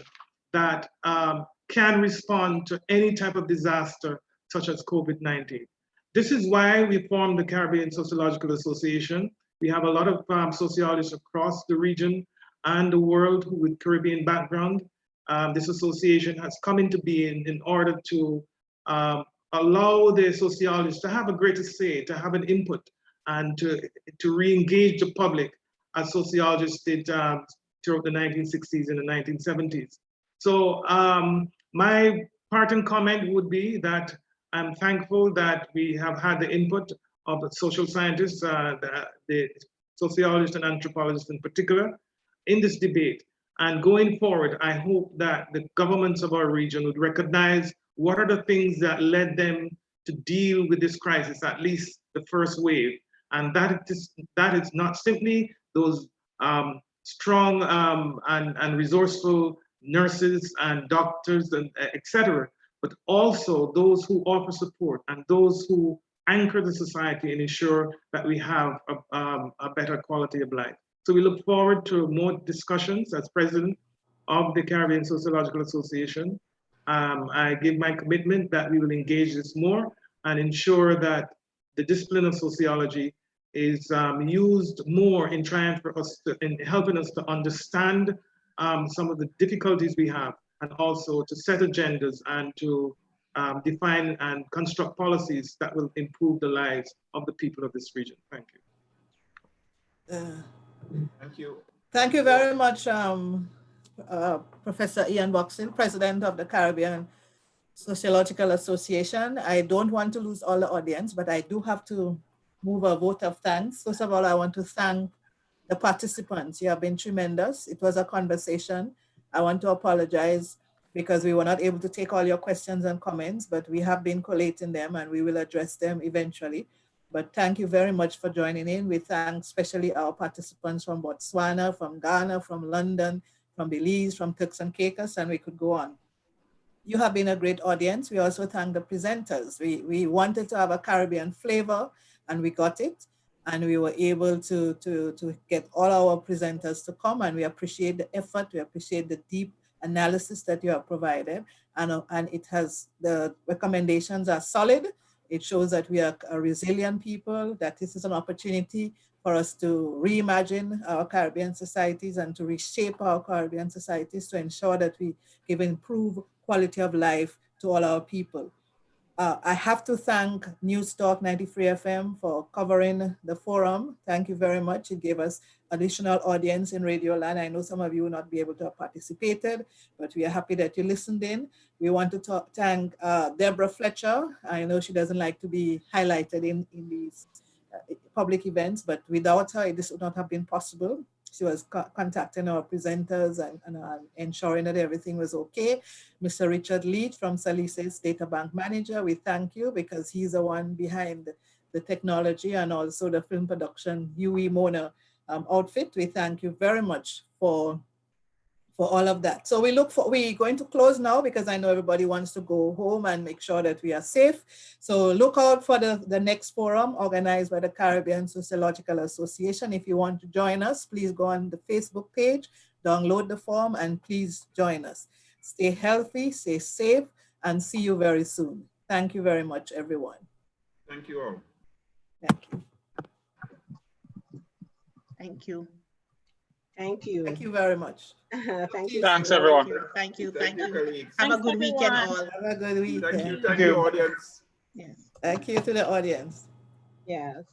that can respond to any type of disaster such as COVID-19. This is why we formed the Caribbean Sociological Association. We have a lot of sociologists across the region and the world with Caribbean background. This association has come into being in order to allow the sociologists to have a greater say, to have an input, and to re-engage the public as sociologists did throughout the 1960s and the 1970s. So my parting comment would be that I'm thankful that we have had the input of the social scientists, the sociologists and anthropologists in particular, in this debate. And going forward, I hope that the governments of our region would recognize what are the things that led them to deal with this crisis, at least the first wave. And that is not simply those strong and resourceful nurses and doctors and etc., but also those who offer support and those who anchor the society and ensure that we have a better quality of life. So we look forward to more discussions as president of the Caribbean Sociological Association. I give my commitment that we will engage this more and ensure that the discipline of sociology is used more in trying for us to, in helping us to understand some of the difficulties we have, and also to set agendas and to define and construct policies that will improve the lives of the people of this region. Thank you. Thank you. Thank you very much, Professor Ian Buxton, President of the Caribbean Sociological Association. I don't want to lose all the audience, but I do have to move a vote of thanks. First of all, I want to thank the participants. You have been tremendous. It was a conversation. I want to apologize because we were not able to take all your questions and comments, but we have been collating them and we will address them eventually. But thank you very much for joining in. We thank especially our participants from Botswana, from Ghana, from London, from Belize, from Turks and Caicos, and we could go on. You have been a great audience. We also thank the presenters. We wanted to have a Caribbean flavor and we got it. And we were able to get all our presenters to come, and we appreciate the effort. We appreciate the deep analysis that you have provided. And it has, the recommendations are solid. It shows that we are a resilient people, that this is an opportunity for us to reimagine our Caribbean societies and to reshape our Caribbean societies to ensure that we give improved quality of life to all our people. I have to thank News Talk 93 FM for covering the forum. Thank you very much. It gave us additional audience in Radio Land. I know some of you will not be able to have participated, but we are happy that you listened in. We want to thank Deborah Fletcher. I know she doesn't like to be highlighted in these public events, but without her, this would not have been possible. She was contacting our presenters and ensuring that everything was okay. Mr. Richard Leach from SALISES Data Bank Manager, we thank you because he's the one behind the technology and also the film production UE Mona outfit. We thank you very much for all of that. So we're going to close now because I know everybody wants to go home and make sure that we are safe. So look out for the next forum organized by the Caribbean Sociological Association. If you want to join us, please go on the Facebook page, download the form, and please join us. Stay healthy, stay safe, and see you very soon. Thank you very much, everyone. Thank you all. Thank you. Thank you. Thank you. Thank you very much. Thank you. Thanks, everyone. Thank you. Thank you, colleagues. Have a Thanks, good weekend everyone. all. Have a good weekend. Thank you, audience. Yes. Thank you to the audience. Yes.